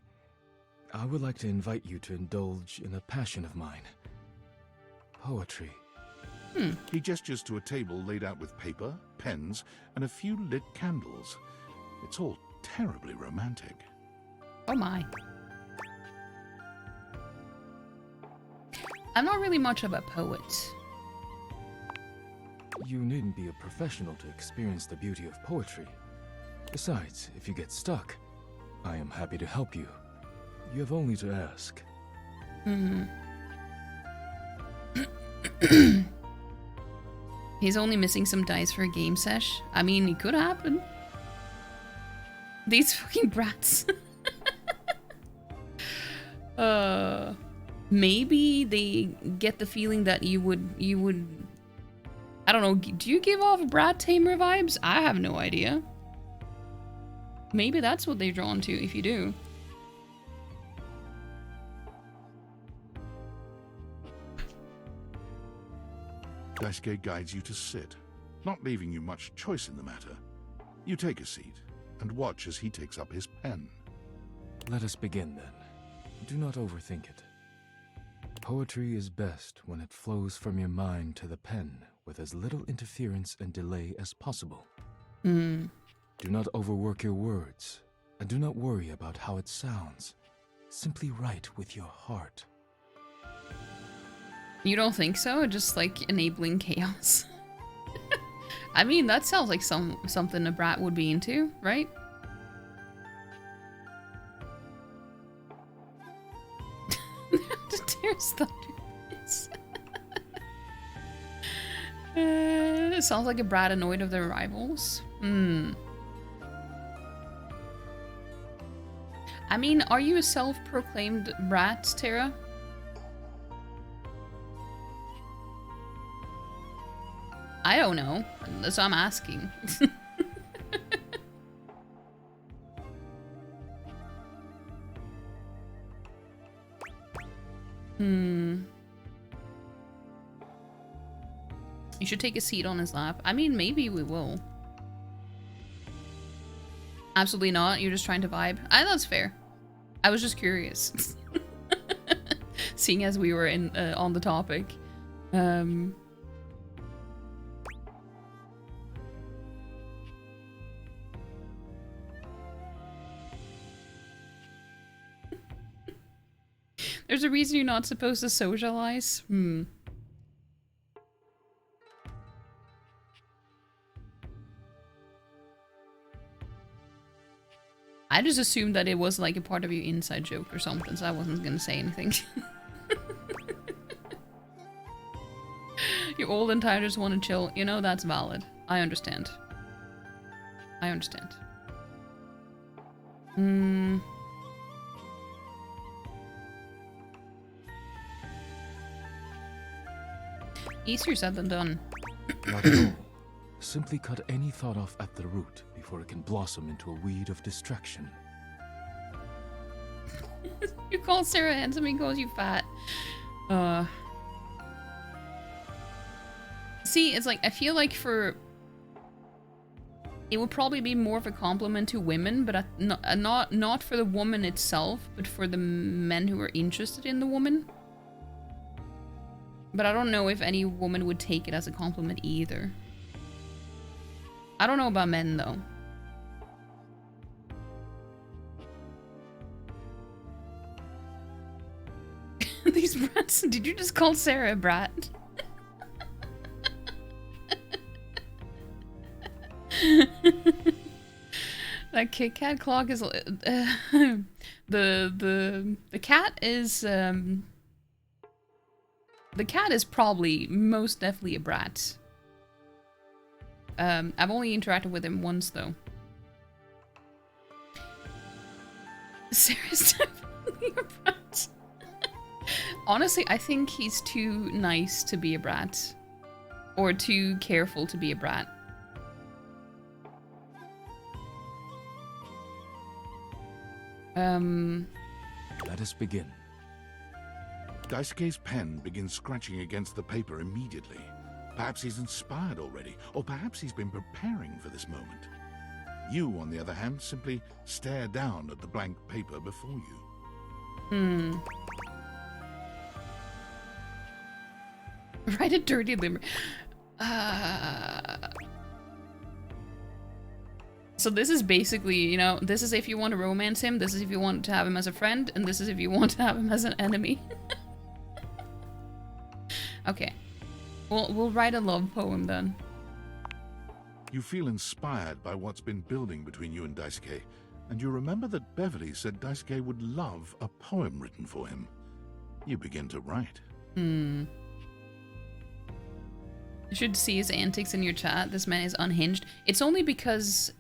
I would like to invite you to indulge in a passion of mine. Poetry. He gestures to a table laid out with paper, pens, and a few lit candles. It's all terribly romantic. Oh my. I'm not really much of a poet. You needn't be a professional to experience the beauty of poetry. Besides, if you get stuck, I am happy to help you. You have only to ask. He's only missing some dice for a game sesh. I mean, it could happen. These fucking brats. Maybe they get the feeling that you would I don't know, do you give off brat tamer vibes? I have no idea. Maybe that's what they're drawn to if you do. Daisuke guides you to sit, not leaving you much choice in the matter. You take a seat and watch as he takes up his pen. Let us begin then. Do not overthink it. Poetry is best when it flows from your mind to the pen with as little interference and delay as possible. Do not overwork your words, and do not worry about how it sounds. Simply write with your heart. You don't think so? Just like enabling chaos? I mean, that sounds like something a brat would be into, right? There's thunders. It sounds like a brat annoyed of their rivals. I mean, are you a self-proclaimed brat, Tara? I don't know. That's what I'm asking. You should take a seat on his lap. I mean, maybe we will. Absolutely not. You're just trying to vibe. That's fair. I was just curious. Seeing as we were in on the topic. There's a reason you're not supposed to socialize. I just assumed that it was like a part of your inside joke or something, so I wasn't gonna say anything. You're old and tired, just want to chill. You know, that's valid. I understand. I understand. Easier said than done. Not at all. Simply cut any thought off at the root before it can blossom into a weed of distraction. You call Sarah handsome, he calls you fat. See, it's like, I feel like it would probably be more of a compliment to women, but not for the woman itself, but for the men who are interested in the woman. But I don't know if any woman would take it as a compliment either. I don't know about men, though. These brats Did you just call Sarah a brat? That Kit Kat clock is the cat is the cat is probably most definitely a brat. I've only interacted with him once though. Sarah's definitely a brat. Honestly, I think he's too nice to be a brat. Or too careful to be a brat. Let us begin. Daisuke's pen begins scratching against the paper immediately. Perhaps he's inspired already, or perhaps he's been preparing for this moment. You, on the other hand, simply stare down at the blank paper before you. Write a dirty limerick. So this is basically, you know, this is if you want to romance him, this is if you want to have him as a friend, and this is if you want to have him as an enemy. Okay. We'll write a love poem then. You feel inspired by what's been building between you and Daisuke, and you remember that Beverly said Daisuke would love a poem written for him. You begin to write. You should see his antics in your chat. This man is unhinged. It's only because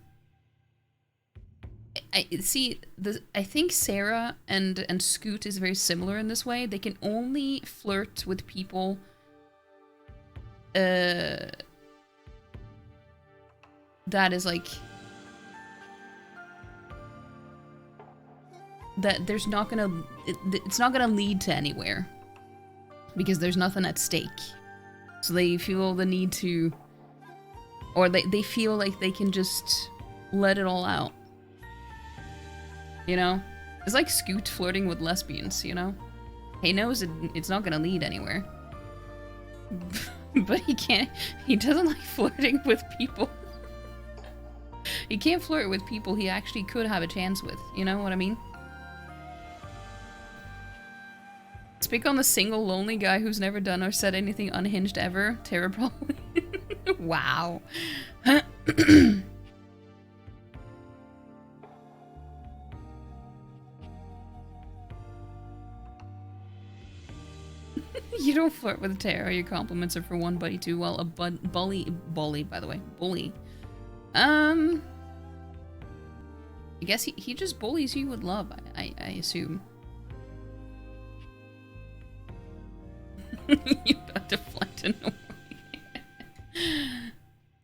I think Sarah and Scoot is very similar in this way. They can only flirt with people that is like that there's not gonna it's not gonna lead to anywhere because there's nothing at stake. So they feel the need to, or they feel like they can just let it all out. You know? It's like Scoot flirting with lesbians, you know? He knows it's not gonna lead anywhere. But he doesn't like flirting with people. He can't flirt with people he actually could have a chance with, you know what I mean? Speak on the single lonely guy who's never done or said anything unhinged ever. Tara probably. Wow. You don't flirt with Tara. Your compliments are for one buddy too. Well, a bully, by the way. Bully. I guess he just bullies you with love, I assume. You got deflect and away.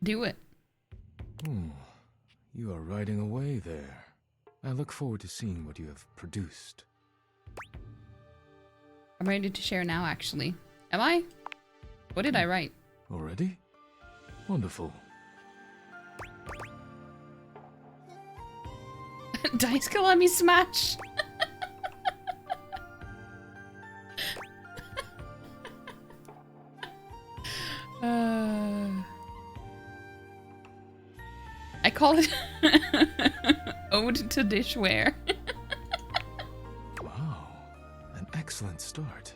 Do it. You are writing away there. I look forward to seeing what you have produced. I'm ready to share now, actually. Am I? What did I write? Already? Wonderful. Dice can let me smash. I call it Ode to Dishware. Wow, an excellent start.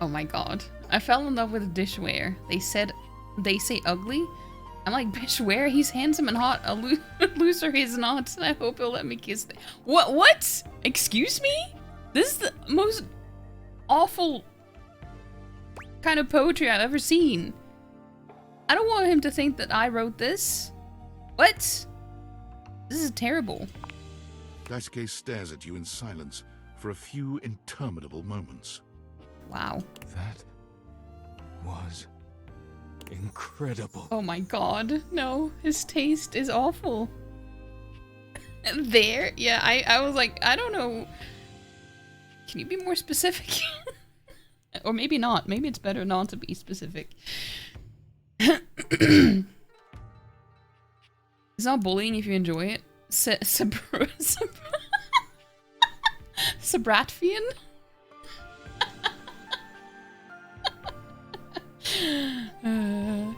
Oh my god. I fell in love with dishware. They say ugly. I'm like, bitch, where? He's handsome and hot. A loser he's not. I hope he'll let me kiss. What? Excuse me? This is the most awful kind of poetry I've ever seen. I don't want him to think that I wrote this. What? This is terrible. Daisuke stares at you in silence for a few interminable moments. Wow. That was incredible. Oh my god. No, his taste is awful. There? Yeah, I was like, I don't know. Can you be more specific? Or maybe not. Maybe it's better not to be specific. It's not bullying if you enjoy it. Sabratfian?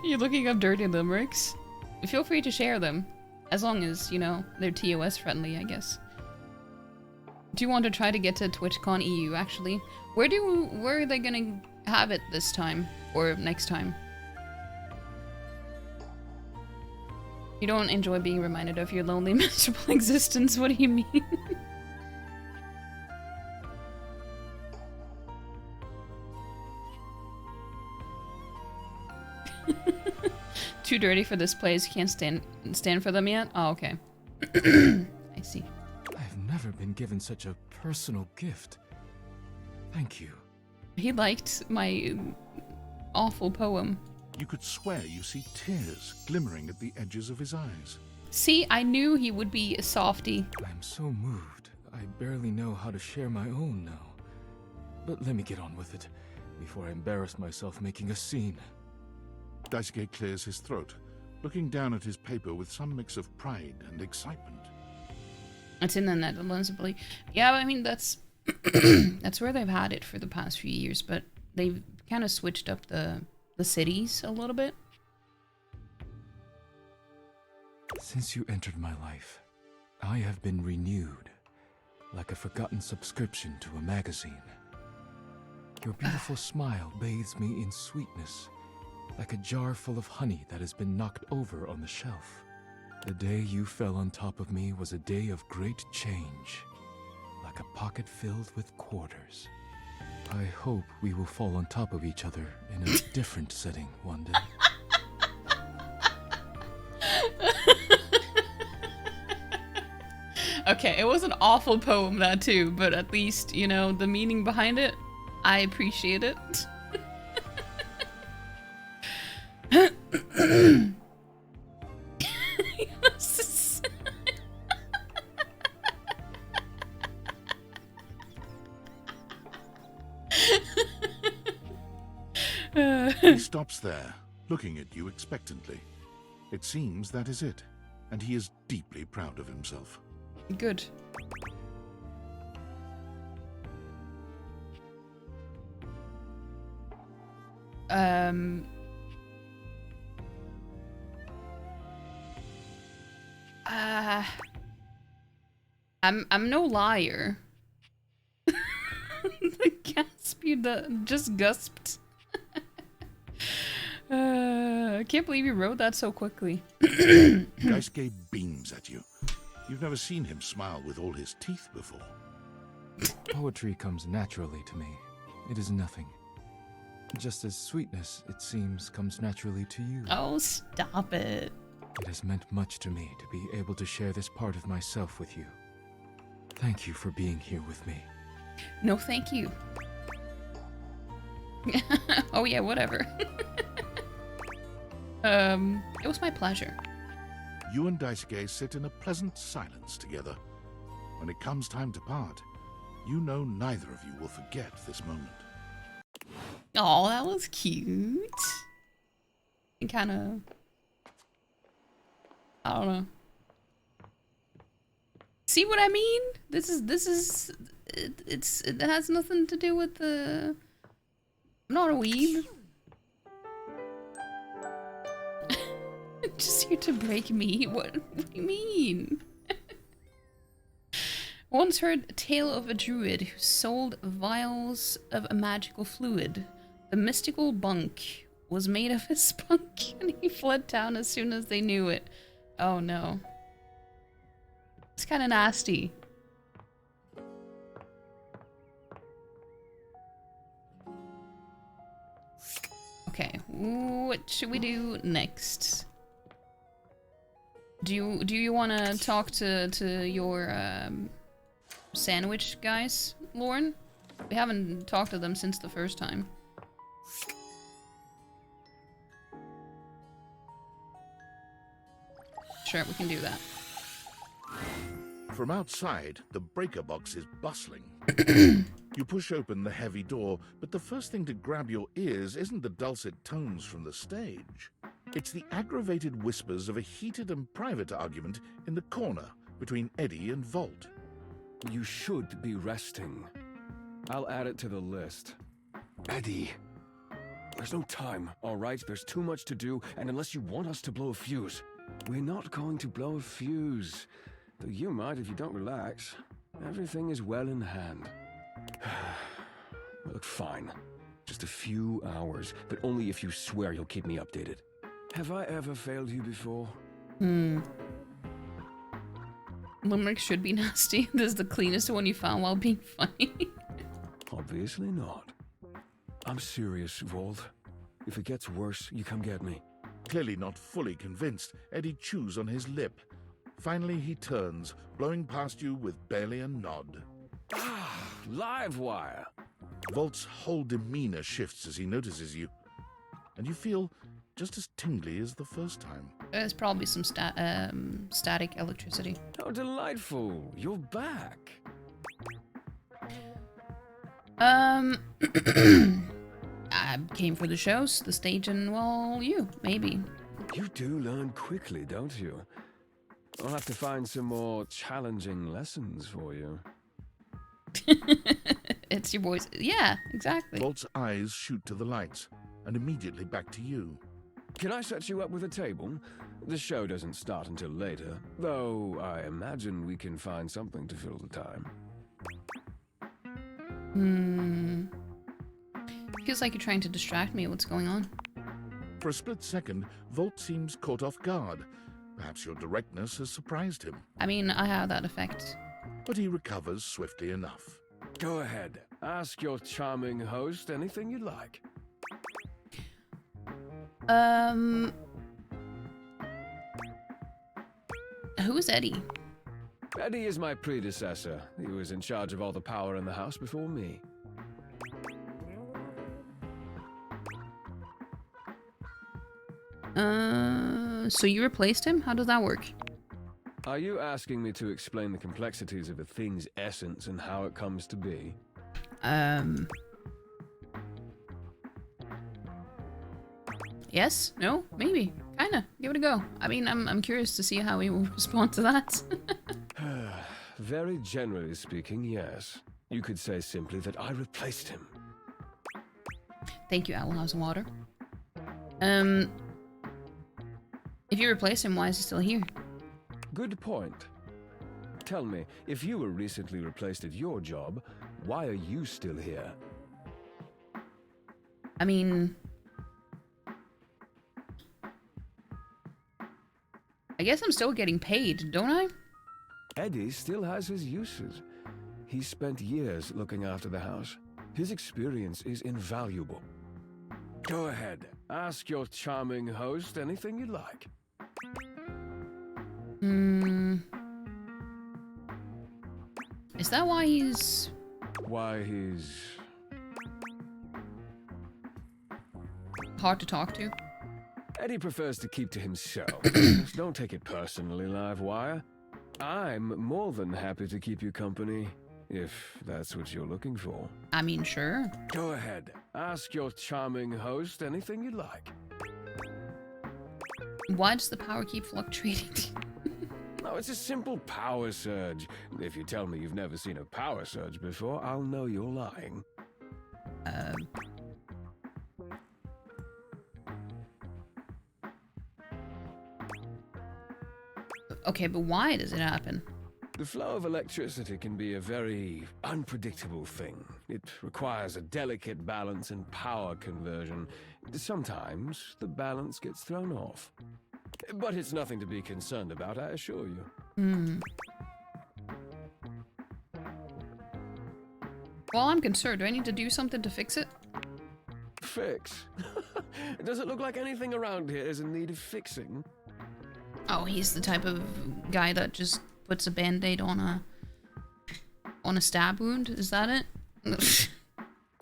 You're looking up dirty limericks? Feel free to share them. As long as, you know, they're TOS friendly, I guess. Do you want to try to get to TwitchCon EU, actually? Where are they gonna have it this time? Or next time? You don't enjoy being reminded of your lonely, miserable existence? What do you mean? Too dirty for this place. Can't stand for them yet? Oh, okay. I see. I've never been given such a personal gift. Thank you. He liked my awful poem. You could swear you see tears glimmering at the edges of his eyes. See, I knew he would be a softie. I'm so moved. I barely know how to share my own now. But let me get on with it, before I embarrass myself making a scene. Daisuke clears his throat, looking down at his paper with some mix of pride and excitement. It's in the Netherlands, I believe. Yeah, I mean, that's that's where they've had it for the past few years, but they've kind of switched up the cities a little bit. Since you entered my life, I have been renewed, like a forgotten subscription to a magazine. Your beautiful smile bathes me in sweetness, like a jar full of honey that has been knocked over on the shelf. The day you fell on top of me was a day of great change, like a pocket filled with quarters. I hope we will fall on top of each other in a different setting one day. Okay, it was an awful poem, that too, but at least, you know, the meaning behind it, I appreciate it. He stops there, looking at you expectantly. It seems that is it, and he is deeply proud of himself. Good. I'm no liar. The gasp you just gusped. I can't believe you wrote that so quickly. Daisuke beams at you. You've never seen him smile with all his teeth before. Poetry comes naturally to me. It is nothing. Just as sweetness, it seems, comes naturally to you. Oh, stop it. It has meant much to me to be able to share this part of myself with you. Thank you for being here with me. No, thank you. Oh yeah, whatever. It was my pleasure. You and Daisuke sit in a pleasant silence together. When it comes time to part, you know neither of you will forget this moment. Oh, that was cute. And kind of, I don't know. See what I mean? It has nothing to do with the. I'm not a weeb. Just here to break me. What do you mean? Once heard a tale of a druid who sold vials of a magical fluid. The mystical bunk was made of his spunk, and he fled town as soon as they knew it. Oh no. It's kind of nasty. Okay, what should we do next? Do you want to talk to your sandwich guys, Lauren? We haven't talked to them since the first time. Sure, we can do that. From outside, the breaker box is bustling. You push open the heavy door, but the first thing to grab your ears isn't the dulcet tones from the stage. It's the aggravated whispers of a heated and private argument in the corner between Eddie and Volt. You should be resting. I'll add it to the list. Eddie. There's no time, all right? There's too much to do, and unless you want us to blow a fuse. We're not going to blow a fuse. Though you might if you don't relax. Everything is well in hand. Look, fine. Just a few hours, but only if you swear you'll keep me updated. Have I ever failed you before? Limerick should be nasty. This is the cleanest one you found while being funny. Obviously not. I'm serious, Vold. If it gets worse, you come get me. Clearly not fully convinced, Eddie chews on his lip. Finally, he turns, blowing past you with barely a nod. Ah, live wire. Volt's whole demeanor shifts as he notices you, and you feel just as tingly as the first time. There's probably some static electricity. How delightful. You're back. I came for the shows, the stage, and, well, you, maybe. You do learn quickly, don't you? I'll have to find some more challenging lessons for you. It's your voice. Yeah, exactly. Volt's eyes shoot to the lights, and immediately back to you. Can I set you up with a table? The show doesn't start until later, though I imagine we can find something to fill the time. Feels like you're trying to distract me. What's going on? For a split second, Volt seems caught off guard. Perhaps your directness has surprised him. I mean, I have that effect. But he recovers swiftly enough. Go ahead. Ask your charming host anything you'd like. Who's Eddie? Eddie is my predecessor. He was in charge of all the power in the house before me. So you replaced him? How does that work? Are you asking me to explain the complexities of a thing's essence and how it comes to be? Yes? No? Maybe. Kinda. Give it a go. I mean, I'm curious to see how he will respond to that. Very generally speaking, yes. You could say simply that I replaced him. Thank you, Owl House of Water. If you replace him, why is he still here? Good point. Tell me, if you were recently replaced at your job, why are you still here? I mean... I guess I'm still getting paid, don't I? Eddie still has his uses. He spent years looking after the house. His experience is invaluable. Go ahead. Ask your charming host anything you'd like. Is that why he's... Why he's... hard to talk to? Eddie prefers to keep to himself. Don't take it personally, Livewire. I'm more than happy to keep you company, if that's what you're looking for. I mean, sure. Go ahead. Ask your charming host anything you'd like. Why does the power keep fluctuating? No, it's a simple power surge. If you tell me you've never seen a power surge before, I'll know you're lying. Okay, but why does it happen? The flow of electricity can be a very unpredictable thing. It requires a delicate balance and power conversion. Sometimes the balance gets thrown off. But it's nothing to be concerned about, I assure you. Well, I'm concerned. Do I need to do something to fix it? Fix? Does it look like anything around here is in need of fixing? Oh, he's the type of guy that just puts a band-aid on a stab wound? Is that it?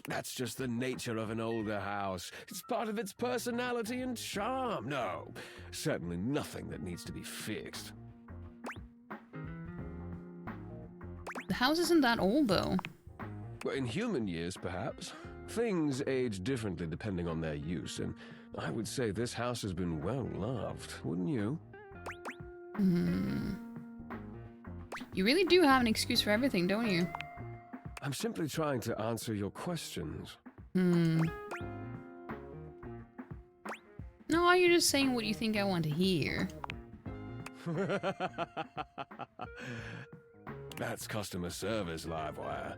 That's just the nature of an older house. It's part of its personality and charm. No, certainly nothing that needs to be fixed. The house isn't that old, though. Well, in human years, perhaps. Things age differently depending on their use, and I would say this house has been well loved, wouldn't you? You really do have an excuse for everything, don't you? I'm simply trying to answer your questions. No, you're just saying what you think I want to hear. That's customer service, Livewire.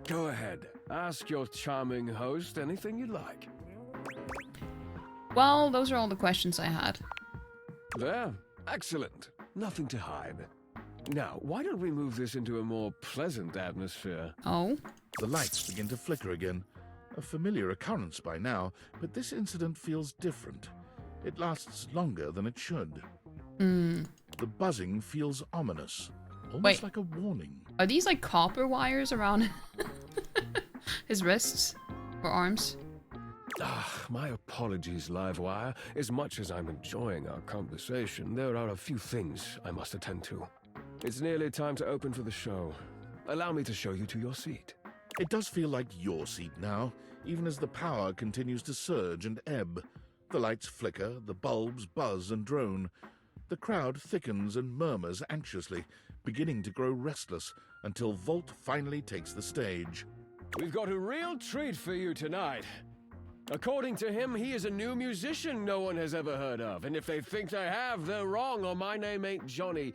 Go ahead. Ask your charming host anything you'd like. Well, those are all the questions I had. There. Excellent. Nothing to hide. Now, why don't we move this into a more pleasant atmosphere? Oh? The lights begin to flicker again. A familiar occurrence by now, but this incident feels different. It lasts longer than it should. Hmm. The buzzing feels ominous, almost Wait. like a warning. Are these like copper wires around his wrists or arms? Ah, my apologies, Livewire. As much as I'm enjoying our conversation, there are a few things I must attend to. It's nearly time to open for the show. Allow me to show you to your seat. It does feel like your seat now, even as the power continues to surge and ebb. The lights flicker, the bulbs buzz and drone. The crowd thickens and murmurs anxiously, beginning to grow restless, until Volt finally takes the stage. We've got a real treat for you tonight. According to him, he is a new musician no one has ever heard of. And if they think they have, they're wrong, or my name ain't Johnny.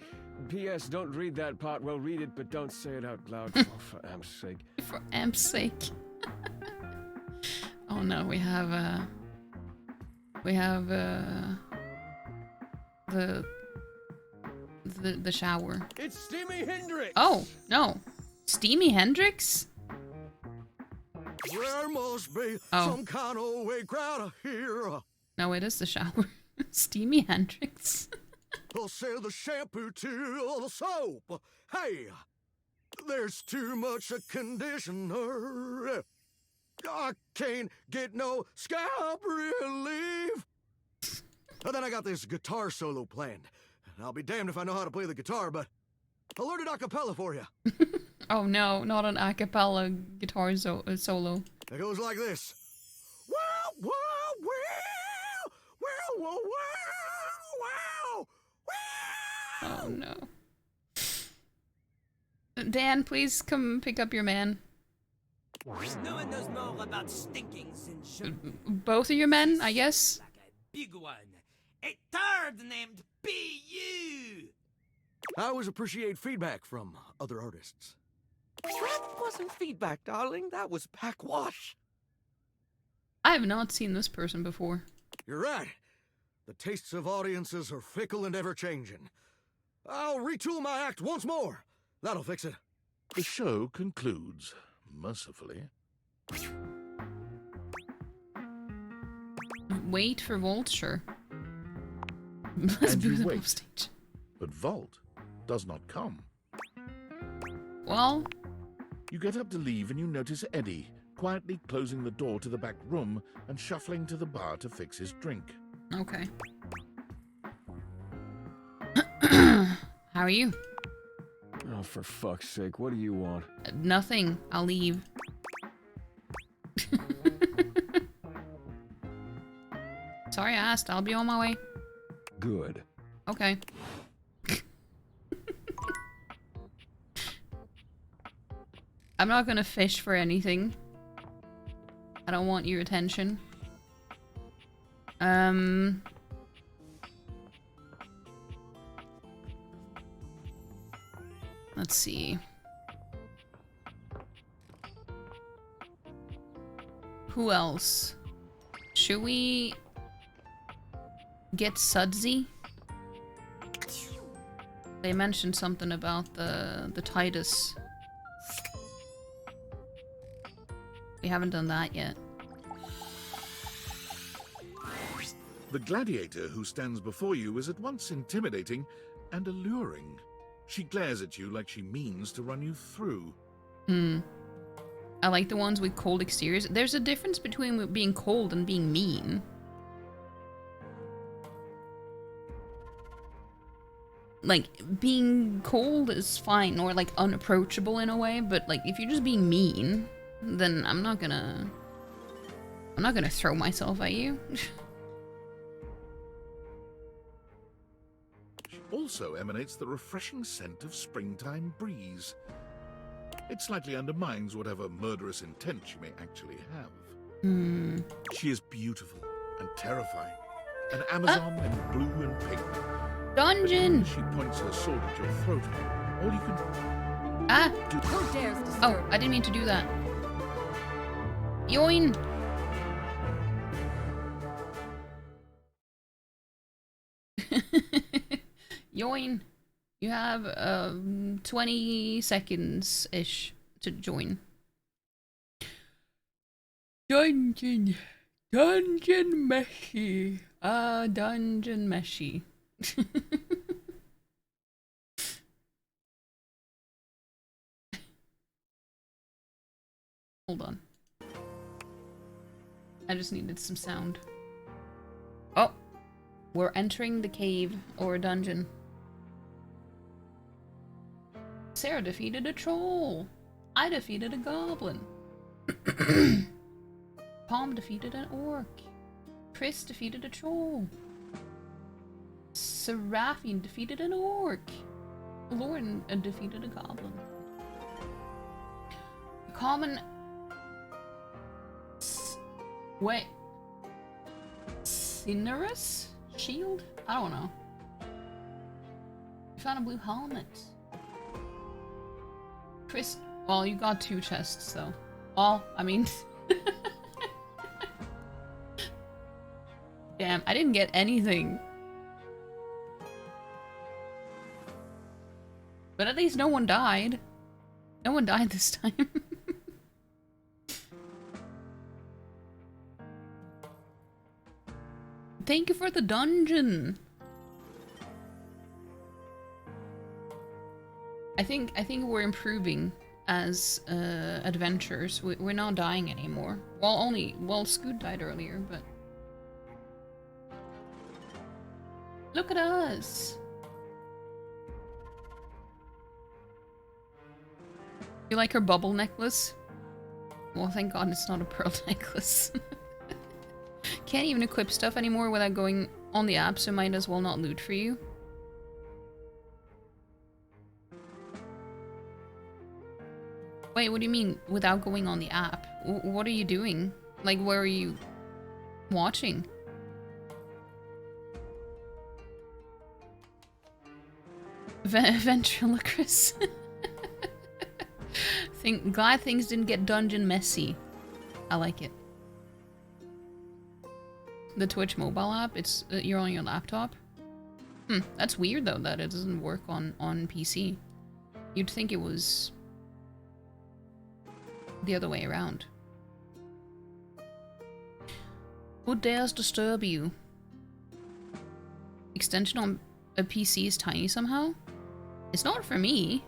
P.S. Don't read that part. Well, read it, but don't say it out loud, for amp's sake. For amp's sake. Oh no, we have the shower. It's Steamy Hendrix! Oh, no. Steamy Hendrix? There must be some kind of way crowd here. No, it is the shower. Steamy Hendrix. I'll sell the shampoo to the soap. Hey, there's too much a conditioner. I can't get no scalp relief. And then I got this guitar solo planned. I'll be damned if I know how to play the guitar, but I'll learn it a cappella for you. Oh no, not an a cappella guitar solo. It goes like this. Wow, wow, wow, wow, wow, wow, wow. Oh no. Dan, please come pick up your man. No one knows more about stinkings than Jean. Both of your men, I guess? Big one. A third named B.U. I always appreciate feedback from other artists. That wasn't feedback, darling. That was backwash. I have not seen this person before. You're right. The tastes of audiences are fickle and ever-changing. I'll retool my act once more. That'll fix it. The show concludes, mercifully. Wait for Volt, sure. Let's And do you the wait. stage. But Volt does not come. Well... You get up to leave and you notice Eddie, quietly closing the door to the back room and shuffling to the bar to fix his drink. Okay. How are you? Oh, for fuck's sake, what do you want? Nothing. I'll leave. Sorry I asked. I'll be on my way. Good. Okay. I'm not gonna fish for anything. I don't want your attention. Let's see. Who else? Should we get Sudsy? They mentioned something about the Titus. We haven't done that yet. The gladiator who stands before you is at once intimidating and alluring. She glares at you like she means to run you through. I like the ones with cold exteriors. There's a difference between being cold and being mean. Like, being cold is fine, or like unapproachable in a way, but like if you're just being mean, then I'm not gonna throw myself at you. She also emanates the refreshing scent of springtime breeze. It slightly undermines whatever murderous intent she may actually have. She is beautiful and terrifying, an Amazon in blue and pink. Dungeon! But when she points her sword at your throat, all you can... Ah! Who dares disturb? Oh, I didn't mean to do that. Yoin! Yoin! You have 20 seconds-ish to join. Dungeon meshy. Dungeon meshy. Hold on. I just needed some sound. Oh! We're entering the cave or dungeon. Sarah defeated a troll. I defeated a goblin. Palm defeated an orc. Chris defeated a troll. Seraphine defeated an orc. Lauren defeated a goblin. Common... Wait. Cinerus? Shield? I don't know. You found a blue helmet. Chris... Well, you got 2 chests, though. Well, I mean... Damn, I didn't get anything. But at least no one died. No one died this time. Thank you for the dungeon. I think we're improving as adventurers. We're not dying anymore. Well, Scoot died earlier, but look at us. You like her bubble necklace? Well, thank God it's not a pearl necklace. Can't even equip stuff anymore without going on the app, so might as well not loot for you. Wait, what do you mean without going on the app? What are you doing? Like, where are you watching? Ventriloquist. Glad things didn't get dungeon messy. I like it. The Twitch mobile app, it's you're on your laptop. That's weird though that it doesn't work on PC. You'd think it was the other way around. Who dares disturb you? Extension on a PC is tiny somehow? It's not for me.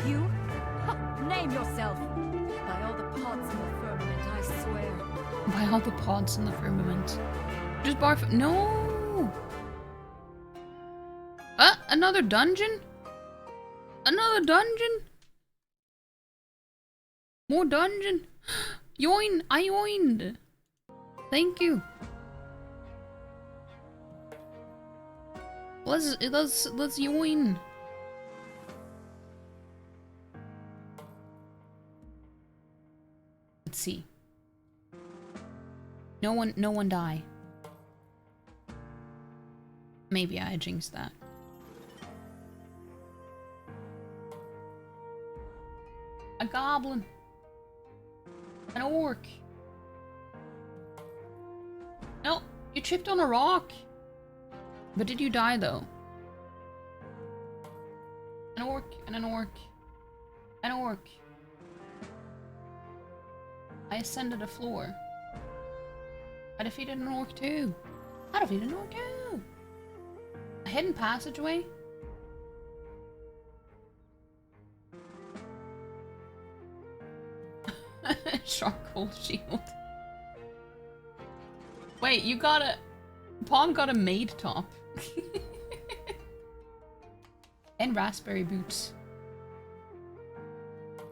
You? Ha, name yourself! By all the pods in the firmament, I swear. By all the pods in the firmament. Just barf- No! Another dungeon? Another dungeon? More dungeon? Yoin! I yoined! Thank you. Let's yoin. Let's see. No one die. Maybe I jinxed that. A goblin. An orc. No, you tripped on a rock. But did you die though? An orc and an orc. An orc. I ascended a floor. I defeated an orc too. I defeated an orc too. A hidden passageway? Charcoal shield. Wait, you got a... Palm got a maid top. And raspberry boots.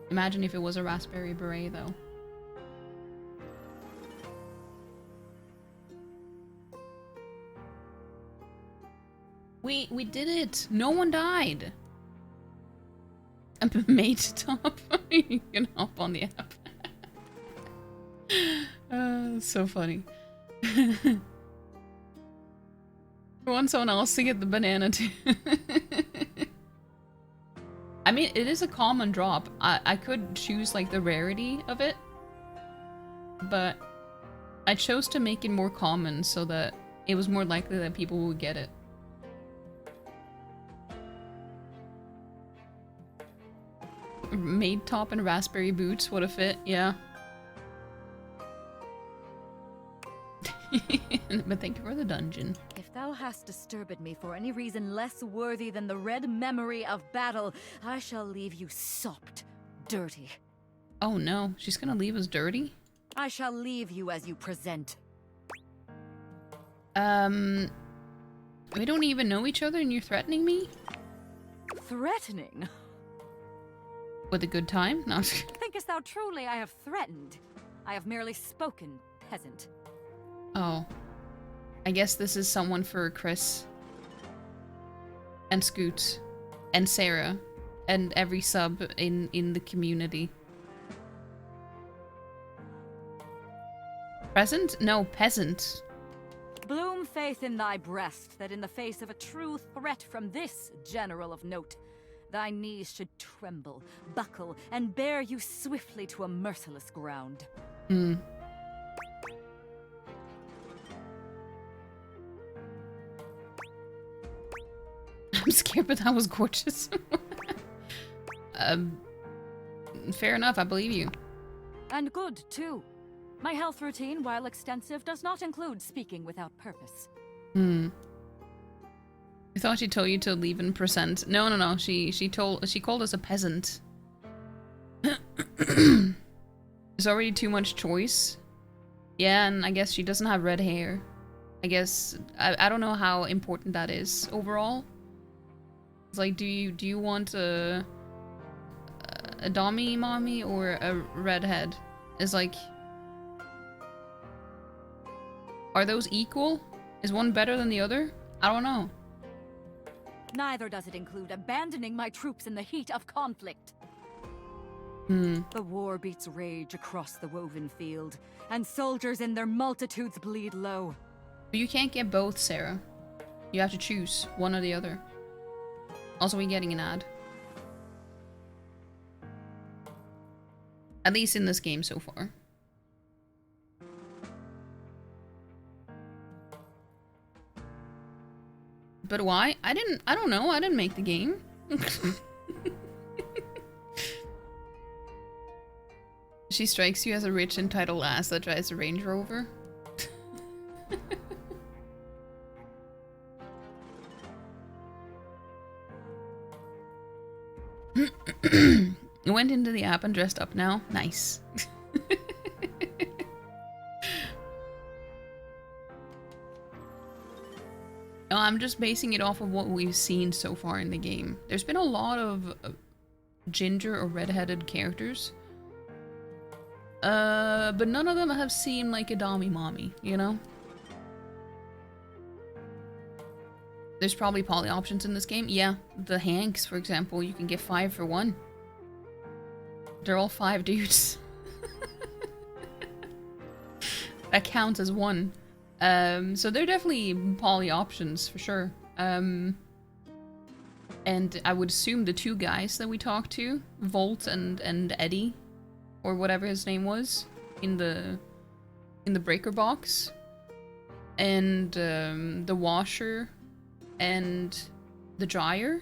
Imagine if it was a raspberry beret though. We did it. No one died. I'm made top. You can hop on the app. So funny. I want someone else to get the banana too. I mean, it is a common drop. I could choose like the rarity of it, but I chose to make it more common so that it was more likely that people would get it. Maid top and raspberry boots, what a fit, yeah. But thank you for the dungeon. If thou hast disturbed me for any reason less worthy than the red memory of battle, I shall leave you sopped, dirty. Oh no, she's gonna leave us dirty? I shall leave you as you present. We don't even know each other and you're threatening me? Threatening? With a good time? No. Thinkest thou truly I have threatened? I have merely spoken, peasant. Oh. I guess this is someone for Chris. And Scoot. And Sarah. And every sub in the community. Present? No, peasant. Bloom faith in thy breast, that in the face of a true threat from this general of note, thy knees should tremble, buckle, and bear you swiftly to a merciless ground. Hmm. I'm scared, but that was gorgeous. Fair enough, I believe you. And good, too. My health routine, while extensive, does not include speaking without purpose. Hmm. I thought she told you to leave in percent. No. She called us a peasant. There's already too much choice. Yeah, and I guess she doesn't have red hair. I guess I don't know how important that is overall. It's like, do you want a dommy mommy or a redhead? It's like, are those equal? Is one better than the other? I don't know. Neither does it include abandoning my troops in the heat of conflict. Hmm. The war beats rage across the woven field, and soldiers in their multitudes bleed low. But you can't get both, Sarah. You have to choose one or the other. Also, we're getting an ad. At least in this game so far. But why? I don't know. I didn't make the game. She strikes you as a rich entitled ass that drives a Range Rover. Went into the app and dressed up now. Nice. No, I'm just basing it off of what we've seen so far in the game. There's been a lot of ginger or redheaded characters. But none of them have seemed like a dommy mommy, you know? There's probably poly options in this game. Yeah, the Hanks, for example, you can get 5 for 1. They're all 5 dudes. That counts as 1. So they're definitely poly options for sure. And I would assume the 2 guys that we talked to, Volt and Eddie, or whatever his name was, in the breaker box, and the washer and the dryer,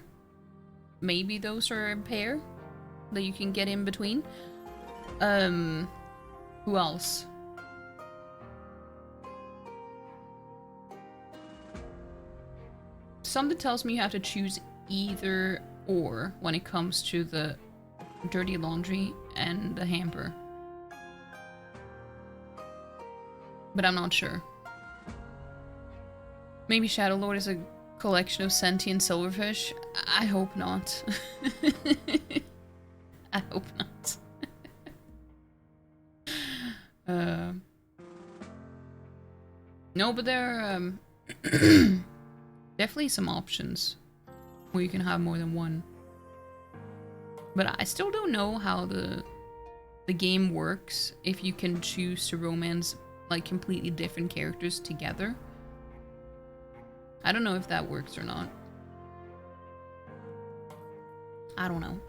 maybe those are a pair that you can get in between. Who else? Something tells me you have to choose either or when it comes to the dirty laundry and the hamper. But I'm not sure. Maybe Shadow Lord is a collection of sentient silverfish? I hope not. I hope not. No, but they're Definitely some options where you can have more than one. But I still don't know how the game works if you can choose to romance like completely different characters together. I don't know if that works or not. I don't know.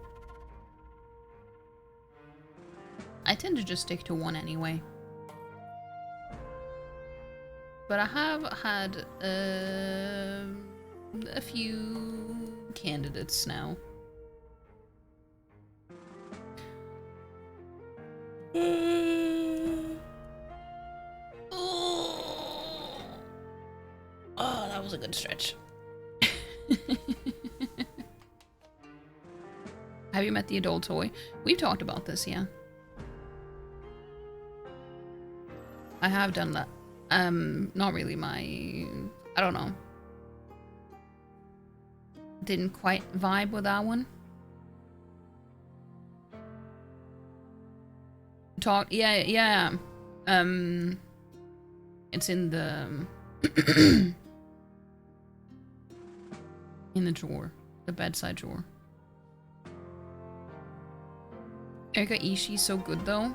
I tend to just stick to one anyway. But I have had a few candidates now. Oh, that was a good stretch. Have you met the adult toy? We've talked about this, yeah. I have done that. Not really my... I don't know. Didn't quite vibe with that one. Yeah. It's in the... in the drawer. The bedside drawer. Erika Ishii's so good, though.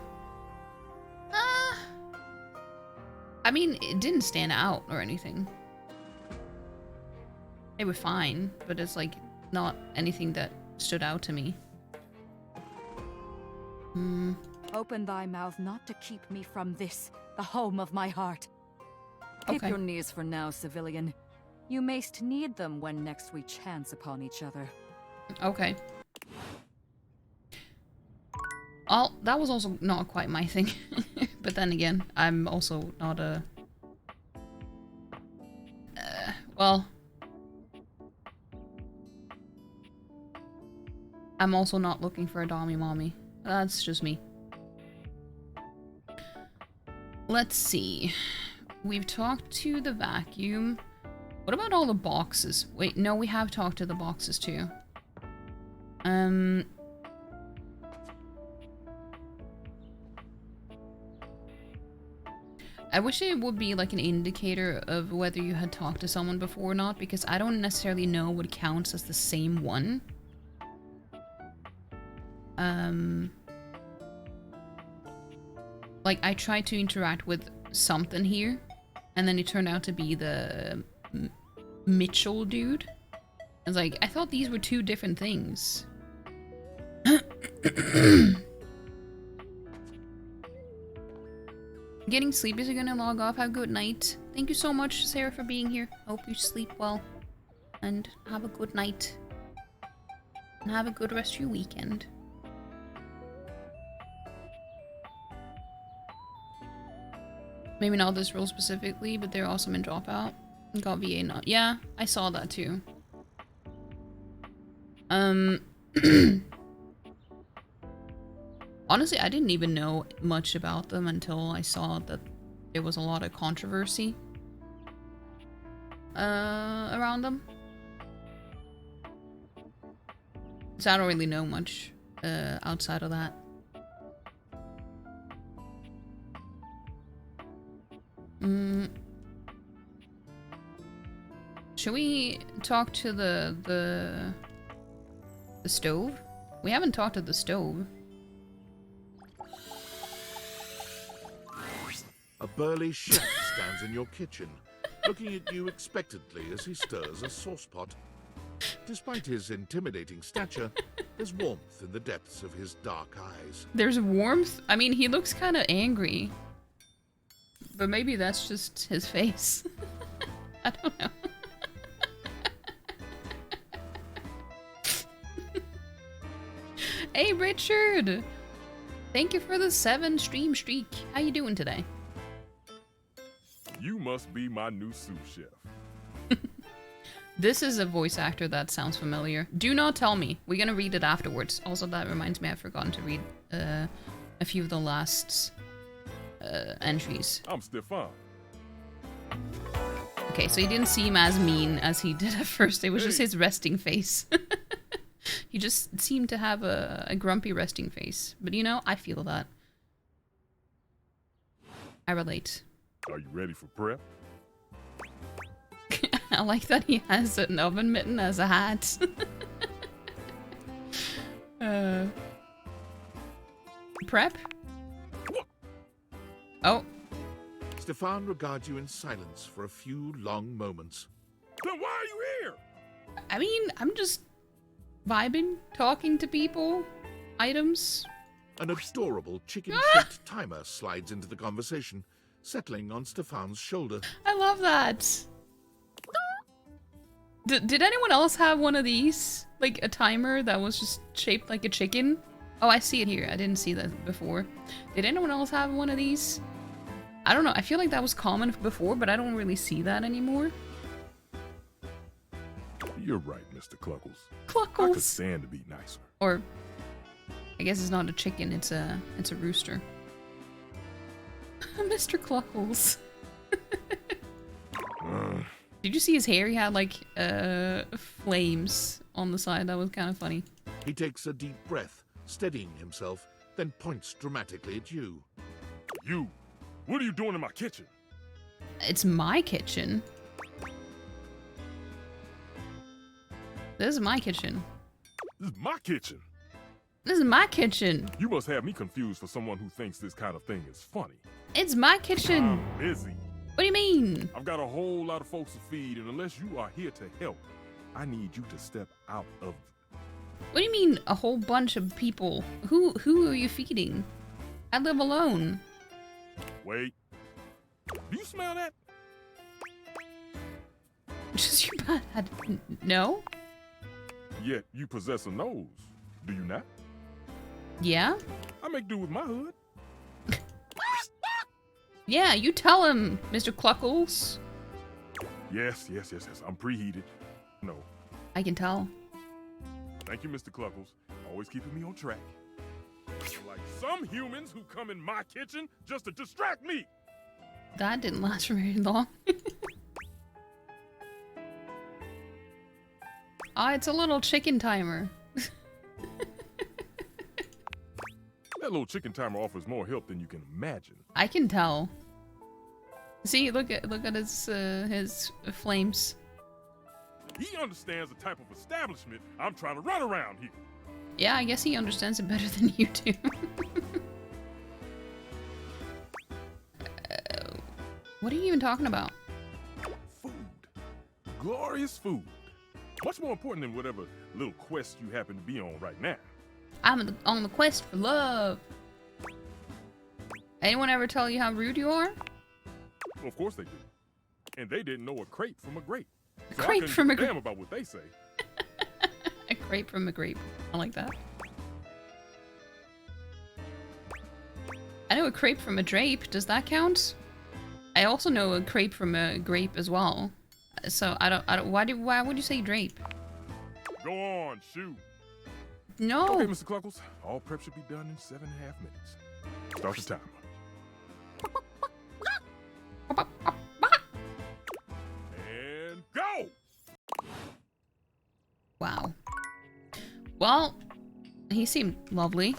I mean, it didn't stand out or anything. They were fine, but it's like not anything that stood out to me. Open thy mouth not to keep me from this, the home of my heart. Keep Okay. your knees for now, civilian. You mayst need them when next we chance upon each other. Okay. Oh, that was also not quite my thing. But then again, I'm also not a... well... I'm also not looking for a dommy mommy. That's just me. Let's see. We've talked to the vacuum. What about all the boxes? Wait, no, we have talked to the boxes too. I wish it would be like an indicator of whether you had talked to someone before or not, because I don't necessarily know what counts as the same one. Like, I tried to interact with something here, and then it turned out to be the Mitchell dude. I was like, I thought these were two different things. Getting sleepy, so you're gonna log off. Have a good night. Thank you so much, Sarah, for being here. Hope you sleep well. And have a good night. And have a good rest of your weekend. Maybe not this role specifically, but they're awesome in Dropout. Got VA not. Yeah, I saw that too. Honestly, I didn't even know much about them until I saw that there was a lot of controversy around them. So I don't really know much outside of that. Should we talk to the stove? We haven't talked to the stove. A burly chef stands in your kitchen, looking at you expectantly as he stirs a saucepot. Despite his intimidating stature, there's warmth in the depths of his dark eyes. There's warmth? I mean, he looks kind of angry. But maybe that's just his face. I don't know. Hey, Richard! Thank you for the 7 stream streak. How you doing today? You must be my new sous chef. This is a voice actor that sounds familiar. Do not tell me. We're gonna read it afterwards. Also, that reminds me I've forgotten to read a few of the last entries. I'm Stefan. Okay, so he didn't seem as mean as he did at first. It was just his resting face. He just seemed to have a grumpy resting face. But you know, I feel that. I relate. Are you ready for prep? I like that he has an oven mitten as a hat. Prep? Oh. Stefan regards you in silence for a few long moments. Then why are you here? I mean, I'm just vibing, talking to people, items. An adorable chicken-shaped timer slides into the conversation, settling on Stefan's shoulder. I love that. Did anyone else have one of these? Like a timer that was just shaped like a chicken? Oh, I see it here. I didn't see that before. Did anyone else have one of these? I don't know. I feel like that was common before, but I don't really see that anymore. You're right, Mr. Cluckles. Cluckles. I could stand to be nicer. Or, I guess it's not a chicken. It's a rooster. Mr. Cluckles. Did you see his hair? He had like flames on the side. That was kind of funny. He takes a deep breath, steadying himself, then points dramatically at you. You? What are you doing in my kitchen? It's my kitchen. This is my kitchen. This is my kitchen. This is my kitchen. You must have me confused for someone who thinks this kind of thing is funny. It's my kitchen. I'm busy. What do you mean? I've got a whole lot of folks to feed, and unless you are here to help, I need you to step out of. What do you mean, a whole bunch of people? Who are you feeding? I live alone. Wait. Do you smell that? Just your bad. No? Yet you possess a nose, do you not? Yeah? I make do with my hood. Yeah, you tell him, Mr. Cluckles. Yes. I'm preheated. No. I can tell. Thank you, Mr. Cluckles. Always keeping me on track. Like some humans who come in my kitchen just to distract me. That didn't last for very long. Ah, it's a little chicken timer. That little chicken timer offers more help than you can imagine. I can tell. See, look at his flames. He understands the type of establishment I'm trying to run around here. Yeah, I guess he understands it better than you do. What are you even talking about? Food. Glorious food. Much more important than whatever little quest you happen to be on right now. I'm on the quest for love. Anyone ever tell you how rude you are? Well, of course they did. And they didn't know a crepe from a grape. A crepe from a grape. Damn about what they say. A crepe from a grape. I like that. I know a crepe from a drape. Does that count? I also know a crepe from a grape as well. So I don't. Why would you say drape? Go on, shoot. No. Okay, Mr. Cluckles. All prep should be done in 7.5 minutes. Start the timer. And go! Wow. Well, he seemed lovely.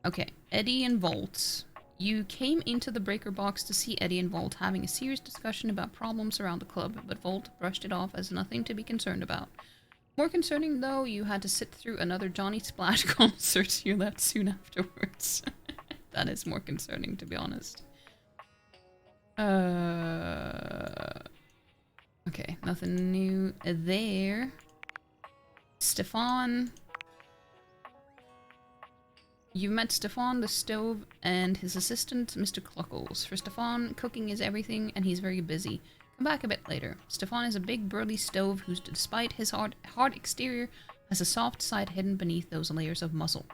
Okay, Eddie and Volt. You came into the breaker box to see Eddie and Volt having a serious discussion about problems around the club, but Volt brushed it off as nothing to be concerned about. More concerning, though, you had to sit through another Johnny Splash concert you left soon afterwards. That is more concerning, to be honest. Okay, nothing new there. Stefan. You met Stefan the stove and his assistant, Mr. Cluckles. For Stefan, cooking is everything and he's very busy. Come back a bit later. Stefan is a big burly stove who, despite his hard exterior, has a soft side hidden beneath those layers of muscle.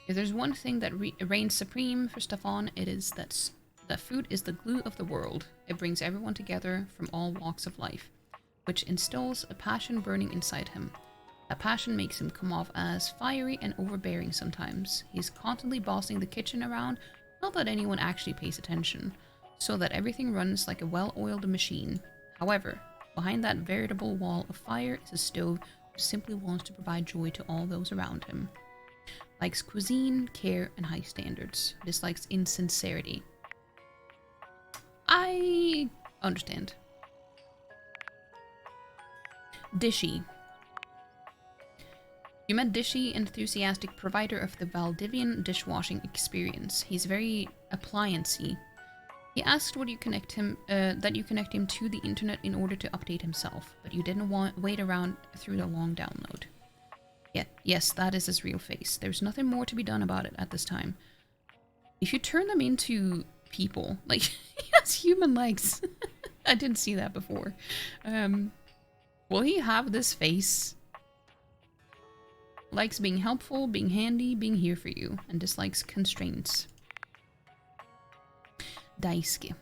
If there's one thing that reigns supreme for Stefan, it is that food is the glue of the world. It brings everyone together from all walks of life, which instills a passion burning inside him. That passion makes him come off as fiery and overbearing sometimes. He's constantly bossing the kitchen around, not that anyone actually pays attention, so that everything runs like a well-oiled machine. However, behind that veritable wall of fire is a stove who simply wants to provide joy to all those around him. Likes cuisine, care, and high standards. Dislikes insincerity. I understand. Dishy. You met Dishy, enthusiastic provider of the Valdivian dishwashing experience. He's very appliancey. He asked would you connect him, that you connect him to the internet in order to update himself, but you didn't wait around through the long download. Yeah, yes, that is his real face. There's nothing more to be done about it at this time. If you turn them into people, like, he has human legs. I didn't see that before. Will he have this face? Likes being helpful, being handy, being here for you, and dislikes constraints. Daisuke.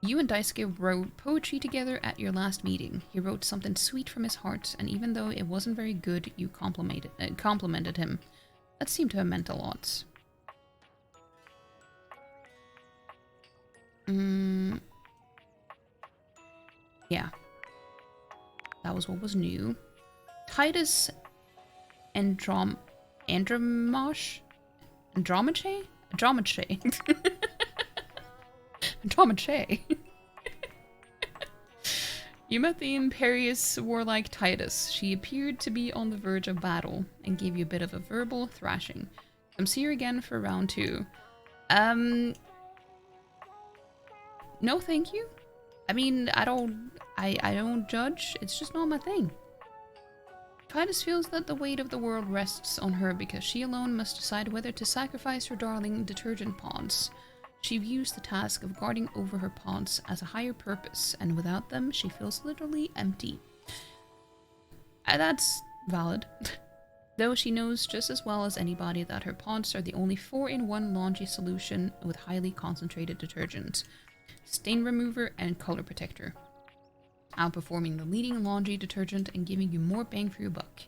You and Daisuke wrote poetry together at your last meeting. He wrote something sweet from his heart, and even though it wasn't very good, you complimented him. That seemed to have meant a lot. Yeah. That was what was new. Titus Andromache? Andromache? Andromache. You met the imperious warlike Titus. She appeared to be on the verge of battle and gave you a bit of a verbal thrashing. Come see her again for round 2. No thank you. I mean, I don't judge. It's just not my thing. Titus feels that the weight of the world rests on her because she alone must decide whether to sacrifice her darling detergent pods. She views the task of guarding over her pods as a higher purpose, and without them, she feels literally empty. That's valid. Though she knows just as well as anybody that her pods are the only 4-in-1 laundry solution with highly concentrated detergent, stain remover, and color protector, outperforming the leading laundry detergent and giving you more bang for your buck.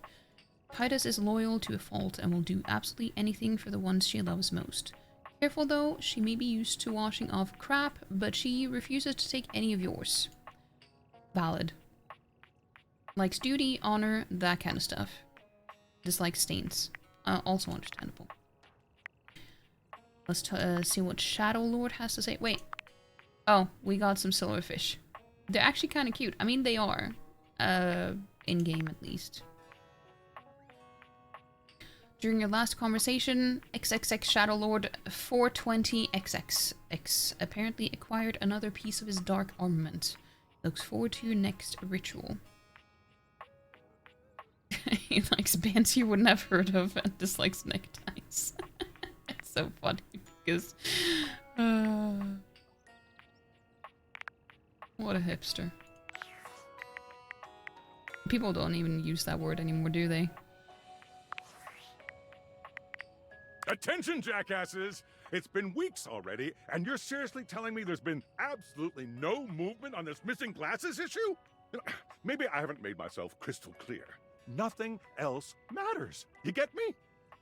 Titus is loyal to a fault and will do absolutely anything for the ones she loves most. Careful though, she may be used to washing off crap, but she refuses to take any of yours. Valid. Likes duty, honor, that kind of stuff. Dislikes stains. Also understandable. Let's see what Shadow Lord has to say. Wait. Oh, we got some silverfish. They're actually kind of cute. I mean, they are. In-game, at least. During your last conversation, XXX Shadow Lord 420XXX apparently acquired another piece of his dark armament. Looks forward to your next ritual. He likes bands you wouldn't have heard of and dislikes neckties. It's so funny because... what a hipster. People don't even use that word anymore, do they? Attention, jackasses! It's been weeks already, and you're seriously telling me there's been absolutely no movement on this missing glasses issue? You know, maybe I haven't made myself crystal clear. Nothing else matters. You get me?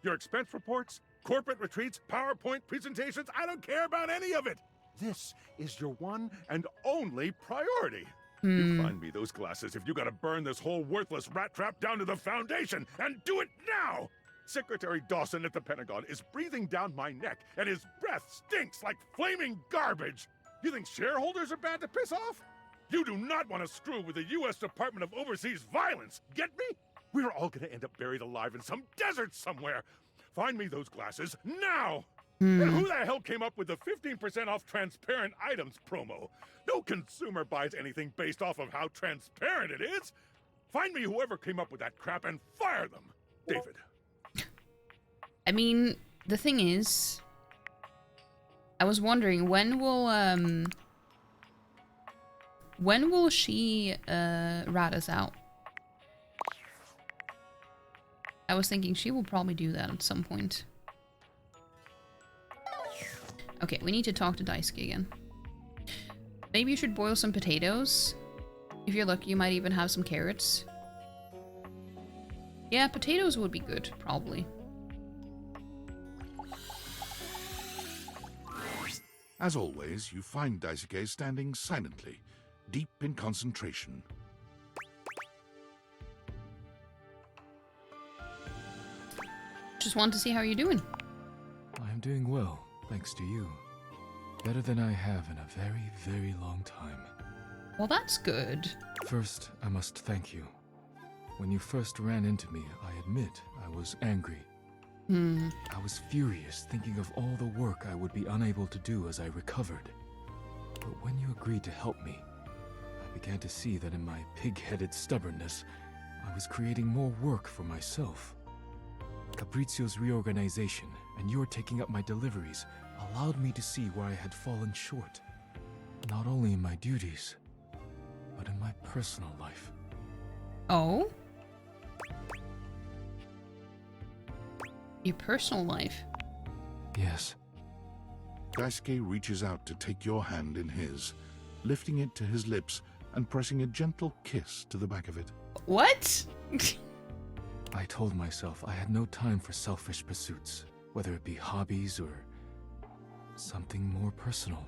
Your expense reports, corporate retreats, PowerPoint presentations, I don't care about any of it! This is your one and only priority. You find me those glasses if you gotta burn this whole worthless rat trap down to the foundation, and do it now! Secretary Dawson at the Pentagon is breathing down my neck, and his breath stinks like flaming garbage! You think shareholders are bad to piss off? You do not want to screw with the U.S. Department of Overseas Violence, get me? We're all gonna end up buried alive in some desert somewhere! Find me those glasses, now! And who the hell came up with the 15% off transparent items promo? No consumer buys anything based off of how transparent it is! Find me whoever came up with that crap and fire them! David. I mean, the thing is, I was wondering when will she rat us out? I was thinking she will probably do that at some point. Okay, we need to talk to Daisuke again. Maybe you should boil some potatoes. If you're lucky, you might even have some carrots. Yeah, potatoes would be good, probably. As always, you find Daisuke standing silently, deep in concentration. Just want to see how you're doing. I am doing well, thanks to you. Better than I have in a very, very long time. Well, that's good. First, I must thank you. When you first ran into me, I admit I was angry. I was furious, thinking of all the work I would be unable to do as I recovered. But when you agreed to help me, I began to see that in my pig-headed stubbornness, I was creating more work for myself. Fabrizio's reorganization and your taking up my deliveries allowed me to see where I had fallen short. Not only in my duties, but in my personal life. Oh? Your personal life? Yes. Daisuke reaches out to take your hand in his, lifting it to his lips and pressing a gentle kiss to the back of it. What? I told myself I had no time for selfish pursuits, whether it be hobbies or something more personal.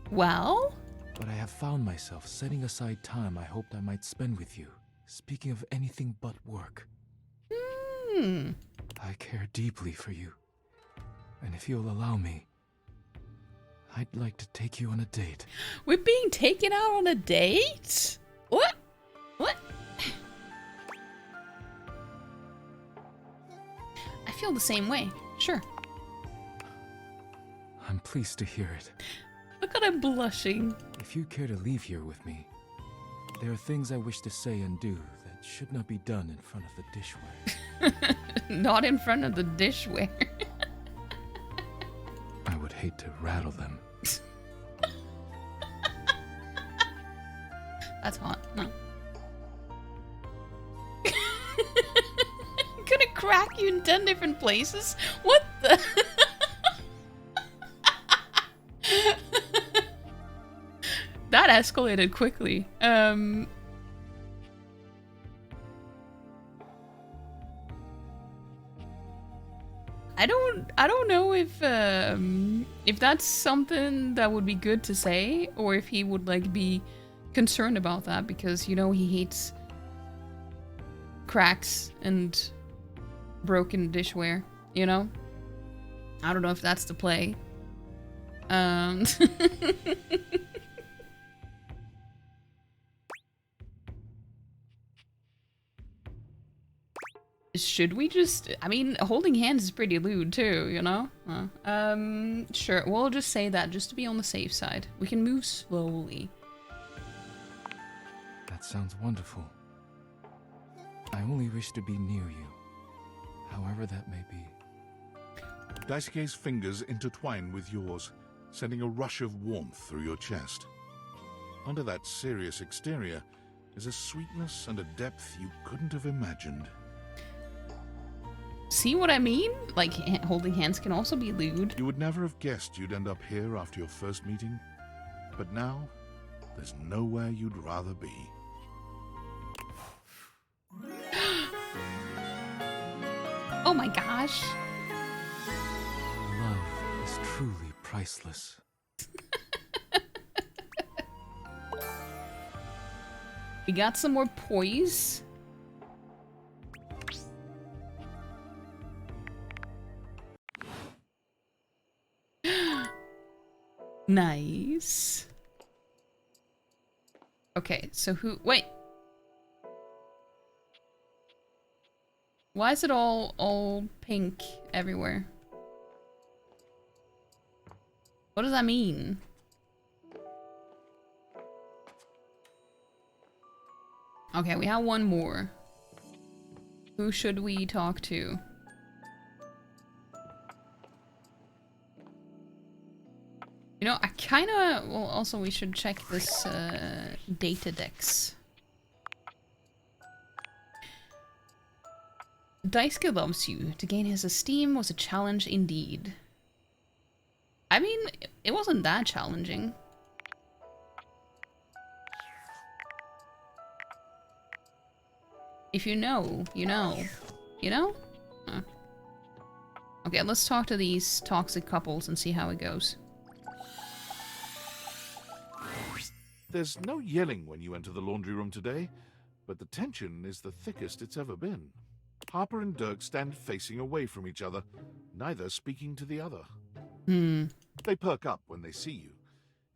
Well? But I have found myself setting aside time I hoped I might spend with you, speaking of anything but work. I care deeply for you, and if you'll allow me, I'd like to take you on a date. We're being taken out on a date? What? What? I feel the same way. Sure. I'm pleased to hear it. Look at him blushing. If you care to leave here with me, there are things I wish to say and do that should not be done in front of the dishware. Not in front of the dishware. I would hate to rattle them. That's hot. No. Gonna crack you in 10 different places? What the? That escalated quickly. I don't know if that's something that would be good to say, or if he would like be concerned about that, because you know he hates cracks and broken dishware, you know? I don't know if that's the play. Should we just... I mean, holding hands is pretty lewd too, you know? Sure, we'll just say that just to be on the safe side. We can move slowly. That sounds wonderful. I only wish to be near you, however that may be. Daisuke's fingers intertwine with yours, sending a rush of warmth through your chest. Under that serious exterior is a sweetness and a depth you couldn't have imagined. See what I mean? Like, holding hands can also be lewd. You would never have guessed you'd end up here after your first meeting, but now there's nowhere you'd rather be. Oh my gosh. Love is truly priceless. We got some more poise. Nice. Okay, so who... Wait. Why is it all pink everywhere? What does that mean? Okay, we have one more. Who should we talk to? You know, I kinda... Well, also we should check this data dex. Daisuke loves you. To gain his esteem was a challenge indeed. I mean, it wasn't that challenging. If you know, you know. You know? Huh. Okay, let's talk to these toxic couples and see how it goes. There's no yelling when you enter the laundry room today, but the tension is the thickest it's ever been. Harper and Dirk stand facing away from each other, neither speaking to the other. They perk up when they see you.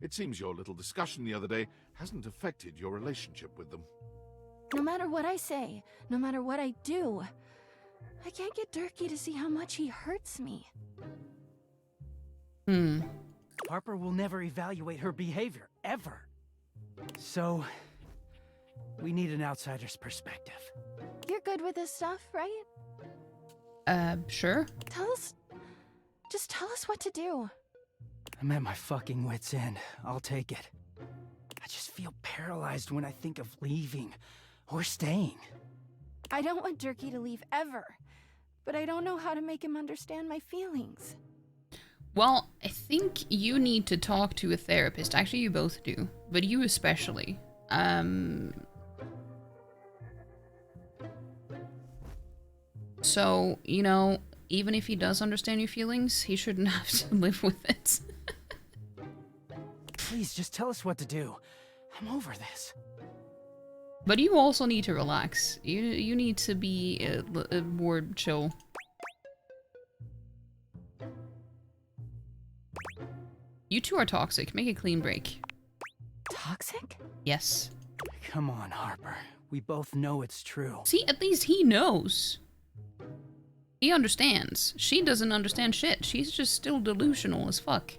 It seems your little discussion the other day hasn't affected your relationship with them. No matter what I say, no matter what I do, I can't get Durkee to see how much he hurts me. Harper will never evaluate her behavior, ever. So, we need an outsider's perspective. You're good with this stuff, right? Sure. Just tell us what to do. I'm at my fucking wit's end. I'll take it. I just feel paralyzed when I think of leaving or staying. I don't want Durkee to leave ever, but I don't know how to make him understand my feelings. Well, I think you need to talk to a therapist. Actually, you both do, but you especially. So, you know, even if he does understand your feelings, he shouldn't have to live with it. Please, just tell us what to do. I'm over this. But you also need to relax. You need to be more chill. You two are toxic. Make a clean break. Toxic? Yes. Come on, Harper. We both know it's true. See, at least he knows. He understands. She doesn't understand shit. She's just still delusional as fuck.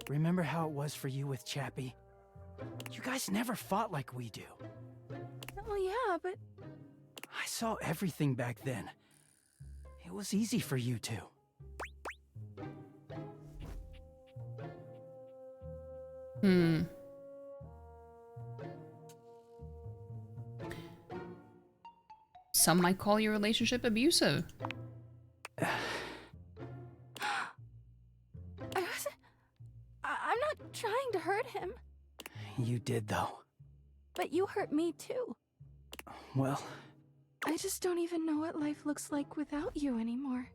Remember how it was for you with Chappie? You guys never fought like we do. Oh yeah, but... I saw everything back then. It was easy for you two. Some might call your relationship abusive. I'm not trying to hurt him. You did, though. But you hurt me too. Well... I just don't even know what life looks like without you anymore.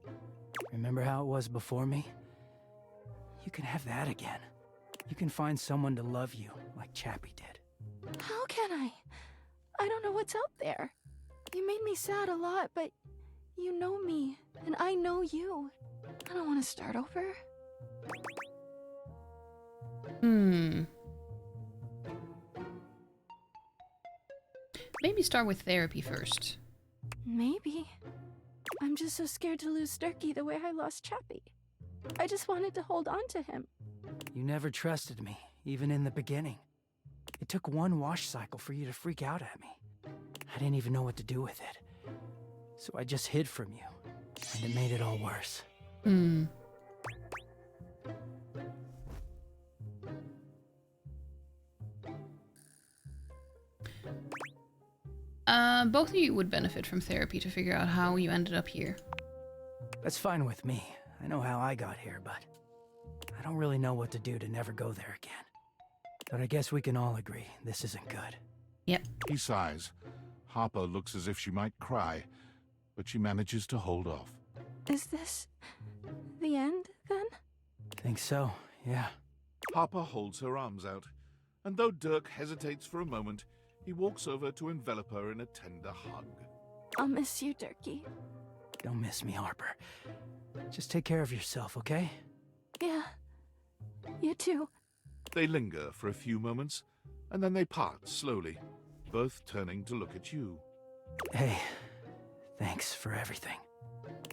Remember how it was before me? You can have that again. You can find someone to love you, like Chappie did. How can I? I don't know what's out there. You made me sad a lot, but you know me, and I know you. I don't want to start over. Maybe start with therapy first. Maybe. I'm just so scared to lose Durkee the way I lost Chappie. I just wanted to hold on to him. You never trusted me, even in the beginning. It took one wash cycle for you to freak out at me. I didn't even know what to do with it. So I just hid from you, and it made it all worse. Both of you would benefit from therapy to figure out how you ended up here. That's fine with me. I know how I got here, but I don't really know what to do to never go there again. But I guess we can all agree this isn't good. Yep. He sighs. Harper looks as if she might cry, but she manages to hold off. Is this the end, then? Think so, yeah. Harper holds her arms out, and though Dirk hesitates for a moment, he walks over to envelop her in a tender hug. I'll miss you, Durkee. Don't miss me, Harper. Just take care of yourself, okay? Yeah. You too. They linger for a few moments, and then they part slowly, both turning to look at you. Hey, thanks for everything.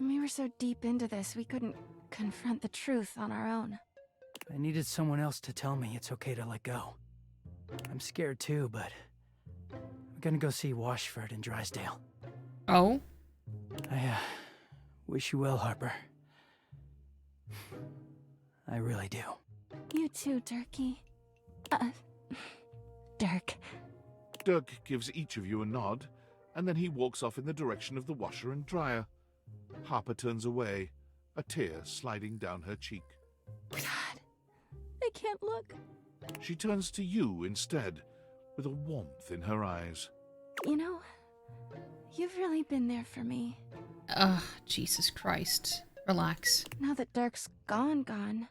We were so deep into this, we couldn't confront the truth on our own. I needed someone else to tell me it's okay to let go. I'm scared too, but I'm gonna go see Washford in Drysdale. Oh? I wish you well, Harper. I really do. You too, Durkee. Dirk. Dirk gives each of you a nod, and then he walks off in the direction of the washer and dryer. Harper turns away, a tear sliding down her cheek. God, I can't look. She turns to you instead, with a warmth in her eyes. You know, you've really been there for me. Ugh, Jesus Christ. Relax. Now that Dirk's gone,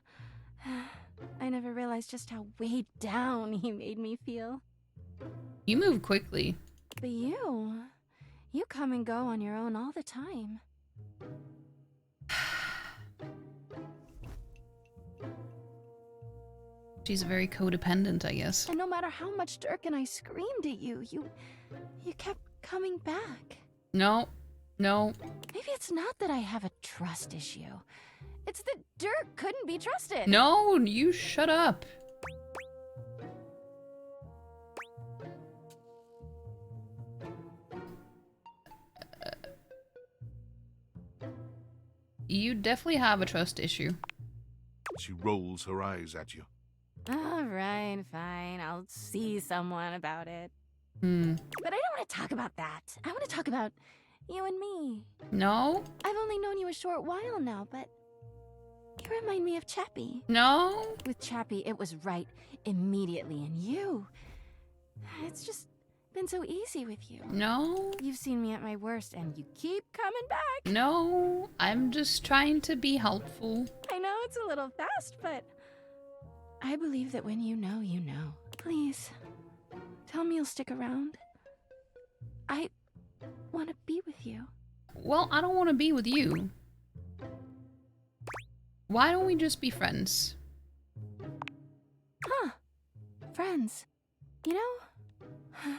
I never realized just how weighed down he made me feel. You move quickly. But you come and go on your own all the time. She's very codependent, I guess. And no matter how much Dirk and I screamed at you, you kept coming back. No. No. Maybe it's not that I have a trust issue. It's that Dirk couldn't be trusted. No, you shut up. You definitely have a trust issue. She rolls her eyes at you. Alright, fine. I'll see someone about it. But I don't want to talk about that. I want to talk about you and me. No? I've only known you a short while now, but you remind me of Chappie. No? With Chappie, it was right immediately, and you... It's just been so easy with you. No? You've seen me at my worst, and you keep coming back. No, I'm just trying to be helpful. I know it's a little fast, but I believe that when you know, you know. Please, tell me you'll stick around. I want to be with you. Well, I don't want to be with you. Why don't we just be friends? Huh. Friends. You know,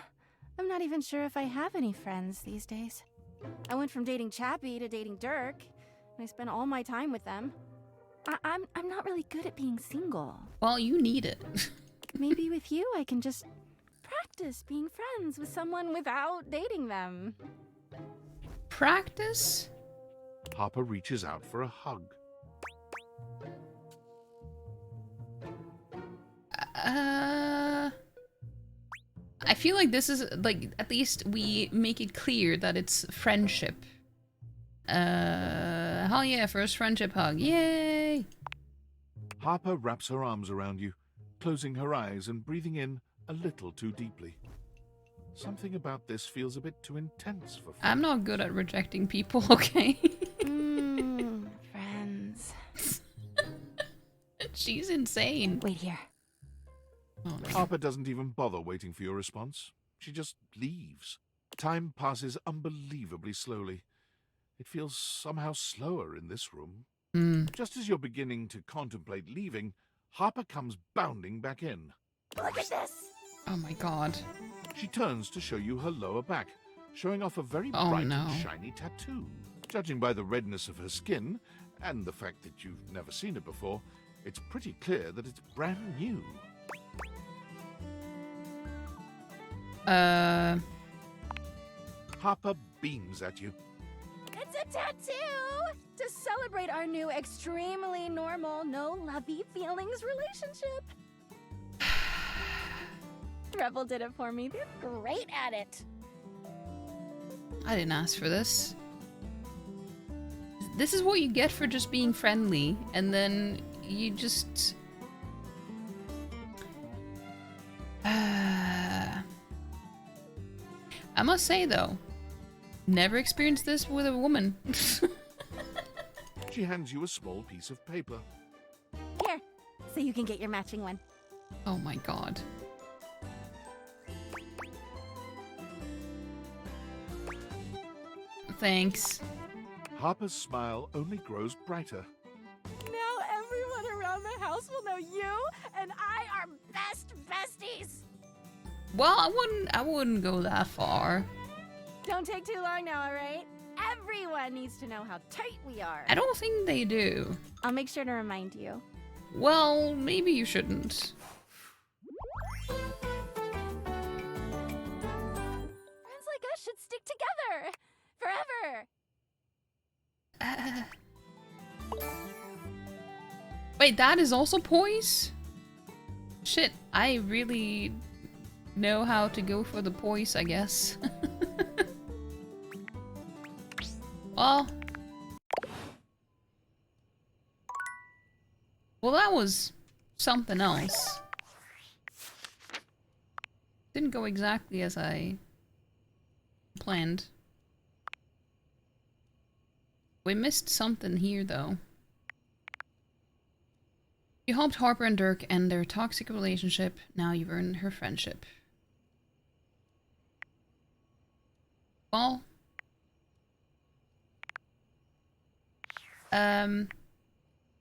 I'm not even sure if I have any friends these days. I went from dating Chappie to dating Dirk, and I spent all my time with them. I'm not really good at being single. Well, you need it. Maybe with you I can just practice being friends with someone without dating them. Practice? Harper reaches out for a hug. I feel like this is, like, at least we make it clear that it's friendship. Hell yeah, first friendship hug. Yay! Harper wraps her arms around you, closing her eyes and breathing in a little too deeply. Something about this feels a bit too intense for friends. I'm not good at rejecting people, okay? Friends. She's insane. Wait here. Oh, no. Harper doesn't even bother waiting for your response. She just leaves. Time passes unbelievably slowly. It feels somehow slower in this room. Just as you're beginning to contemplate leaving, Harper comes bounding back in. Look at this! Oh my god. She turns to show you her lower back, showing off a very Oh, bright no. and shiny tattoo. Judging by the redness of her skin, and the fact that you've never seen it before, it's pretty clear that it's brand new. Harper beams at you. It's a tattoo! To celebrate our new extremely normal, no lovey feelings relationship. Rebel did it for me. They're great at it. I didn't ask for this. This is what you get for just being friendly, and then you just... I must say, though, never experienced this with a woman. She hands you a small piece of paper. Here, so you can get your matching one. Oh my god. Thanks. Harper's smile only grows brighter. Now everyone around the house will know you and I are best besties. Well, I wouldn't go that far. Don't take too long now, alright? Everyone needs to know how tight we are. I don't think they do. I'll make sure to remind you. Well, maybe you shouldn't. Friends like us should stick together. Forever. Wait, that is also poise? Shit, I really know how to go for the poise, I guess. Well, that was something else. Didn't go exactly as I planned. We missed something here, though. You helped Harper and Dirk end their toxic relationship. Now you've earned her friendship. Well...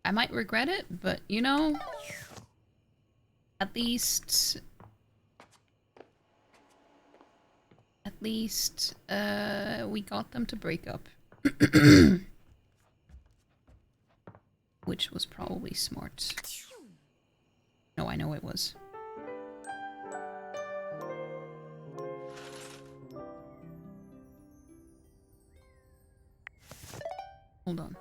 I might regret it, but you know... At least, we got them to break up. Which was probably smart. No, I know it was. Hold on.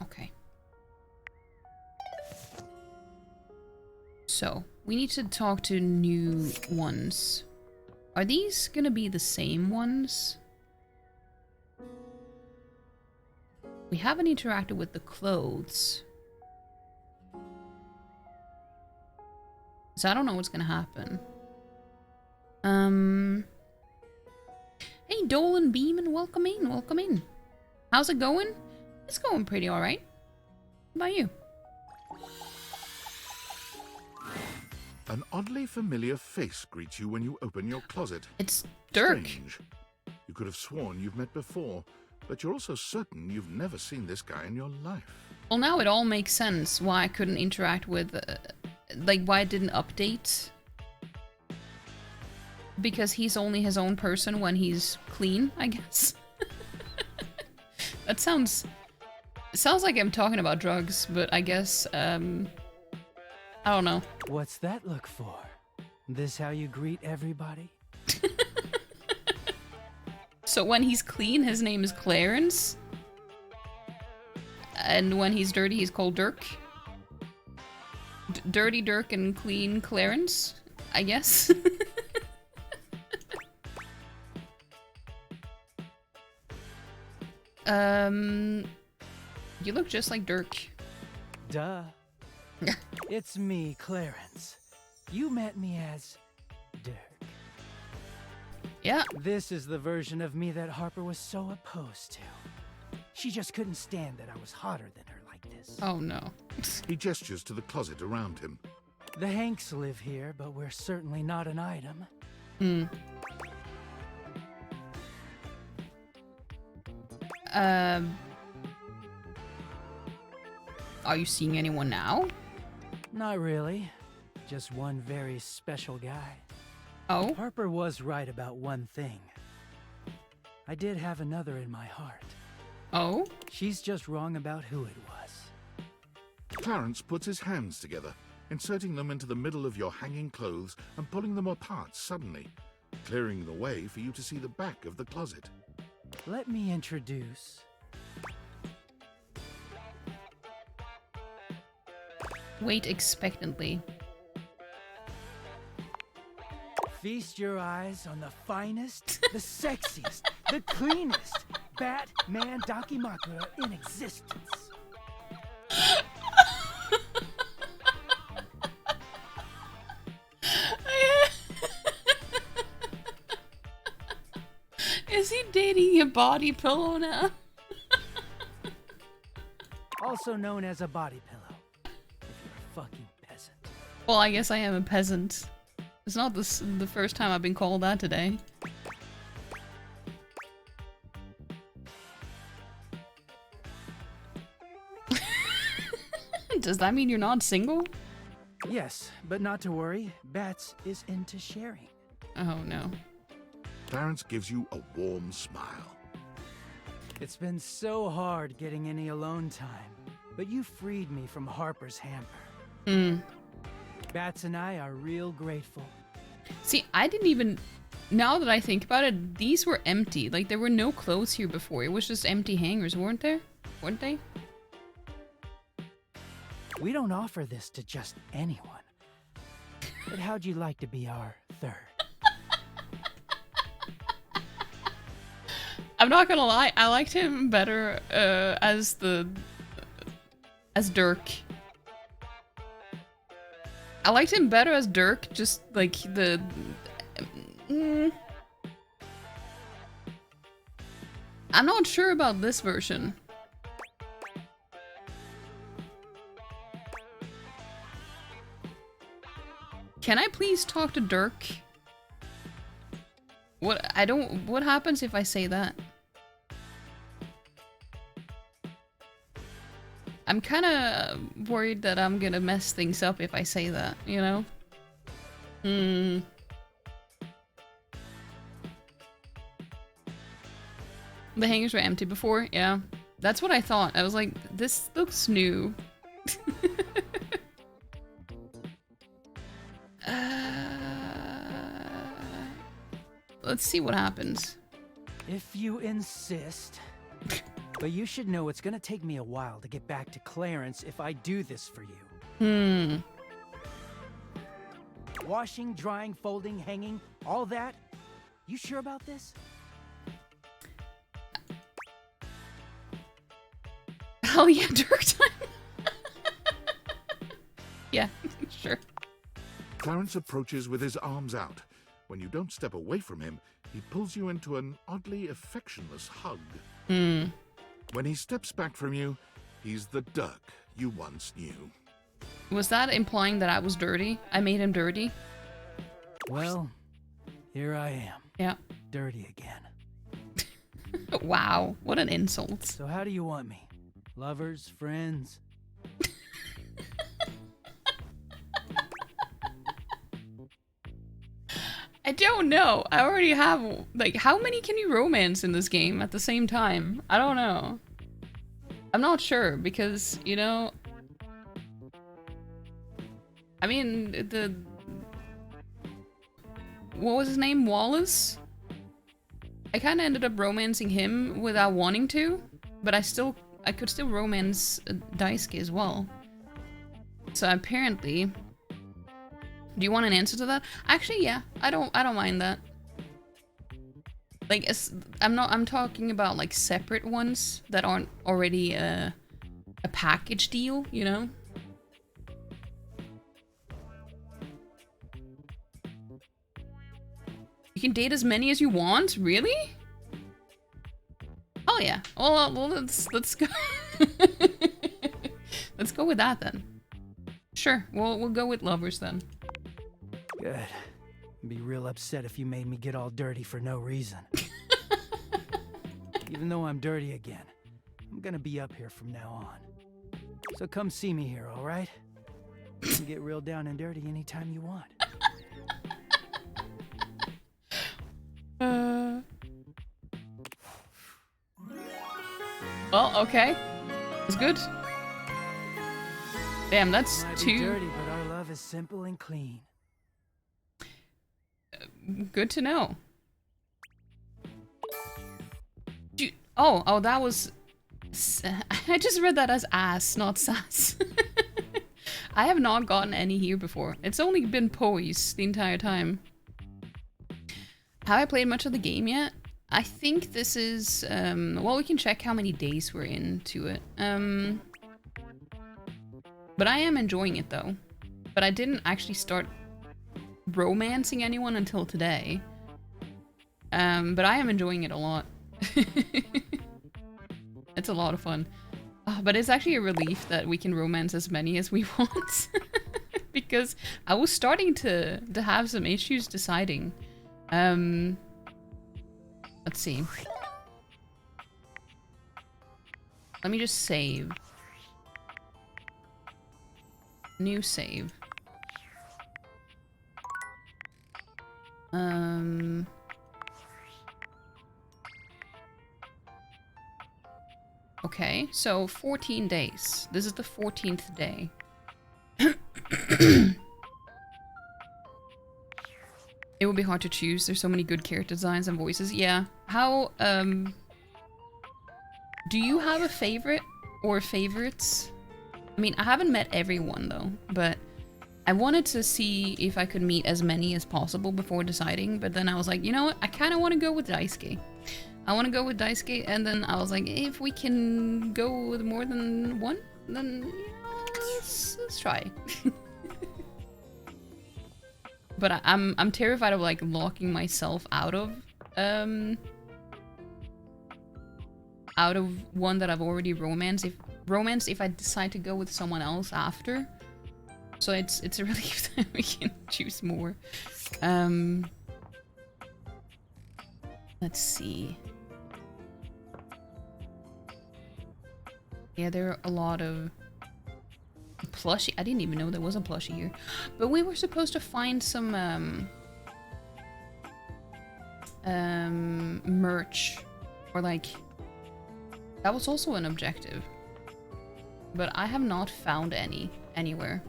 Okay. So, we need to talk to new ones. Are these gonna be the same ones? We haven't interacted with the clothes. So I don't know what's gonna happen. Hey Dolan Beeman, welcome in, welcome in. How's it going? It's going pretty alright. How about you? An oddly familiar face greets you when you open your closet. It's Dirk. Strange. You could have sworn you've met before, but you're also certain you've never seen this guy in your life. Well, now it all makes sense why I couldn't interact with, like, why it didn't update. Because he's only his own person when he's clean, I guess. That sounds like I'm talking about drugs, but I guess, I don't know. What's that look for? This how you greet everybody? So when he's clean, his name is Clarence. And when he's dirty, he's called Dirk. Dirty Dirk and clean Clarence, I guess. You look just like Dirk. Duh. It's me, Clarence. You met me as Dirk. Yeah. This is the version of me that Harper was so opposed to. She just couldn't stand that I was hotter than her like this. Oh no. He gestures to the closet around him. The Hanks live here, but we're certainly not an item. Hmm. Are you seeing anyone now? Not really. Just one very special guy. Oh? Harper was right about one thing. I did have another in my heart. Oh? She's just wrong about who it was. Clarence puts his hands together, inserting them into the middle of your hanging clothes and pulling them apart suddenly, clearing the way for you to see the back of the closet. Let me introduce... Wait expectantly. Feast your eyes on the finest, the sexiest, the cleanest Batman Dakimakura in existence. Is he dating a body pillow now? Also known as a body pillow. If you're a fucking peasant. Well, I guess I am a peasant. It's not the first time I've been called that today. Does that mean you're not single? Yes, but not to worry. Bats is into sharing. Oh no. Clarence gives you a warm smile. It's been so hard getting any alone time, but you freed me from Harper's hamper. Bats and I are real grateful. See, I didn't even... Now that I think about it, these were empty. Like, there were no clothes here before. It was just empty hangers, weren't there? Weren't they? We don't offer this to just anyone. But how'd you like to be our third? I'm not gonna lie, I liked him better as Dirk. I liked him better as Dirk, just like the... I'm not sure about this version. Can I please talk to Dirk? What happens if I say that? I'm kind of worried that I'm gonna mess things up if I say that, you know? The hangars were empty before, yeah. That's what I thought. I was like, this looks new. Let's see what happens. If you insist. But you should know it's gonna take me a while to get back to Clarence if I do this for you. Washing, drying, folding, hanging, all that? You sure about this? Hell yeah, Dirk time. Yeah, sure. Clarence approaches with his arms out. When you don't step away from him, he pulls you into an oddly affectionless hug. When he steps back from you, he's the Dirk you once knew. Was that implying that I was dirty? I made him dirty? Well, here I am. Yeah. Dirty again. Wow, what an insult. So how do you want me? Lovers, friends? I don't know. I already have, like, how many can you romance in this game at the same time? I don't know. I'm not sure because, you know, I mean, what was his name? Wallace? I kind of ended up romancing him without wanting to, but I could still romance Daisuke as well. So apparently, do you want an answer to that? Actually, yeah, I don't mind that. Like, I'm talking about like separate ones that aren't already a package deal, you know? You can date as many as you want? Really? Oh yeah. Well, let's go. Let's go with that then. Sure, we'll go with lovers then. Good. I'd be real upset if you made me get all dirty for no reason. Even though I'm dirty again, I'm gonna be up here from now on. So come see me here, alright? You can get real down and dirty anytime you want. Well, okay. It's good. Damn, that's Might be two. dirty, but our love is simple and clean. Good to know. Oh, that was... I just read that as ass, not sass. I have not gotten any here before. It's only been poise the entire time. Have I played much of the game yet? I think this is... well, we can check how many days we're into it. But I am enjoying it, though. But I didn't actually start romancing anyone until today. But I am enjoying it a lot. It's a lot of fun. But it's actually a relief that we can romance as many as we want. Because I was starting to have some issues deciding. Let's see. Let me just save. New save. Okay, so 14 days. This is the 14th day. It would be hard to choose. There's so many good character designs and voices. Yeah. How, do you have a favorite or favorites? I mean, I haven't met everyone though, but I wanted to see if I could meet as many as possible before deciding, but then I was like, you know what? I kind of want to go with Daisuke. I want to go with Daisuke, and then I was like, if we can go with more than one, then yeah, let's try. But I'm terrified of like locking myself out of one that I've already romanced if I decide to go with someone else after. So it's a relief that we can choose more. Let's see. Yeah, there are a lot of plushie. I didn't even know there was a plushie here. But we were supposed to find some merch, or like, that was also an objective. But I have not found any anywhere.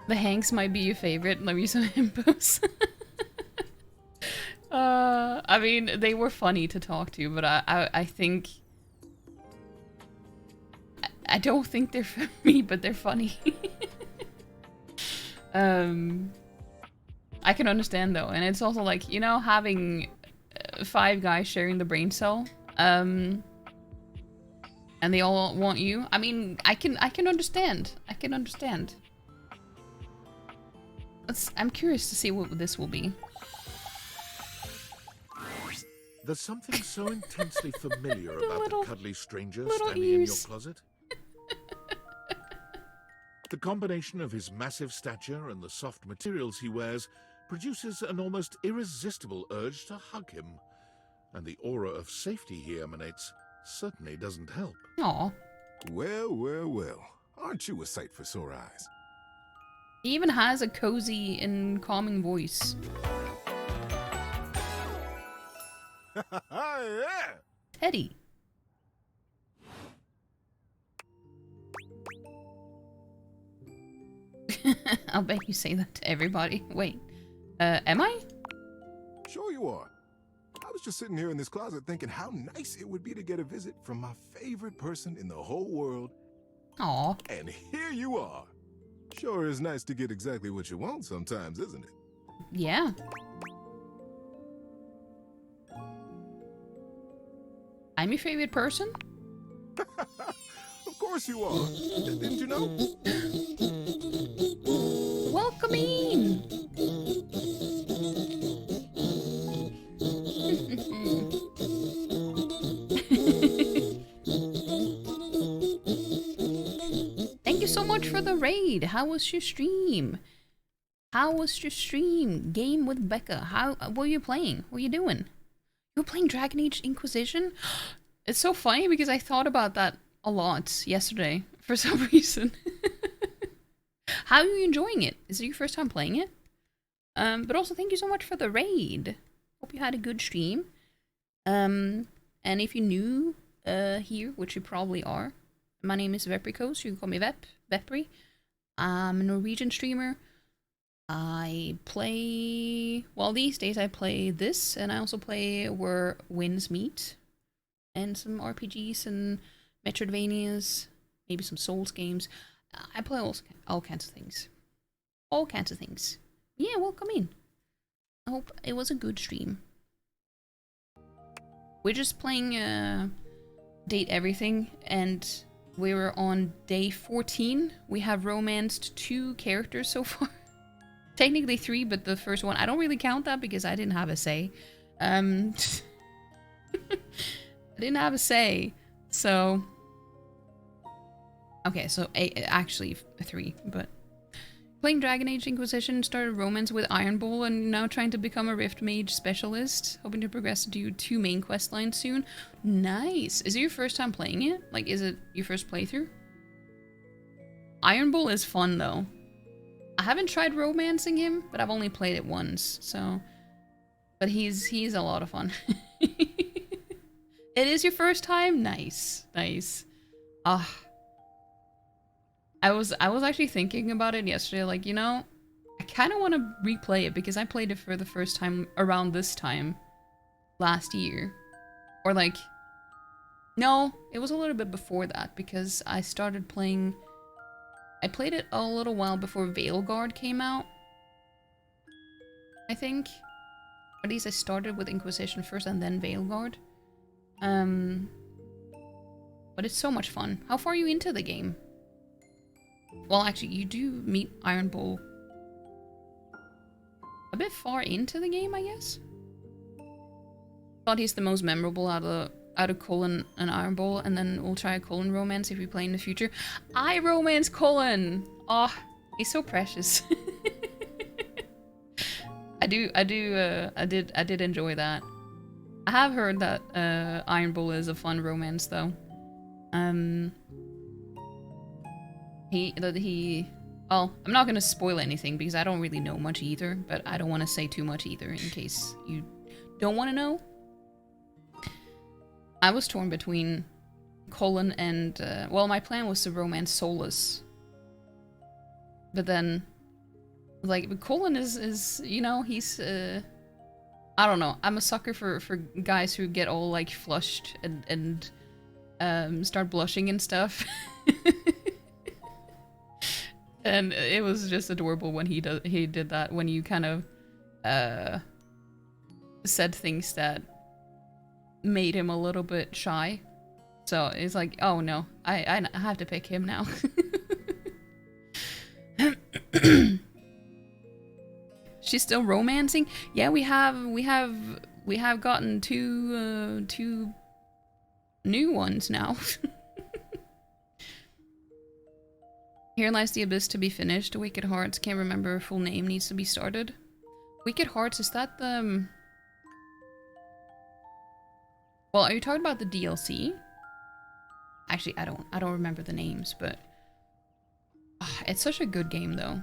The Hanks might be your favorite. Let me some himpos. I mean, they were funny to talk to, but I think... I don't think they're for me, but they're funny. I can understand though, and it's also like, you know, having 5 guys sharing the brain cell, and they all want you. I mean, I can understand. I can understand. I'm curious to see what this will be. There's something so intensely familiar about the cuddly stranger little standing ears. in your closet. The combination of his massive stature and the soft materials he wears produces an almost irresistible urge to hug him. And the aura of safety he emanates certainly doesn't help. Aw. Well, well, well. Aren't you a sight for sore eyes? He even has a cozy and calming voice. Yeah. Teddy. I'll bet you say that to everybody. Wait, am I? Sure you are. I was just sitting here in this closet thinking how nice it would be to get a visit from my favorite person in the whole world. Aw. And here you are. Sure is nice to get exactly what you want sometimes, isn't it? Yeah. I'm your favorite person? Of course you are. Didn't you know? Welcome in. Thank you so much for the raid. How was your stream? How was your stream? Game with Becca. What were you playing? What were you doing? You were playing Dragon Age Inquisition? It's so funny because I thought about that a lot yesterday for some reason. How are you enjoying it? Is it your first time playing it? But also thank you so much for the raid. Hope you had a good stream. And if you're new here, which you probably are, my name is Vepricos. You can call me Vepri. I'm a Norwegian streamer. I play... Well, these days I play this, and I also play Where Winds Meet. And some RPGs and Metroidvanias. Maybe some Souls games. I play all kinds of things. All kinds of things. Yeah, welcome in. I hope it was a good stream. We're just playing Date Everything, and we were on day 14. We have romanced 2 characters so far. Technically 3, but the first one, I don't really count that because I didn't have a say. I didn't have a say, so... Okay, so actually 3, but... Playing Dragon Age Inquisition, started romance with Iron Bull, and now trying to become a Rift Mage specialist. Hoping to progress to do 2 main quest lines soon. Nice! Is it your first time playing it? Like, is it your first playthrough? Iron Bull is fun, though. I haven't tried romancing him, but I've only played it once, so... But he's a lot of fun. It is your first time? Nice. Nice. Ah. I was actually thinking about it yesterday, like, you know, I kind of want to replay it because I played it for the first time around this time last year. Or like, no, it was a little bit before that because I started playing... I played it a little while before Veilguard came out, I think. At least I started with Inquisition first and then Veilguard. But it's so much fun. How far are you into the game? Well, actually, you do meet Iron Bull a bit far into the game, I guess. Thought he's the most memorable out of Cullen and Iron Bull, and then we'll try a Cullen romance if we play in the future. I romance Cullen! Oh, he's so precious. I did enjoy that. I have heard that Iron Bull is a fun romance though. Well, I'm not gonna spoil anything because I don't really know much either, but I don't want to say too much either in case you don't want to know. I was torn between Colin and, well, my plan was to romance Solus. But then, like, Colin is you know, he's, I don't know. I'm a sucker for guys who get all, like, flushed and start blushing and stuff. And it was just adorable when he did that, when you kind of said things that made him a little bit shy. So it's like, oh no, I have to pick him now. She's still romancing? Yeah, we have gotten two new ones now. Here Lies the Abyss to be finished. Wicked Hearts, can't remember her full name, needs to be started. Wicked Hearts, is that the... Well, are you talking about the DLC? Actually, I don't remember the names, but... it's such a good game, though.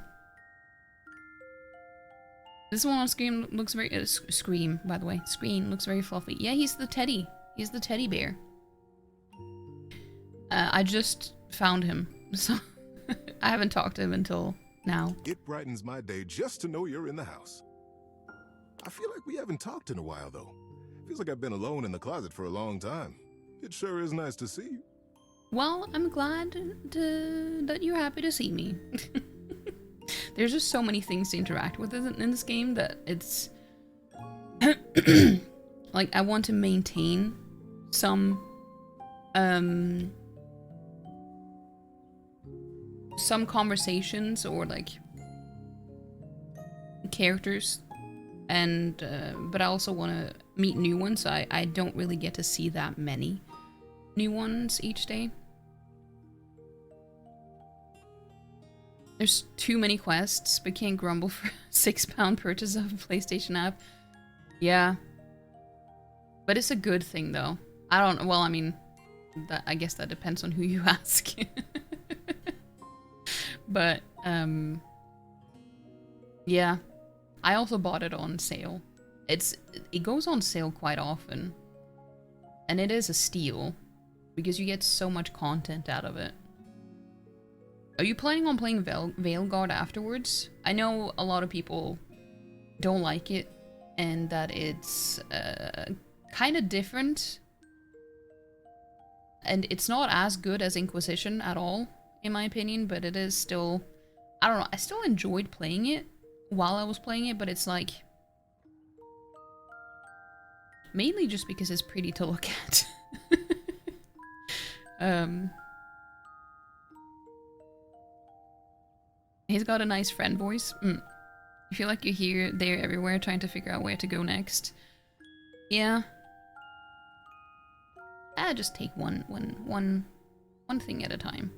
This one on Scream looks very... Scream, by the way. Screen looks very fluffy. Yeah, he's the teddy. He's the teddy bear. I just found him, so... I haven't talked to him until now. It brightens my day just to know you're in the house. I feel like we haven't talked in a while, though. Feels like I've been alone in the closet for a long time. It sure is nice to see you. Well, I'm glad that you're happy to see me. There's just so many things to interact with in this game that it's... like, I want to maintain some conversations or like characters, and but I also want to meet new ones. So I don't really get to see that many new ones each day. There's too many quests, but can't grumble for a £6 purchase of a PlayStation app. Yeah, but it's a good thing though. I don't. Well, I mean, I guess that depends on who you ask. But, yeah. I also bought it on sale. It goes on sale quite often. And it is a steal. Because you get so much content out of it. Are you planning on playing Veilguard afterwards? I know a lot of people don't like it. And that it's, kind of different. And it's not as good as Inquisition at all, in my opinion, but it is still... I don't know, I still enjoyed playing it while I was playing it, but it's like... mainly just because it's pretty to look at. He's got a nice friend voice. You feel like you're here, there, everywhere, trying to figure out where to go next. Yeah. Just take one thing at a time.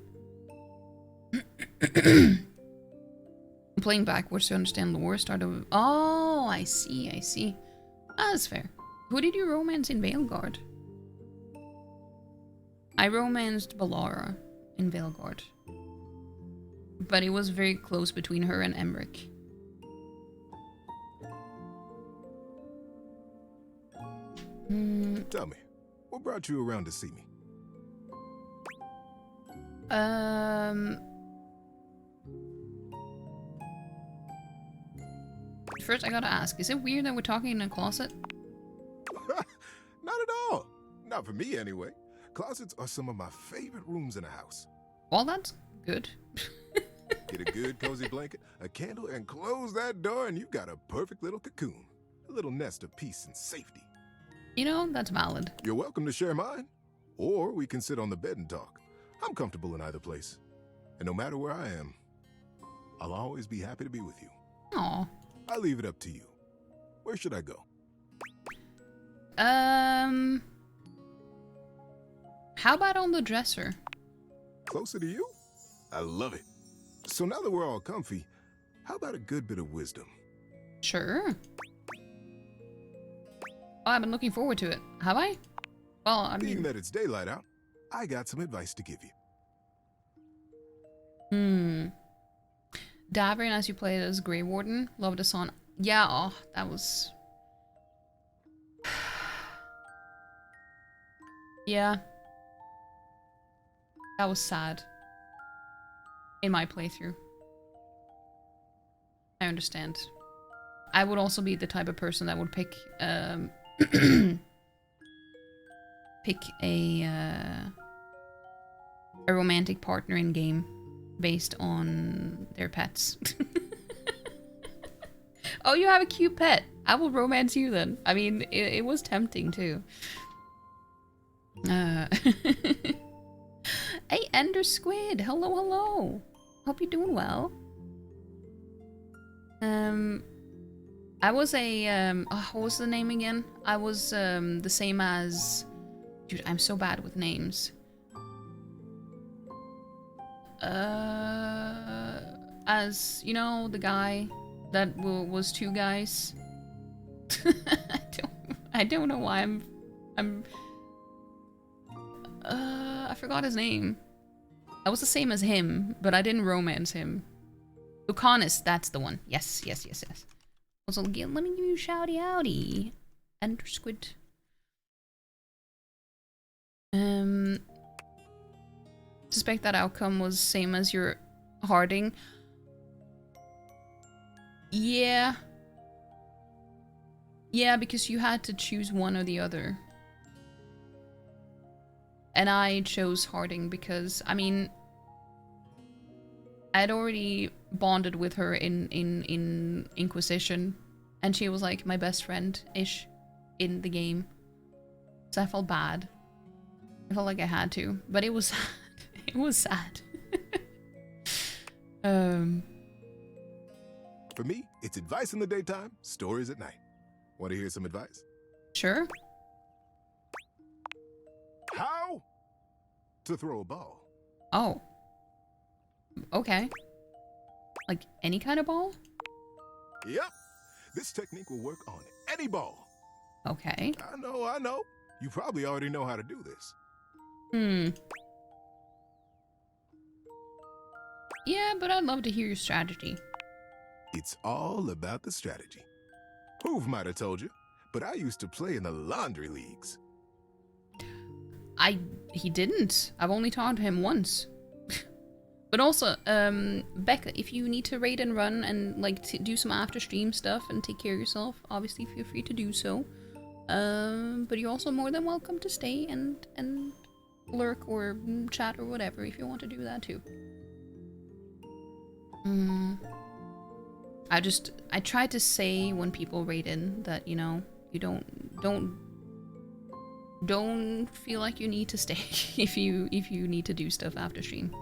I'm playing backwards to understand lore. Start over. Oh, I see. That's fair. Who did you romance in Veilguard? I romanced Balara in Veilguard. But it was very close between her and Emmerich. Tell me, what brought you around to see me? First I gotta ask, is it weird that we're talking in a closet? Not at all. Not for me, anyway. Closets are some of my favorite rooms in a house. Well, that's good. Get a good cozy blanket, a candle, and close that door and you've got a perfect little cocoon. A little nest of peace and safety. You know, that's valid. You're welcome to share mine. Or we can sit on the bed and talk. I'm comfortable in either place. And no matter where I am, I'll always be happy to be with you. Aw. I'll leave it up to you. Where should I go? How about on the dresser? Closer to you? I love it. So now that we're all comfy, how about a good bit of wisdom? Sure. Oh, I've been looking forward to it. Have I? Well, I Being mean... that it's daylight out, I got some advice to give you. Davern, as you played as Grey Warden, loved the song. Yeah, oh, that was... yeah. That was sad. In my playthrough. I understand. I would also be the type of person that would pick, pick a romantic partner in game based on their pets. Oh, you have a cute pet. I will romance you then. I mean, it was tempting too. Hey, Ender Squid. Hello, hello. Hope you're doing well. I was a, what was the name again? I was, the same as... Dude, I'm so bad with names. As, you know, the guy that was two guys? I don't know why I forgot his name. I was the same as him, but I didn't romance him. Lucanus, that's the one. Yes. Also, let me give you a shouty outy. Ender Squid. Suspect that outcome was same as your Harding. Yeah. Yeah, because you had to choose one or the other. And I chose Harding because, I mean, I'd already bonded with her in Inquisition, and she was like my best friend-ish in the game. So I felt bad. I felt like I had to, but it was sad. It was sad. For me, it's advice in the daytime, stories at night. Want to hear some advice? Sure. How to throw a ball. Oh. Okay. Like any kind of ball? Yep. This technique will work on any ball. Okay. I know. You probably already know how to do this. Yeah, but I'd love to hear your strategy. It's all about the strategy. Hoove might have told you, but I used to play in the laundry leagues. He didn't. I've only talked to him once. But also, Becca, if you need to raid and run and like do some after stream stuff and take care of yourself, obviously feel free to do so. But you're also more than welcome to stay and lurk or chat or whatever if you want to do that too. I try to say when people raid in that, you know, you don't feel like you need to stay if you need to do stuff after stream.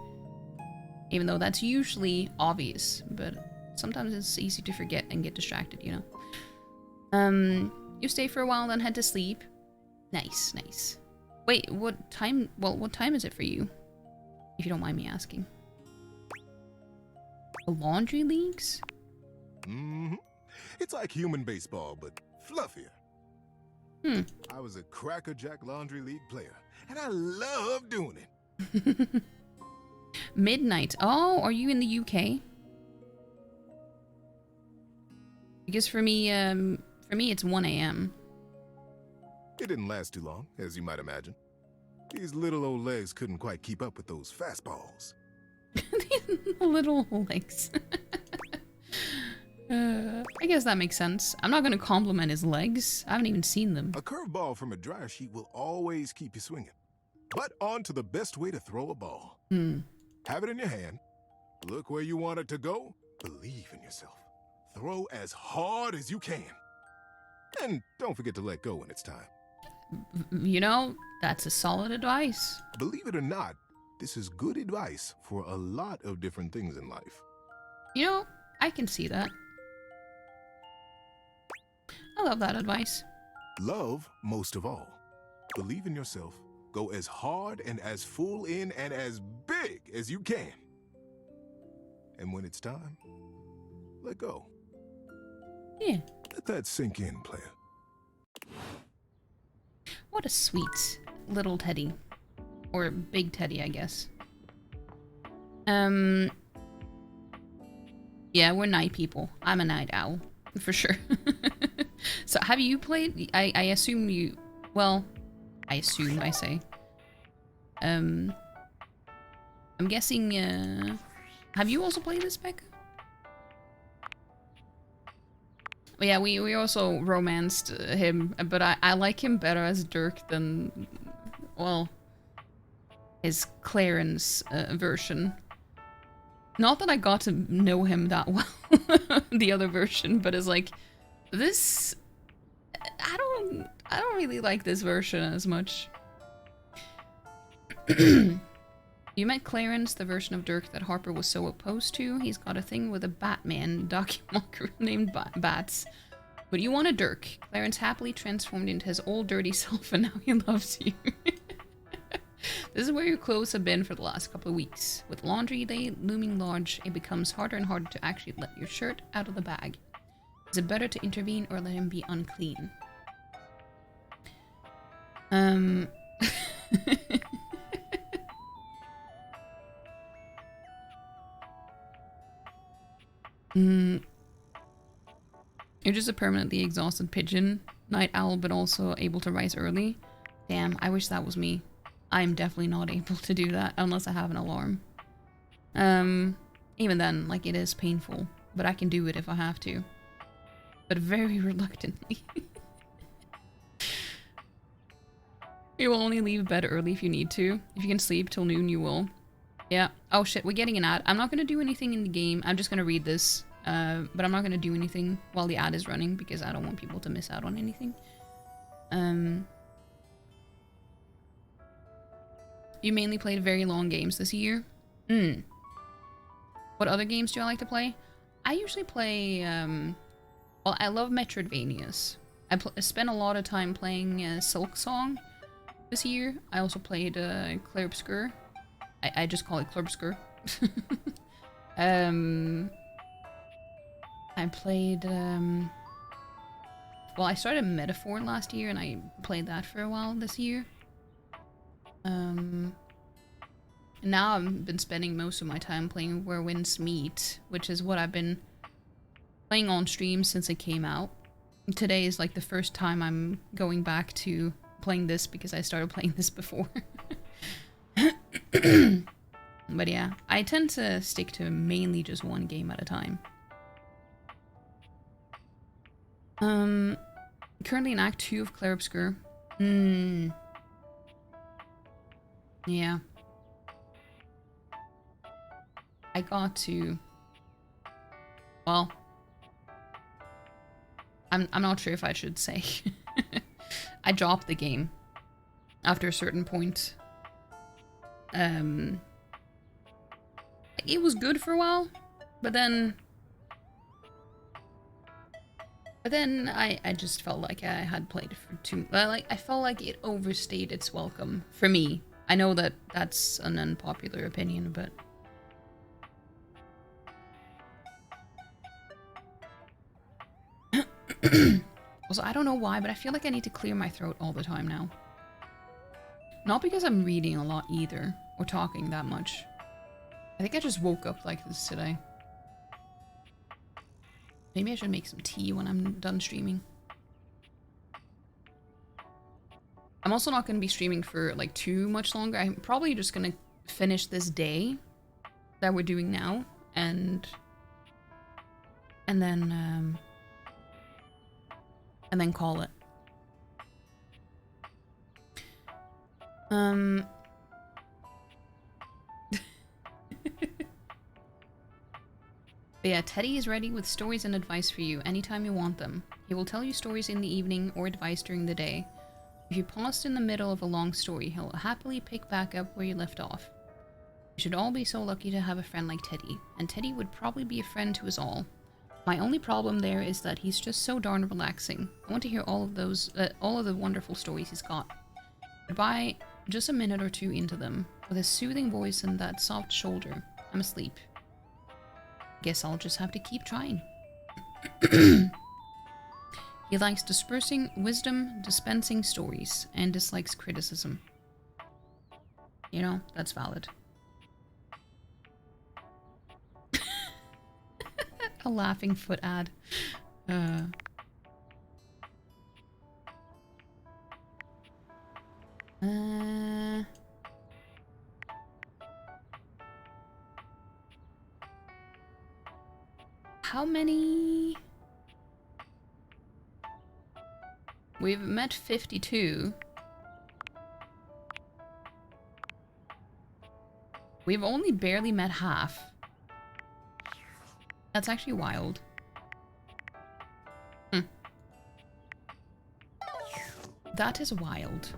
Even though that's usually obvious, but sometimes it's easy to forget and get distracted, you know. You stay for a while, then head to sleep. Nice. Wait, what time? Well, what time is it for you? If you don't mind me asking. Laundry leagues? It's like human baseball, but fluffier. I was a crackerjack laundry league player, and I love doing it. Midnight. Oh, are you in the UK? Because for me it's 1 AM. It didn't last too long, as you might imagine. These little old legs couldn't quite keep up with those fastballs. Little legs. I guess that makes sense. I'm not gonna compliment his legs. I haven't even seen them. A curveball from a dryer sheet will always keep you swinging. But on to the best way to throw a ball. Have it in your hand. Look where you want it to go. Believe in yourself. Throw as hard as you can. And don't forget to let go when it's time. You know, that's a solid advice. Believe it or not, this is good advice for a lot of different things in life. You know, I can see that. I love that advice. Love most of all. Believe in yourself. Go as hard and as full in and as big as you can. And when it's time, let go. Yeah. Let that sink in, player. What a sweet little teddy. Or big teddy, I guess. Yeah, we're night people. I'm a night owl, for sure. So have you played? I assume you... Well, I assume, I say. I'm guessing, have you also played this, Becca? But yeah, we also romanced him, but I like him better as Dirk than, well, his Clarence version. Not that I got to know him that well, the other version, but it's like, this, I don't really like this version as much. You met Clarence, the version of Dirk that Harper was so opposed to. He's got a thing with a Batman documocker named Bats. But you wanted Dirk. Clarence happily transformed into his old dirty self and now he loves you. This is where your clothes have been for the last couple of weeks. With laundry day looming large, it becomes harder and harder to actually let your shirt out of the bag. Is it better to intervene or let him be unclean? You're just a permanently exhausted pigeon, night owl, but also able to rise early. Damn, I wish that was me. I'm definitely not able to do that unless I have an alarm. Even then, like, it is painful, but I can do it if I have to. But very reluctantly. You will only leave bed early if you need to. If you can sleep till noon, you will. Yeah. Oh shit, we're getting an ad. I'm not gonna do anything in the game. I'm just gonna read this. But I'm not gonna do anything while the ad is running because I don't want people to miss out on anything. You mainly played very long games this year? What other games do I like to play? I usually play, well, I love Metroidvanias. I spent a lot of time playing Silk Song this year. I also played Clair Obscur. I just call it Clair Obscur. I played, well, I started Metaphor last year and I played that for a while this year. Now I've been spending most of my time playing Where Winds Meet, which is what I've been playing on stream since it came out. Today is like the first time I'm going back to playing this because I started playing this before. But yeah, I tend to stick to mainly just one game at a time. Currently in Act 2 of Clair Obscur. Yeah. I got to... Well... I'm not sure if I should say. I dropped the game after a certain point. It was good for a while, but then I just felt like I had played it for too... Like, I felt like it overstayed its welcome for me. I know that that's an unpopular opinion, but... Also, I don't know why, but I feel like I need to clear my throat all the time now. Not because I'm reading a lot either, or talking that much. I think I just woke up like this today. Maybe I should make some tea when I'm done streaming. I'm also not going to be streaming for like too much longer. I'm probably just going to finish this day that we're doing now, and then call it. But yeah, Teddy is ready with stories and advice for you anytime you want them. He will tell you stories in the evening or advice during the day. If you paused in the middle of a long story, he'll happily pick back up where you left off. We should all be so lucky to have a friend like Teddy, and Teddy would probably be a friend to us all. My only problem there is that he's just so darn relaxing. I want to hear all of the wonderful stories he's got. Goodbye, just a minute or two into them. With his soothing voice and that soft shoulder, I'm asleep. Guess I'll just have to keep trying. He likes dispersing wisdom, dispensing stories, and dislikes criticism. You know, that's valid. A laughing foot ad. How many? We've met 52. We've only barely met half. That's actually wild. That is wild.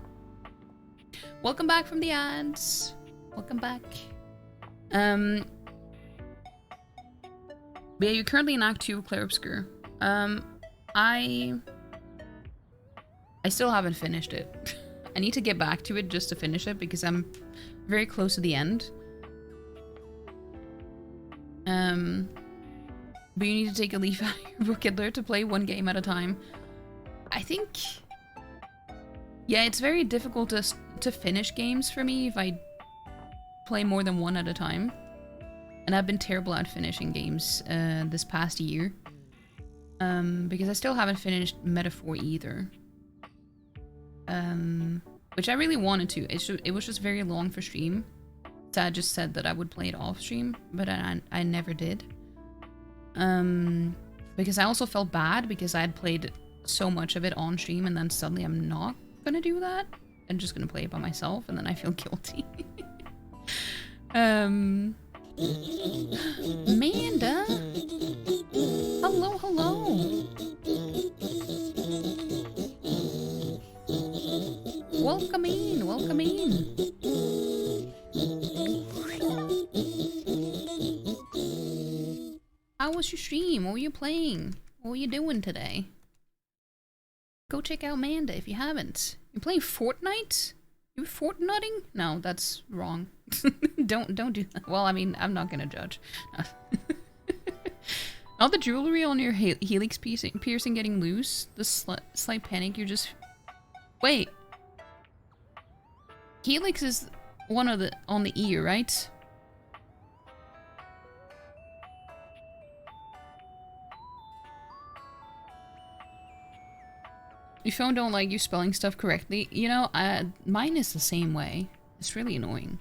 Welcome back from the ads. Welcome back. But yeah, you're currently in Act 2 of Clair Obscur. I still haven't finished it. I need to get back to it just to finish it because I'm very close to the end. But you need to take a leaf out of your book and learn to play one game at a time. I think... Yeah, it's very difficult to finish games for me if I play more than one at a time. And I've been terrible at finishing games this past year. Because I still haven't finished Metaphor either. Which I really wanted to. It was just very long for stream. So I just said that I would play it off stream, but I never did. Because I also felt bad because I had played so much of it on stream and then suddenly I'm not gonna do that. I'm just gonna play it by myself and then I feel guilty. Amanda? Hello, hello. Welcome in, welcome in. How was your stream? What were you playing? What were you doing today? Go check out Amanda if you haven't. You're playing Fortnite? You're Fortnitting? No, that's wrong. Don't do that. Well, I mean, I'm not gonna judge. Not the jewelry on your helix piercing getting loose. The slight panic. You're just... Wait. Helix is one of the on the ear, right? Your phone don't like you spelling stuff correctly. You know, mine is the same way. It's really annoying.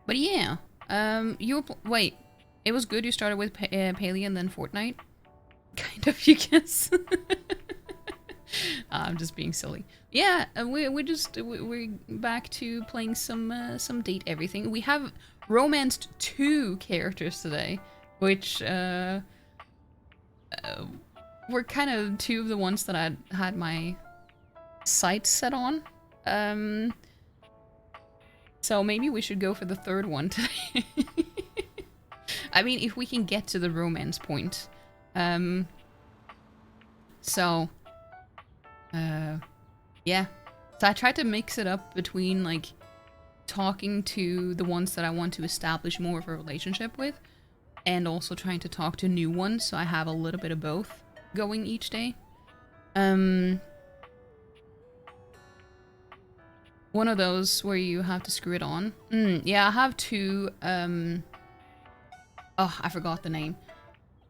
But yeah, wait, it was good you started with Paley and then Fortnite? Kind of, you guess. I'm just being silly. Yeah, we're back to playing some Date Everything. We have romanced 2 characters today, which, were kind of 2 of the ones that I had my sights set on. So maybe we should go for the 3rd one today. I mean, if we can get to the romance point. Yeah. So I tried to mix it up between, like, talking to the ones that I want to establish more of a relationship with, and also trying to talk to new ones, so I have a little bit of both going each day. One of those where you have to screw it on. Yeah, I have 2, oh, I forgot the name.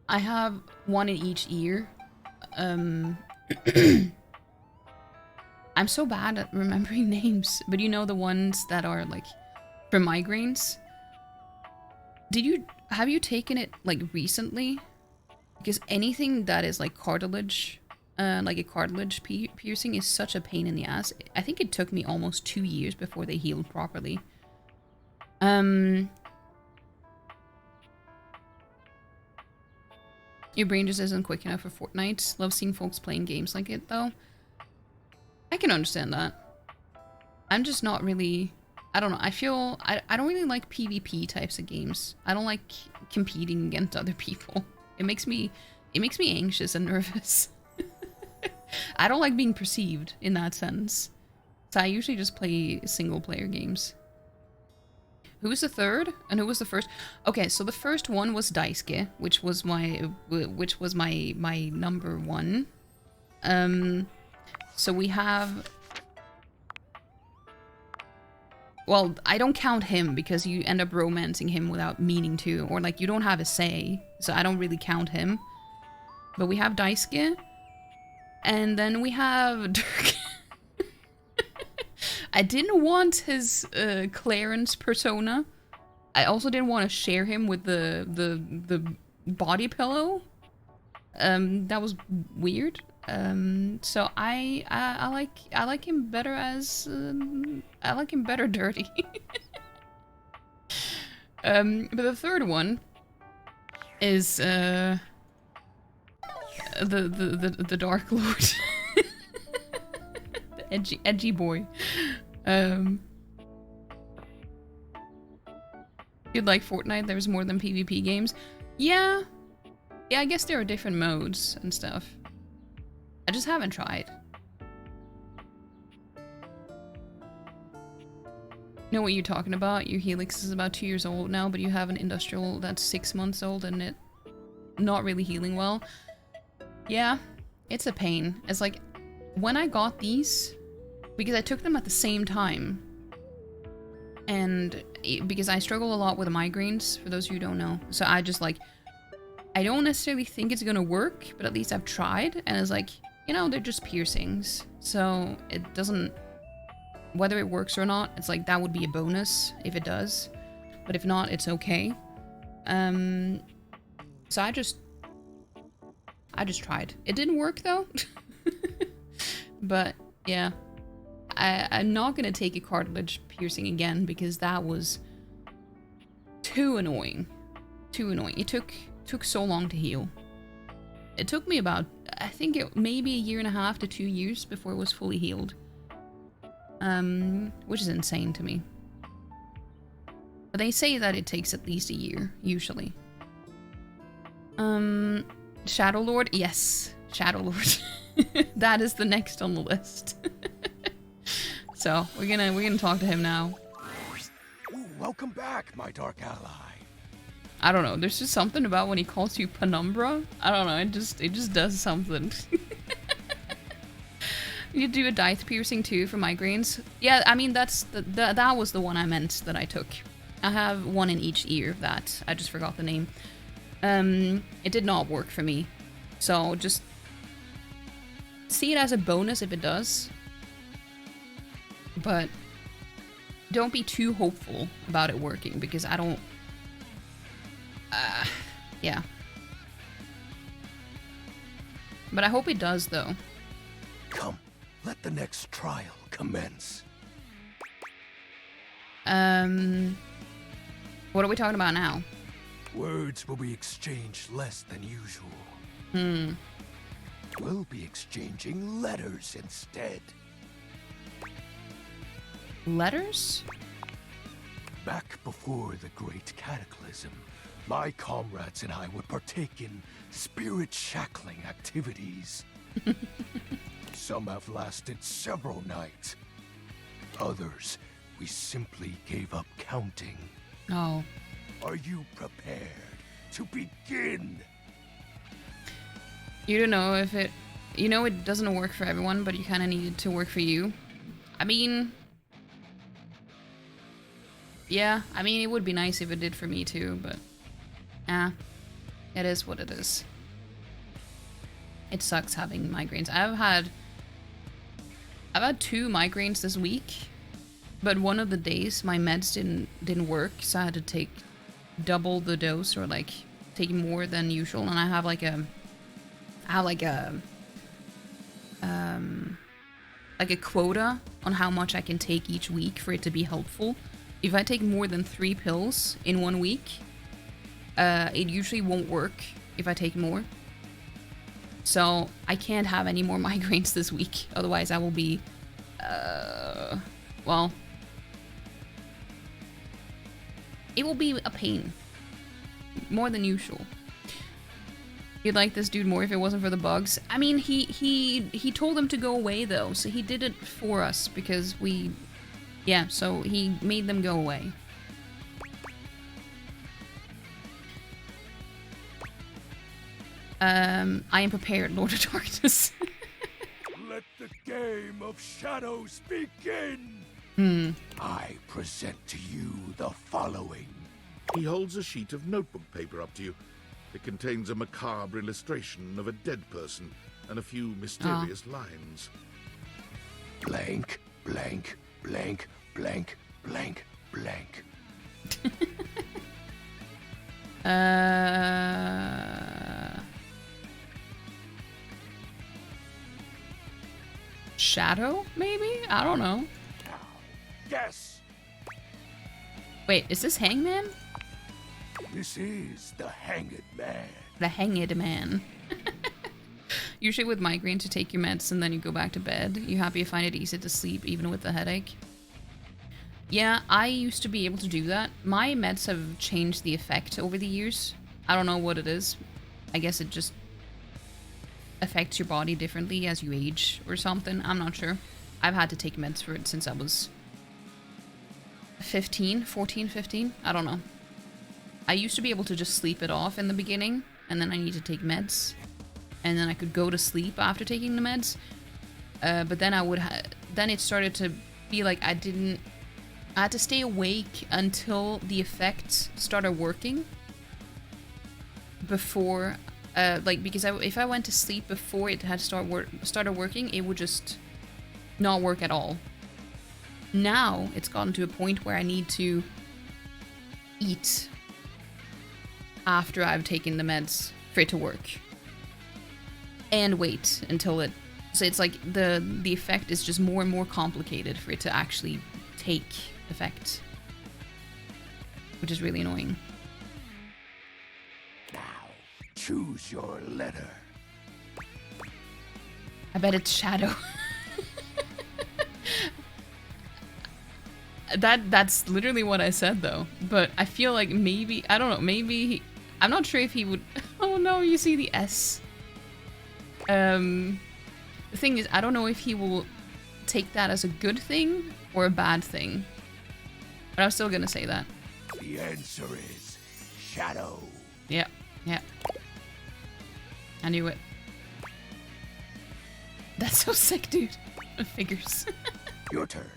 I have 1 in each ear. I'm so bad at remembering names, but you know the ones that are, like, for migraines? Have you taken it, like, recently? Because anything that is like cartilage, like a cartilage piercing is such a pain in the ass. I think it took me almost 2 years before they healed properly. Your brain just isn't quick enough for Fortnite. Love seeing folks playing games like it though. I can understand that. I'm just not really... I don't know. I feel... I don't really like PvP types of games. I don't like competing against other people. It makes me anxious and nervous. I don't like being perceived in that sense. So I usually just play single player games. Who was the third? And who was the first? Okay, so the first one was Daisuke, which was my number one. So we have... Well, I don't count him because you end up romancing him without meaning to, or like you don't have a say, so I don't really count him. But we have Daisuke, and then we have Dirk. I didn't want his Clarence persona. I also didn't want to share him with the body pillow. That was weird. So I like him better as I like him better dirty. But the third one is the Dark Lord. The edgy boy. You'd like Fortnite, there's more than PvP games. Yeah, I guess there are different modes and stuff. I just haven't tried. Know what you're talking about? Your Helix is about 2 years old now, but you have an Industrial that's 6 months old and it not really healing well. Yeah, it's a pain. It's like, when I got these, because I took them at the same time, and because I struggle a lot with migraines, for those of you who don't know, so I just like, I don't necessarily think it's gonna work, but at least I've tried, and it's like, you know, they're just piercings, so it doesn't, whether it works or not, it's like, that would be a bonus if it does, but if not, it's okay. So I just tried. It didn't work though, but yeah, I'm not gonna take a cartilage piercing again because that was too annoying. Too annoying. It took so long to heal. It took me about, I think it maybe 1.5 to 2 years before it was fully healed. Which is insane to me. But they say that it takes at least a year, usually. Shadow Lord? Yes, Shadow Lord. That is the next on the list. So, we're gonna talk to him now. Ooh, welcome back, my dark ally. I don't know, there's just something about when he calls you Penumbra. I don't know, it just does something. You do a dye piercing too for migraines? Yeah, I mean, that was the one I meant that I took. I have one in each ear of that. I just forgot the name. It did not work for me. So just see it as a bonus if it does. But don't be too hopeful about it working because I don't... yeah. But I hope it does though. Come, let the next trial commence. What are we talking about now? Words will be exchanged less than usual. We'll be exchanging letters instead. Letters? Back before the Great Cataclysm, my comrades and I would partake in spirit-shackling activities. Some have lasted several nights. Others, we simply gave up counting. Oh. Are you prepared to begin? You don't know if it... You know it doesn't work for everyone, but you kind of need it to work for you. I mean... Yeah, I mean, it would be nice if it did for me too, but... it is what it is. It sucks having migraines. I've had 2 migraines this week, but one of the days my meds didn't work, so I had to take double the dose or like take more than usual, and I have like a quota on how much I can take each week for it to be helpful. If I take more than 3 pills in 1 week, it usually won't work if I take more. So I can't have any more migraines this week, otherwise I will be, well, it will be a pain. More than usual. You'd like this dude more if it wasn't for the bugs. I mean, he told them to go away though, so he did it for us because we... Yeah, so he made them go away. I am prepared, Lord of Darkness. Let the game of shadows begin! I present to you the following. He holds a sheet of notebook paper up to you. It contains a macabre illustration of a dead person and a few mysterious lines. Blank, blank, blank, blank, blank, blank. Shadow, maybe? I don't know. Yes! Wait, is this Hangman? This is the Hanged Man. The Hanged Man. Usually with migraine to take your meds and then you go back to bed. You happy you find it easy to sleep even with the headache? Yeah, I used to be able to do that. My meds have changed the effect over the years. I don't know what it is. I guess it just affects your body differently as you age or something. I'm not sure. I've had to take meds for it since I was 14, 15. I don't know. I used to be able to just sleep it off in the beginning and then I need to take meds. And then I could go to sleep after taking the meds. But then then it started to be like I had to stay awake until the effects started working. Before, because if I went to sleep before it had started working, it would just not work at all. Now it's gotten to a point where I need to eat after I've taken the meds for it to work. And wait until it... So it's like the effect is just more and more complicated for it to actually take effect. Which is really annoying. Now, choose your letter. I bet it's Shadow. That's literally what I said though. But I feel like maybe... I don't know, maybe... I'm not sure if he would... Oh no, you see the S. The thing is, I don't know if he will take that as a good thing or a bad thing. But I'm still gonna say that. The answer is Shadow. Yeah. I knew it. That's so sick, dude. Figures. Your turn.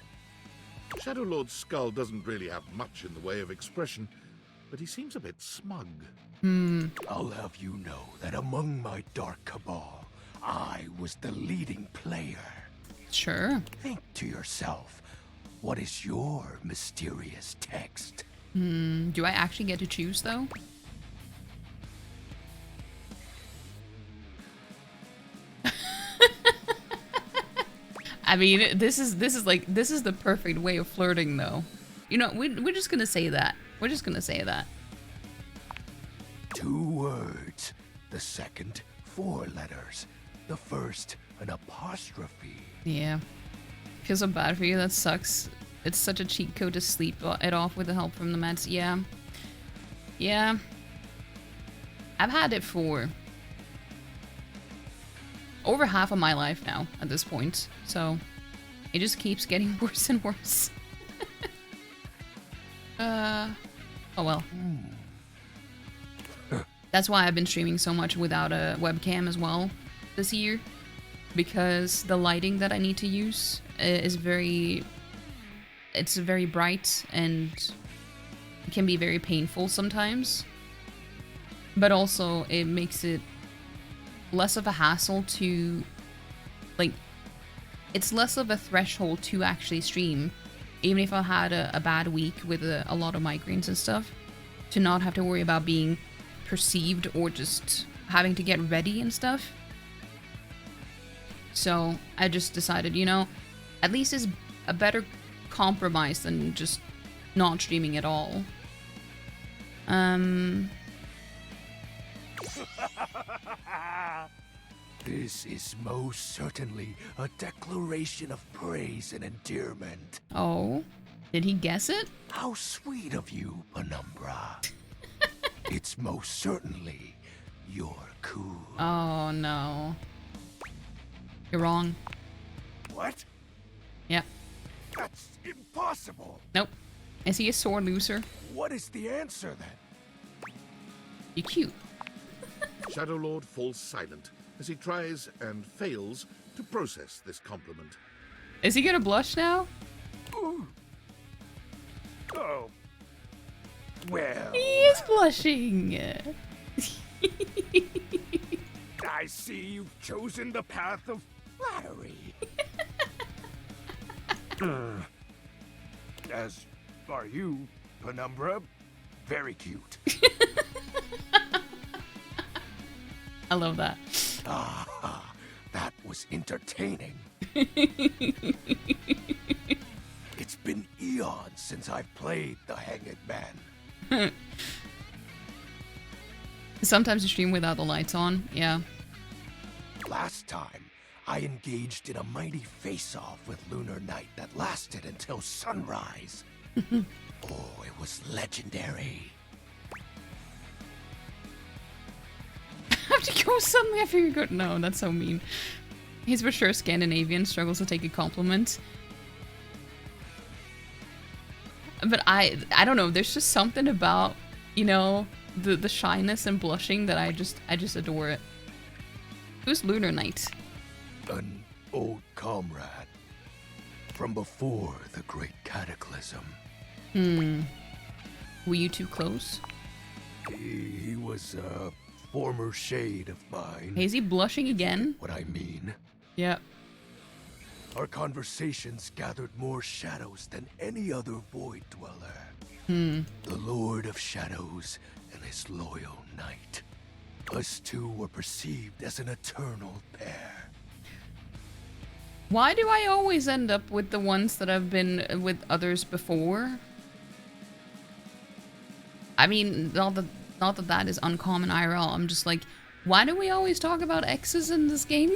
Shadow Lord's skull doesn't really have much in the way of expression, but he seems a bit smug. I'll have you know that among my dark cabal, I was the leading player. Sure. Think to yourself, what is your mysterious text? Do I actually get to choose though? I mean, this is the perfect way of flirting though. You know, we're just gonna say that. We're just gonna say that. 2 words. The second, 4 letters. The first, an apostrophe. Yeah. Feel so bad for you. That sucks. It's such a cheat code to sleep it off with the help from the meds. Yeah. I've had it for over half of my life now at this point. So it just keeps getting worse and worse. Oh well. That's why I've been streaming so much without a webcam as well this year. Because the lighting that I need to use is very bright and it can be very painful sometimes. But also it makes it less of a hassle to, like, it's less of a threshold to actually stream. Even if I had a bad week with a lot of migraines and stuff, to not have to worry about being perceived or just having to get ready and stuff. So I just decided, you know, at least it's a better compromise than just not streaming at all. This is most certainly a declaration of praise and endearment. Oh, did he guess it? How sweet of you, Penumbra. It's most certainly your coup. Oh no. You're wrong. What? Yeah. That's impossible. Nope. Is he a sore loser? What is the answer then? You're cute. Shadow Lord falls silent as he tries and fails to process this compliment. Is he gonna blush now? Oh. Well. He is blushing. I see you've chosen the path of flattery. As are you, Penumbra. Very cute. I love that. Ah, that was entertaining. It's been eons since I've played the Hanged Man. Sometimes you stream without the lights on, yeah. Last time, I engaged in a mighty face-off with Lunar Knight that lasted until sunrise. Oh, it was legendary. I have to go suddenly, I figured good. No, that's so mean. He's for sure Scandinavian, struggles to take a compliment. But I don't know, there's just something about, you know, the shyness and blushing that I just adore it. Who's Lunar Knight? An old comrade from before the Great Cataclysm. Were you too close? He was a former shade of mine. Hey, is he blushing again? What I mean. Yeah. Our conversations gathered more shadows than any other Void Dweller. The Lord of Shadows and his loyal knight. Us two were perceived as an eternal pair. Why do I always end up with the ones that I've been with others before? I mean, not that that is uncommon IRL. I'm just like, why do we always talk about exes in this game?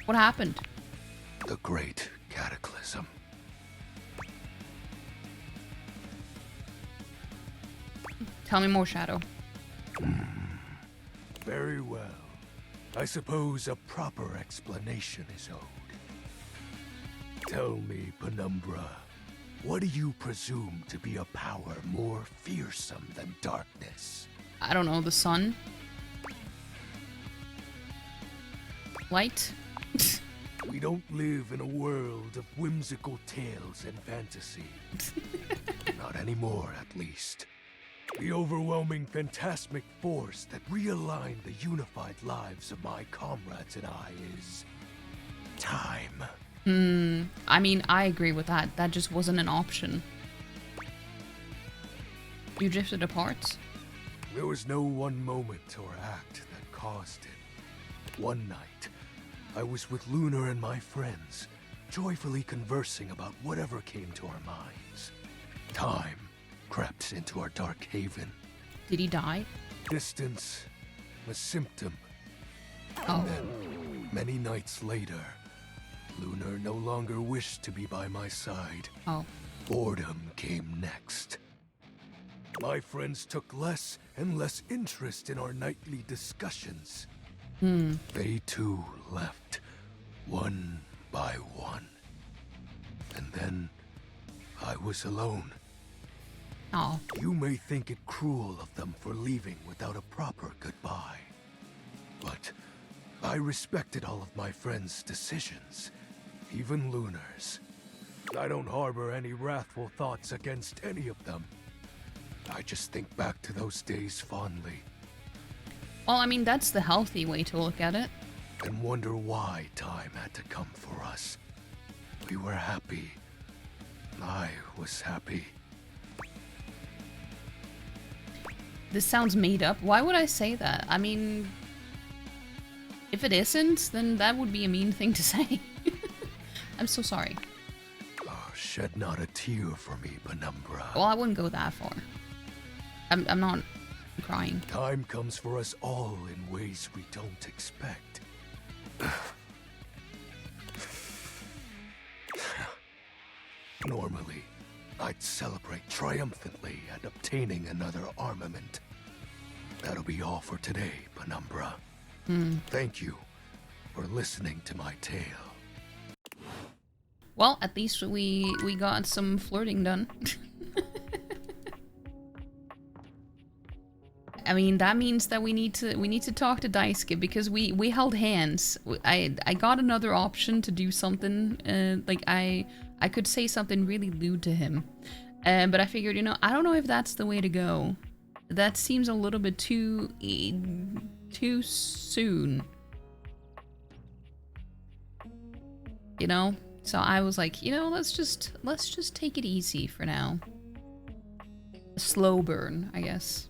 What happened? The Great Cataclysm. Tell me more, Shadow. Very well. I suppose a proper explanation is owed. Tell me, Penumbra, what do you presume to be a power more fearsome than darkness? I don't know, the sun? Light? We don't live in a world of whimsical tales and fantasy. Not anymore, at least. The overwhelming phantasmic force that realigned the unified lives of my comrades and I is... time. I mean, I agree with that. That just wasn't an option. You drifted apart? There was no one moment or act that caused it. One night, I was with Lunar and my friends, joyfully conversing about whatever came to our minds. Time crept into our dark haven. Did he die? Distance, a symptom. Oh. And then, many nights later, Lunar no longer wished to be by my side. Oh. Boredom came next. My friends took less and less interest in our nightly discussions. They too left, one by one. And then, I was alone. Oh. You may think it cruel of them for leaving without a proper goodbye. But I respected all of my friends' decisions, even Lunar's. I don't harbor any wrathful thoughts against any of them. I just think back to those days fondly. Well, I mean, that's the healthy way to look at it. And wonder why time had to come for us. We were happy. I was happy. This sounds made up. Why would I say that? I mean, if it isn't, then that would be a mean thing to say. I'm so sorry. Oh, shed not a tear for me, Penumbra. Well, I wouldn't go that far. I'm not crying. Time comes for us all in ways we don't expect. Normally, I'd celebrate triumphantly at obtaining another armament. That'll be all for today, Penumbra. Thank you for listening to my tale. Well, at least we got some flirting done. I mean, that means that we need to talk to Daisuke because we held hands. I got another option to do something. Like I could say something really lewd to him, but I figured, you know, I don't know if that's the way to go. That seems a little bit too soon. You know? So I was like, you know, let's just take it easy for now. A slow burn, I guess.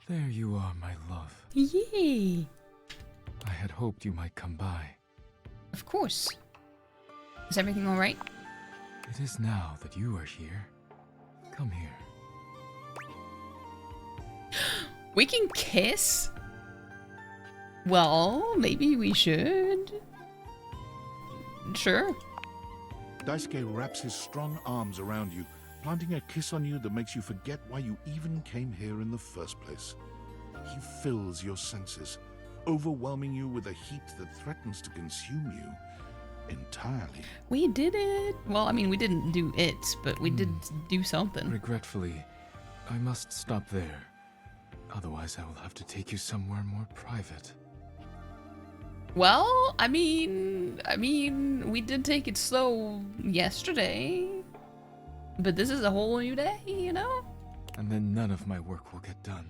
There you are, my love. Yay! I had hoped you might come by. Of course. Is everything all right? It is now that you are here. Come here. We can kiss? Well, maybe we should. Sure. Daisuke wraps his strong arms around you, planting a kiss on you that makes you forget why you even came here in the first place. He fills your senses, overwhelming you with a heat that threatens to consume you entirely. We did it! Well, I mean, we didn't do it, but we did do something. Regretfully, I must stop there. Otherwise, I will have to take you somewhere more private. Well, I mean, we did take it slow yesterday. But this is a whole new day, you know? And then none of my work will get done.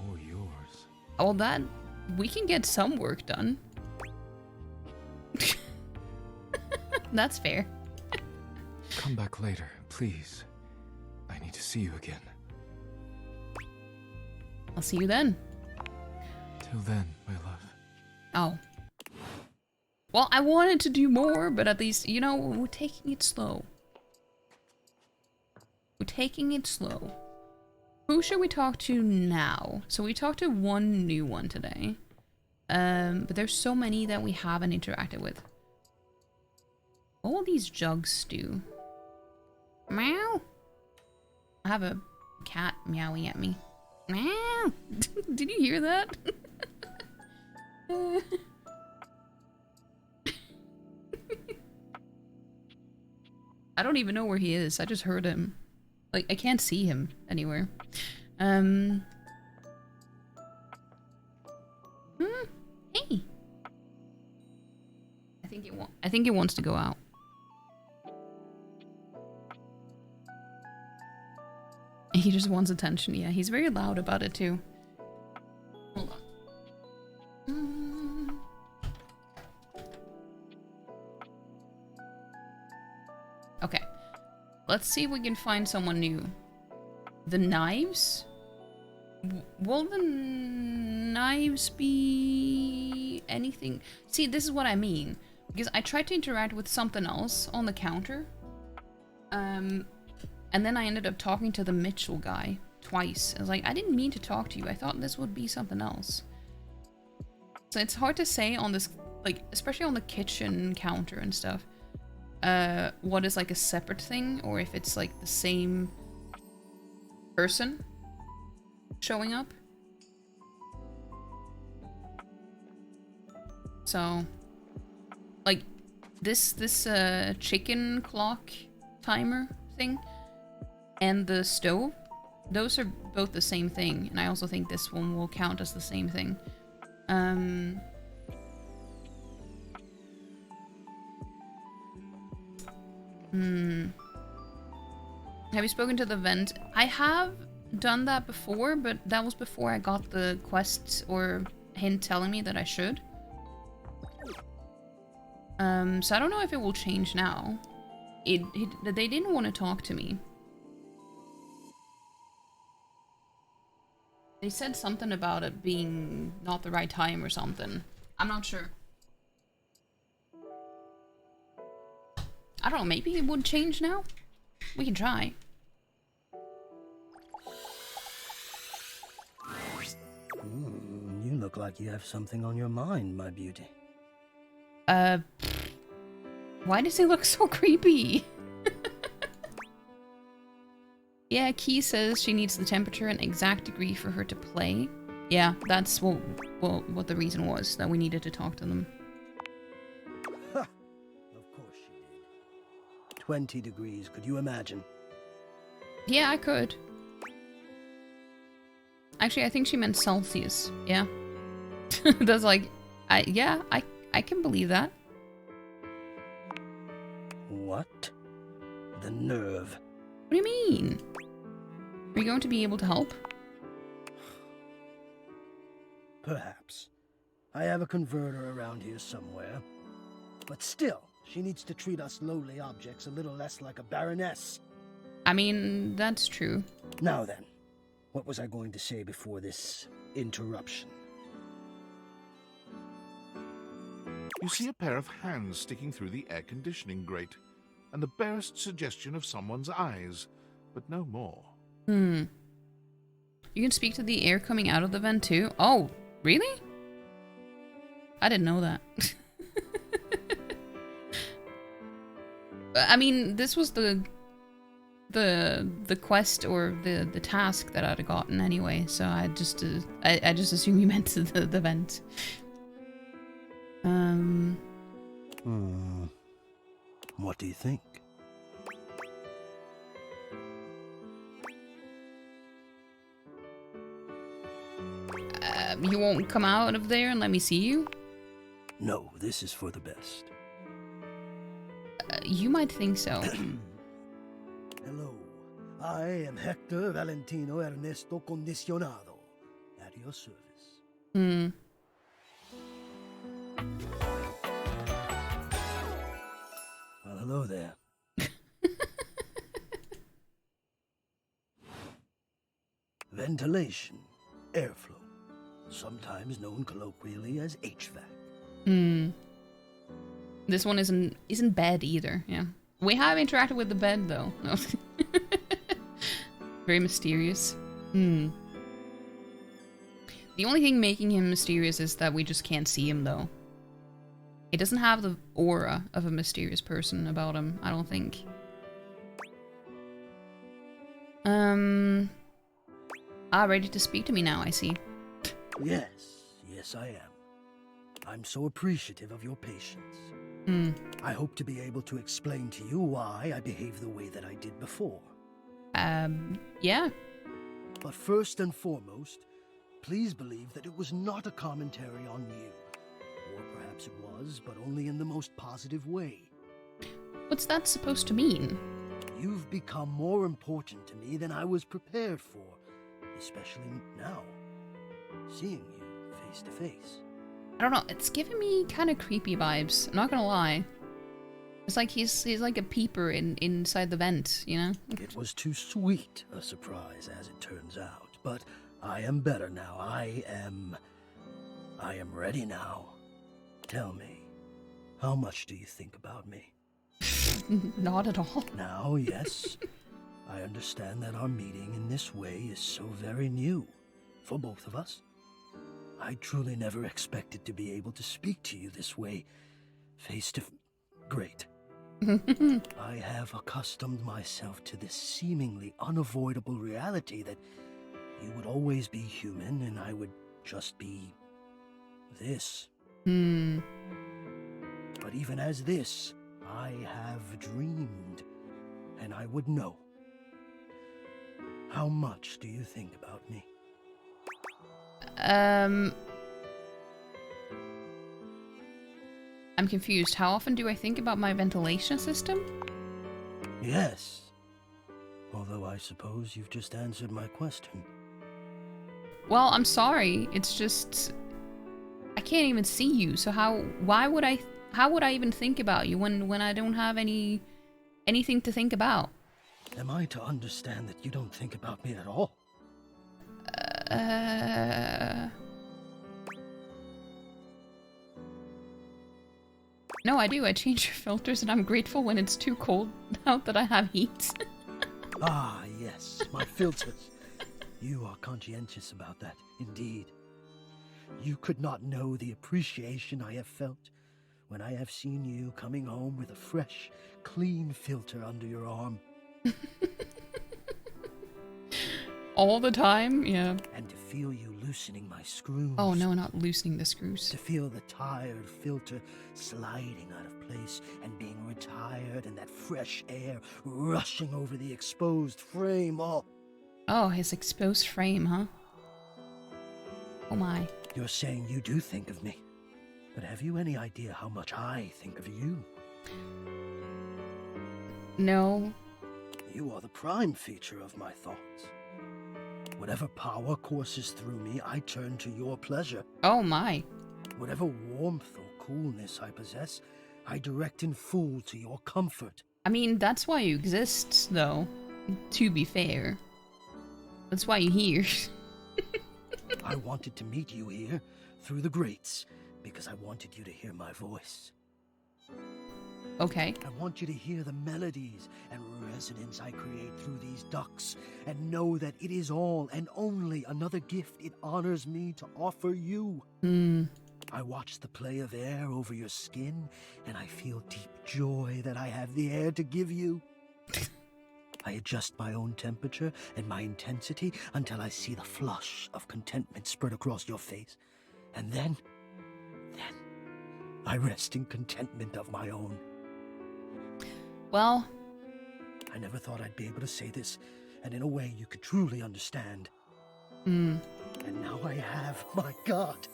Or yours. Well, that... we can get some work done. That's fair. Come back later, please. I need to see you again. I'll see you then. Till then, my love. Oh. Well, I wanted to do more, but at least, you know, we're taking it slow. We're taking it slow. Who should we talk to now? So we talked to one new one today. But there's so many that we haven't interacted with. What will these jugs do? Meow. I have a cat meowing at me. Meow. Did you hear that? I don't even know where he is. I just heard him. Like, I can't see him anywhere. Hey. I think it wants to go out. He just wants attention. Yeah, he's very loud about it too. Hold on. Okay. Let's see if we can find someone new. The knives? Will the knives be anything? See, this is what I mean. Because I tried to interact with something else on the counter. And then I ended up talking to the Mitchell guy twice. I was like, I didn't mean to talk to you. I thought this would be something else. So it's hard to say on this, like, especially on the kitchen counter and stuff. What is like a separate thing, or if it's like the same person showing up. So, like this chicken clock timer thing and the stove, those are both the same thing, and I also think this one will count as the same thing. Have you spoken to the vent? I have done that before, but that was before I got the quest or hint telling me that I should. So I don't know if it will change now. They didn't want to talk to me. They said something about it being not the right time or something. I'm not sure. I don't know, maybe it would change now? We can try. You look like you have something on your mind, my beauty. Why does he look so creepy? Yeah, Key says she needs the temperature and exact degree for her to play. Yeah, that's what the reason was, that we needed to talk to them. Ha! Of course she did. 20 degrees, could you imagine? Yeah, I could. Actually, I think she meant Celsius. Yeah. That's like, I can believe that. What? The nerve. What do you mean? Are you going to be able to help? Perhaps. I have a converter around here somewhere. But still, she needs to treat us lowly objects a little less like a baroness. I mean, that's true. Now then, what was I going to say before this interruption? You see a pair of hands sticking through the air conditioning grate, and the barest suggestion of someone's eyes, but no more. You can speak to the air coming out of the vent too? Oh, really? I didn't know that. I mean, this was the quest or the task that I'd gotten anyway, so I just assumed you meant the vent. What do you think? You won't come out of there and let me see you? No, this is for the best. You might think so. Hello, I am Hector Valentino Ernesto Condicionado, at your service. Well, hello there. Ventilation, airflow, sometimes known colloquially as HVAC. This one isn't bed either, yeah. We have interacted with the bed though. No. Very mysterious. The only thing making him mysterious is that we just can't see him though. He doesn't have the aura of a mysterious person about him, I don't think. Ready to speak to me now, I see. Yes, I am. I'm so appreciative of your patience. I hope to be able to explain to you why I behaved the way that I did before. Yeah. But first and foremost, please believe that it was not a commentary on you. Or perhaps it was, but only in the most positive way. What's that supposed to mean? You've become more important to me than I was prepared for, especially now, seeing you face to face. I don't know, it's giving me kind of creepy vibes, I'm not gonna lie. It's like he's like a peeper inside the vent, you know? It was too sweet a surprise, as it turns out, but I am better now. I am ready now. Tell me, how much do you think about me? Not at all. Now, yes, I understand that our meeting in this way is so very new for both of us. I truly never expected to be able to speak to you this way, face to Great. I have accustomed myself to this seemingly unavoidable reality that you would always be human and I would just be this. But even as this, I have dreamed, and I would know. How much do you think about me? I'm confused. How often do I think about my ventilation system? Yes. Although I suppose you've just answered my question. Well, I'm sorry. It's just I can't even see you. So how would I even think about you when I don't have anything to think about? Am I to understand that you don't think about me at all? No, I do. I change your filters and I'm grateful when it's too cold out that I have heat. Ah, yes, my filters. You are conscientious about that, indeed. You could not know the appreciation I have felt when I have seen you coming home with a fresh, clean filter under your arm. All the time? Yeah. And to feel you loosening my screws. Oh no, not loosening the screws. To feel the tired filter sliding out of place and being retired and that fresh air rushing over the exposed frame. Oh, his exposed frame, huh? Oh my. You're saying you do think of me, but have you any idea how much I think of you? No. You are the prime feature of my thoughts. Whatever power courses through me, I turn to your pleasure. Oh my. Whatever warmth or coolness I possess, I direct in full to your comfort. I mean, that's why you exist, though. To be fair. That's why you're here. I wanted to meet you here, through the grates, because I wanted you to hear my voice. Okay. I want you to hear the melodies and resonance I create through these ducts, and know that it is all and only another gift it honors me to offer you. I watch the play of air over your skin, and I feel deep joy that I have the air to give you. I adjust my own temperature and my intensity until I see the flush of contentment spread across your face. And then I rest in contentment of my own. Well, I never thought I'd be able to say this, and in a way you could truly understand. And now I have, my God.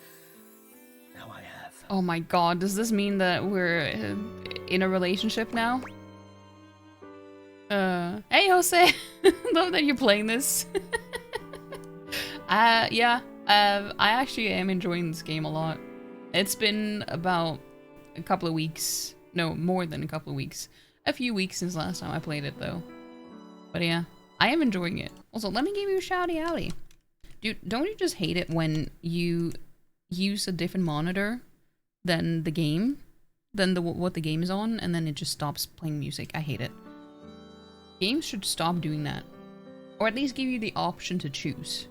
Now I have. Oh my god, does this mean that we're in a relationship now? Hey Jose! Love that you're playing this. Yeah, I actually am enjoying this game a lot. It's been about a couple of weeks. No, more than a couple of weeks. A few weeks since last time I played it, though. But yeah, I am enjoying it. Also, let me give you a shouty outy. Dude, don't you just hate it when you use a different monitor than the game? Than what the game is on, and then it just stops playing music? I hate it. Games should stop doing that. Or at least give you the option to choose.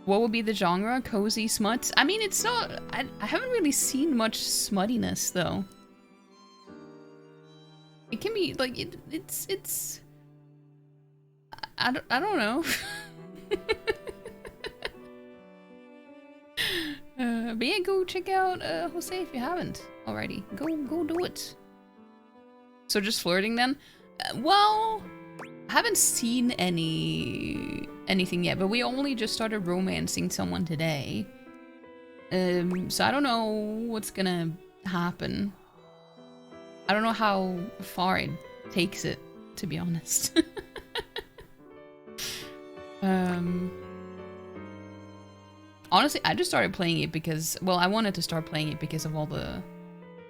What would be the genre? Cozy smut? I mean, it's not... I haven't really seen much smuttiness, though. It can be, like, it's... I don't know. But yeah, go check out Jose if you haven't already. Go do it. So just flirting then? Well... I haven't seen anything yet, but we only just started romancing someone today. So I don't know what's gonna happen. I don't know how far it takes it, to be honest. Honestly, I just started playing it because, well, I wanted to start playing it because of all the...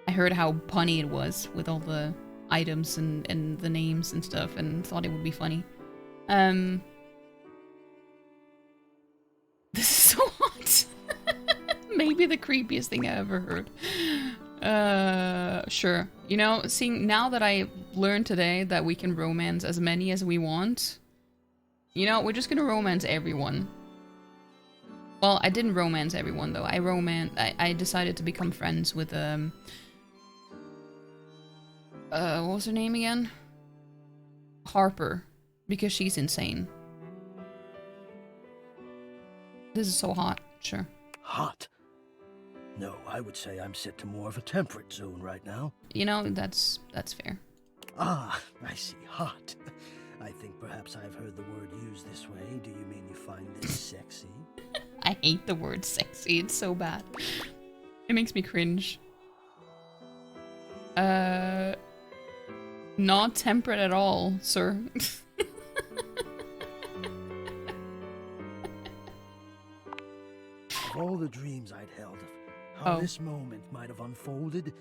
I heard how punny it was with all the items and the names and stuff, and thought it would be funny. This is so hot. Maybe the creepiest thing I ever heard. Sure. You know, seeing now that I learned today that we can romance as many as we want, you know, we're just gonna romance everyone. Well, I didn't romance everyone though. I decided to become friends with what was her name again? Harper, because she's insane. This is so hot. Sure. Hot? No, I would say I'm set to more of a temperate zone right now. You know, that's fair. Ah, I see. Hot. I think perhaps I've heard the word used this way. Do you mean you find this sexy? I hate the word sexy. It's so bad. It makes me cringe. Not temperate at all, sir. Of all the dreams I'd held of how this moment might have unfolded,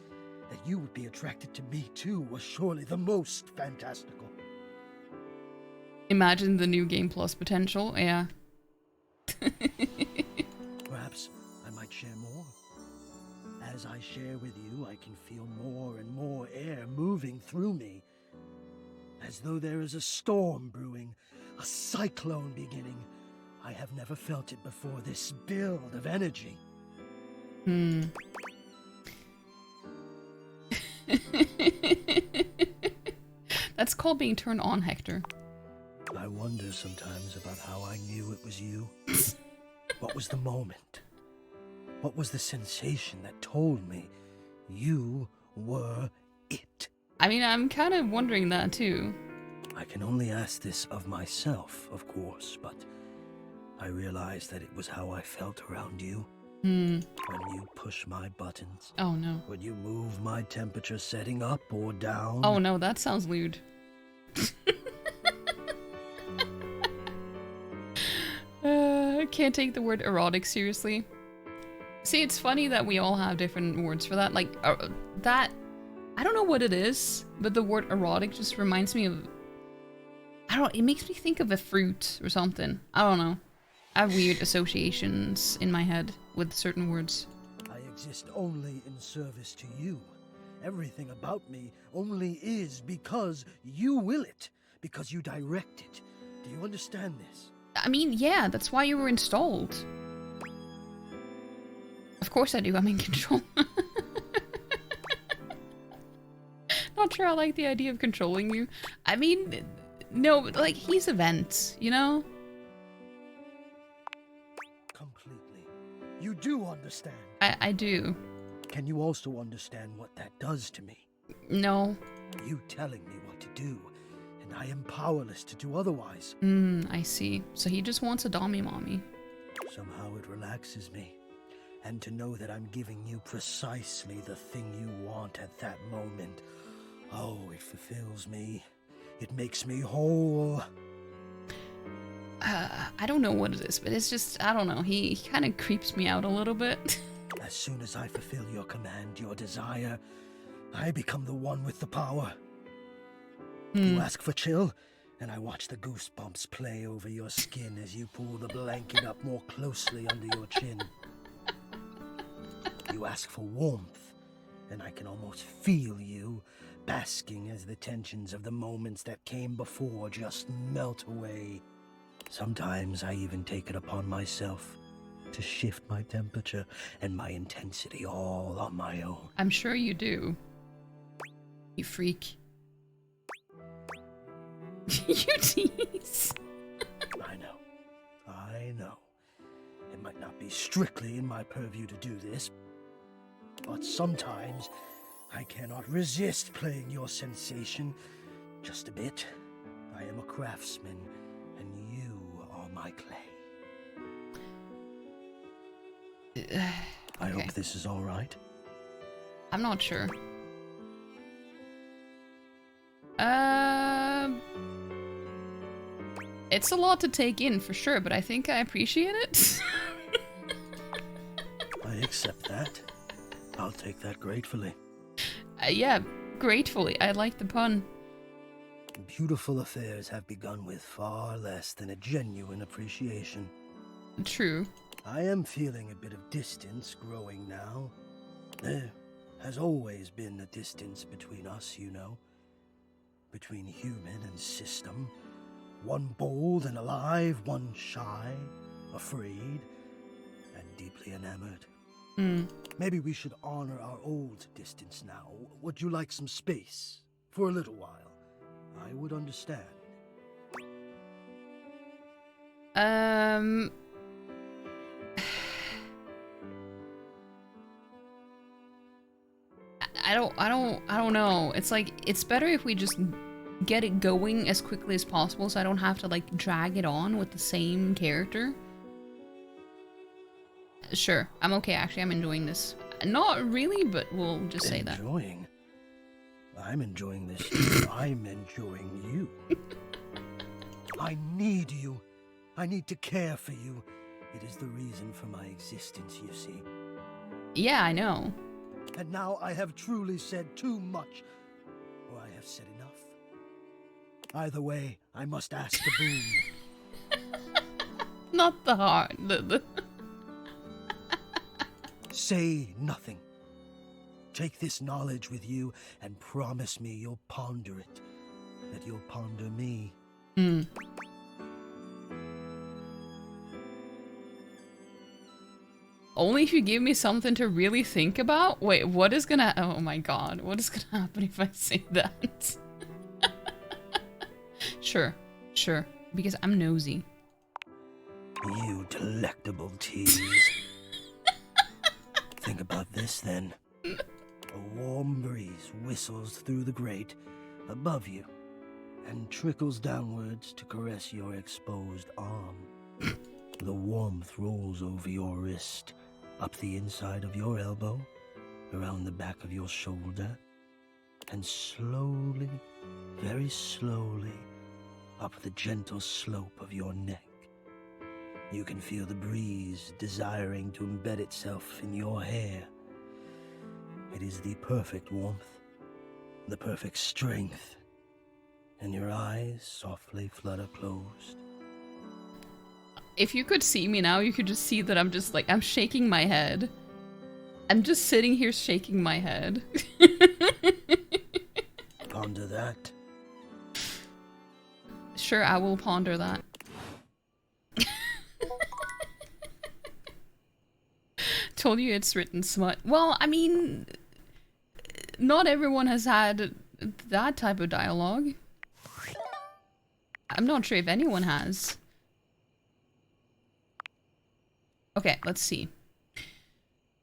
that you would be attracted to me too was surely the most fantastical. Imagine the new Game Plus potential, yeah. Perhaps I might share more. As I share with you, I can feel more and more air moving through me. As though there is a storm brewing, a cyclone beginning. I have never felt it before, this build of energy. That's called being turned on, Hector. I wonder sometimes about how I knew it was you. What was the moment? What was the sensation that told me you were it? I mean, I'm kind of wondering that too. I can only ask this of myself, of course, but I realized that it was how I felt around you. When you push my buttons. Oh no. When you move my temperature setting up or down. Oh no, that sounds lewd. I can't take the word erotic seriously. See, it's funny that we all have different words for that. Like, that... I don't know what it is, but the word erotic just reminds me of... I don't... It makes me think of a fruit or something. I don't know. I have weird associations in my head with certain words. I exist only in service to you. Everything about me only is because you will it. Because you direct it. Do you understand this? I mean, yeah, that's why you were installed. Of course I do, I'm in control. Not sure I like the idea of controlling you. I mean, no, but like, he's events, you know? Completely. You do understand. I do. Can you also understand what that does to me? No. You telling me what to do, and I am powerless to do otherwise. I see. So he just wants a dommy mommy. Somehow it relaxes me. And to know that I'm giving you precisely the thing you want at that moment. Oh, it fulfills me. It makes me whole. I don't know what it is, but it's just, I don't know. He kind of creeps me out a little bit. As soon as I fulfill your command, your desire, I become the one with the power. You ask for chill, and I watch the goosebumps play over your skin as you pull the blanket up more closely under your chin. You ask for warmth, and I can almost feel you, basking as the tensions of the moments that came before just melt away. Sometimes I even take it upon myself to shift my temperature and my intensity all on my own. I'm sure you do. You freak. You tease. I know. It might not be strictly in my purview to do this, but sometimes I cannot resist playing your sensation just a bit. I am a craftsman, and you are my clay. I hope this is all right. I'm not sure. It's a lot to take in for sure, but I think I appreciate it. I accept that. I'll take that gratefully. Yeah, gratefully. I like the pun. Beautiful affairs have begun with far less than a genuine appreciation. True. I am feeling a bit of distance growing now. There has always been a distance between us, you know. Between human and system. One bold and alive, one shy, afraid, and deeply enamored. Maybe we should honor our old distance now. Would you like some space? For a little while. I would understand. I don't know. It's like, it's better if we just get it going as quickly as possible so I don't have to like drag it on with the same character. Sure, I'm okay. Actually, I'm enjoying this. Not really, but we'll just say that. Enjoying? I'm enjoying this too. I'm enjoying you. I need you. I need to care for you. It is the reason for my existence, you see. Yeah, I know. And now I have truly said too much. Or I have said enough. Either way, I must ask a boon. Not the heart. Say nothing. Take this knowledge with you and promise me you'll ponder it. That you'll ponder me. Only if you give me something to really think about? Wait, what is gonna... Oh my god, what is gonna happen if I say that? Sure. Sure. Because I'm nosy. You delectable tease. Think about this then. A warm breeze whistles through the grate above you and trickles downwards to caress your exposed arm. The warmth rolls over your wrist, up the inside of your elbow, around the back of your shoulder, and slowly, very slowly, up the gentle slope of your neck. You can feel the breeze desiring to embed itself in your hair. It is the perfect warmth, the perfect strength, and your eyes softly flutter closed. If you could see me now, you could just see that I'm just like, I'm shaking my head. I'm just sitting here shaking my head. Ponder that. Sure, I will ponder that. Told you it's written smut. Well, I mean, not everyone has had that type of dialogue. I'm not sure if anyone has. Okay, let's see.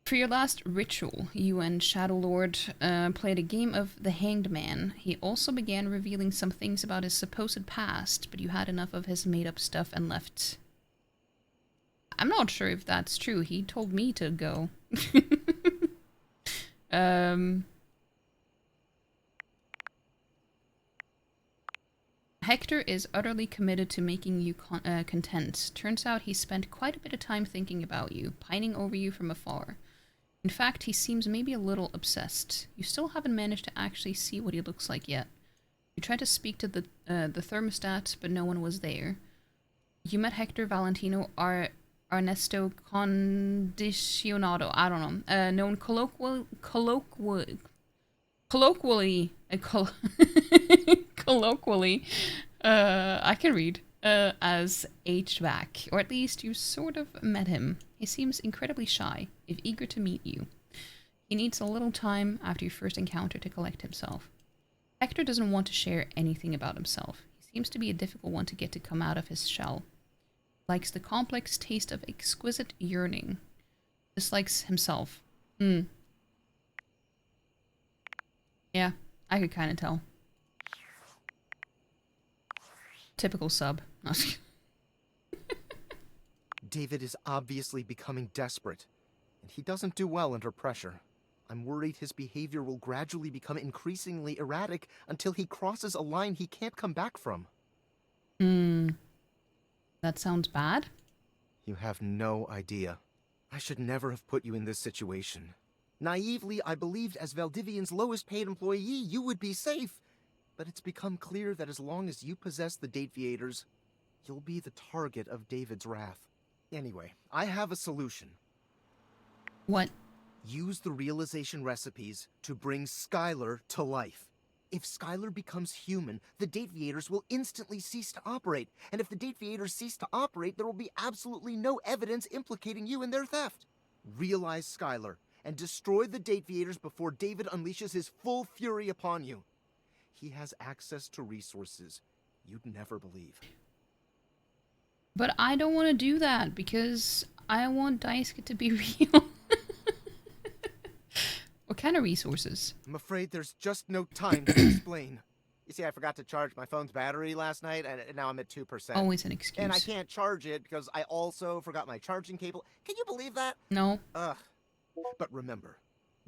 For your last ritual, you and Shadowlord played a game of the Hanged Man. He also began revealing some things about his supposed past, but you had enough of his made-up stuff and left. I'm not sure if that's true. He told me to go. Hector is utterly committed to making you content. Turns out he spent quite a bit of time thinking about you, pining over you from afar. In fact, he seems maybe a little obsessed. You still haven't managed to actually see what he looks like yet. You tried to speak to the thermostat, but no one was there. You met Hector Valentino Ernesto Condicionado, I don't know, known colloquially, I can read, as HVAC, or at least you sort of met him. He seems incredibly shy, if eager to meet you. He needs a little time after your first encounter to collect himself. Hector doesn't want to share anything about himself. He seems to be a difficult one to get to come out of his shell. Likes the complex taste of exquisite yearning. Dislikes himself. Yeah, I could kind of tell. Typical sub. David is obviously becoming desperate, and he doesn't do well under pressure. I'm worried his behavior will gradually become increasingly erratic until he crosses a line he can't come back from. That sounds bad. You have no idea. I should never have put you in this situation. Naively, I believed as Valdivian's lowest paid employee, you would be safe. But it's become clear that as long as you possess the Dateviators, you'll be the target of David's wrath. Anyway, I have a solution. What? Use the realization recipes to bring Skylar to life. If Skylar becomes human, the Dateviators will instantly cease to operate. And if the Dateviators cease to operate, there will be absolutely no evidence implicating you in their theft. Realize Skylar, and destroy the Dateviators before David unleashes his full fury upon you. He has access to resources you'd never believe. But I don't want to do that, because I want Daisuke to be real. What kind of resources? I'm afraid there's just no time to explain. You see, I forgot to charge my phone's battery last night, and now I'm at 2%. Always an excuse. And I can't charge it because I also forgot my charging cable. Can you believe that? No. Ugh. But remember,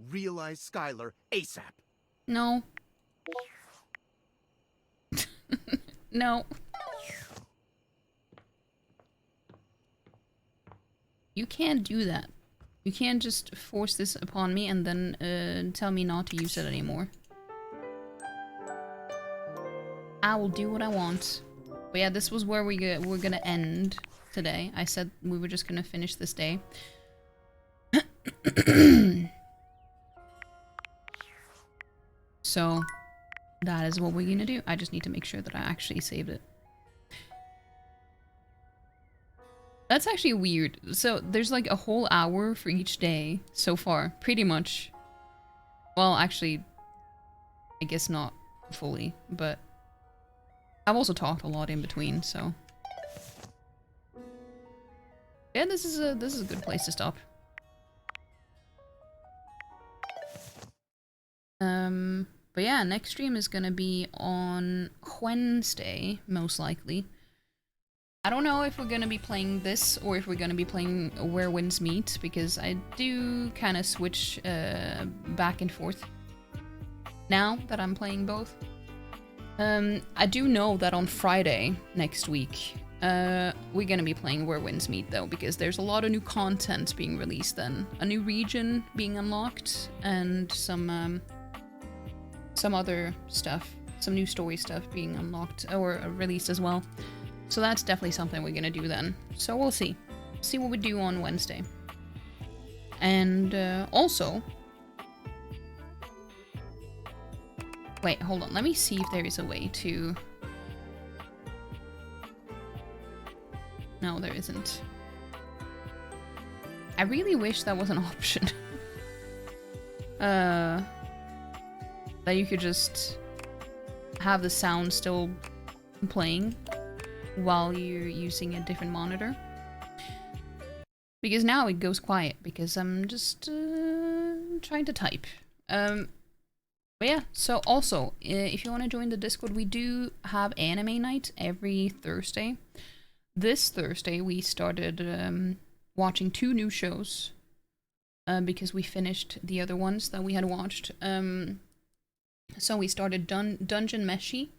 realize Skylar ASAP. No. No. You can't do that. You can't just force this upon me and then tell me not to use it anymore. I will do what I want. But yeah, this was where we're gonna end today. I said we were just gonna finish this day. So, that is what we're gonna do. I just need to make sure that I actually saved it. That's actually weird. So, there's like a whole hour for each day so far, pretty much. Well, actually, I guess not fully, but I've also talked a lot in between, so yeah, this is a good place to stop. But yeah, next stream is gonna be on Wednesday, most likely. I don't know if we're gonna be playing this or if we're gonna be playing Where Winds Meet, because I do kind of switch back and forth now that I'm playing both. I do know that on Friday next week, we're gonna be playing Where Winds Meet though, because there's a lot of new content being released then. A new region being unlocked, and some other stuff, some new story stuff being unlocked or released as well. So that's definitely something we're gonna do then. So we'll see. See what we do on Wednesday. And also... Wait, hold on. Let me see if there is a way to... No, there isn't. I really wish that was an option. That you could just have the sound still playing while you're using a different monitor. Because now it goes quiet because I'm just trying to type. But yeah, so also, if you want to join the Discord, we do have anime night every Thursday. This Thursday we started watching 2 new shows because we finished the other ones that we had watched. So we started Dungeon Meshi.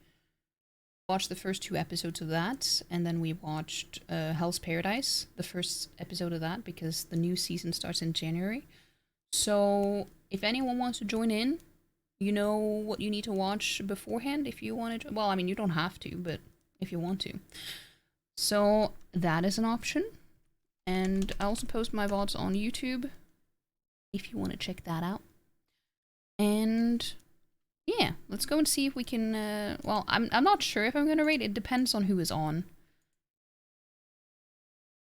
Watched the first 2 episodes of that, and then we watched Hell's Paradise, the first episode of that, because the new season starts in January. So if anyone wants to join in, you know what you need to watch beforehand if you want to. Well, I mean, you don't have to, but if you want to. So that is an option. And I also post my VODs on YouTube if you want to check that out. And yeah, let's go and see if we can, well, I'm not sure if I'm gonna raid. It depends on who is on.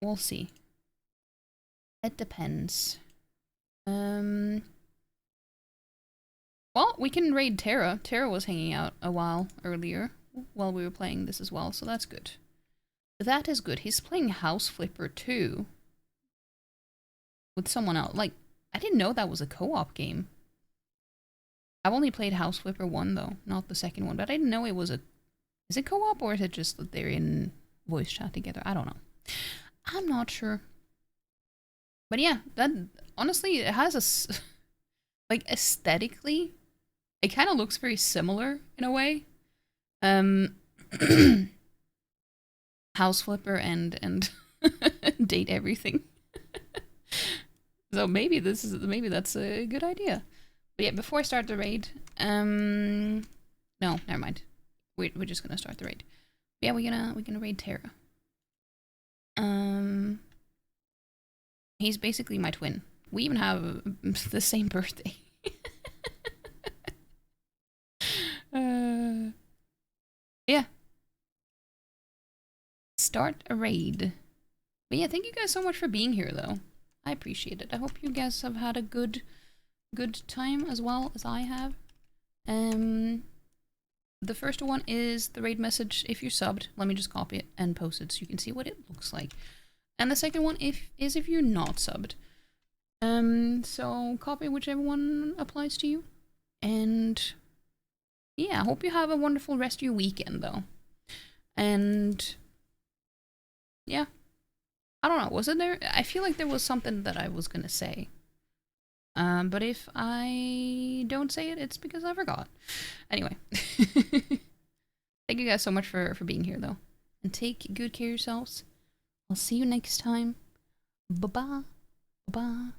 We'll see. It depends. Well, we can raid Terra. Terra was hanging out a while earlier while we were playing this as well, so that's good. That is good. He's playing House Flipper too. With someone else. Like, I didn't know that was a co-op game. I've only played House Flipper 1 though, not the second one, but I didn't know it was a... Is it co-op or is it just that they're in voice chat together? I don't know. I'm not sure. But yeah, that... Honestly, it has a... Like, aesthetically, it kind of looks very similar in a way. House Flipper and Date Everything. So maybe that's a good idea. But yeah, before I start the raid, no, never mind. We're just gonna start the raid. Yeah, we're gonna raid Terra. He's basically my twin. We even have the same birthday. Yeah. Start a raid. But yeah, thank you guys so much for being here, though. I appreciate it. I hope you guys have had a good time as well as I have. The first one is the raid message. If you're subbed, let me just copy it and post it so you can see what it looks like. And the second one is if you're not subbed. So copy whichever one applies to you. And yeah, I hope you have a wonderful rest of your weekend though. And yeah. I don't know, wasn't there? I feel like there was something that I was gonna say. But if I don't say it, it's because I forgot. Anyway. Thank you guys so much for being here though. And take good care of yourselves. I'll see you next time. Bye-bye. Bye-bye.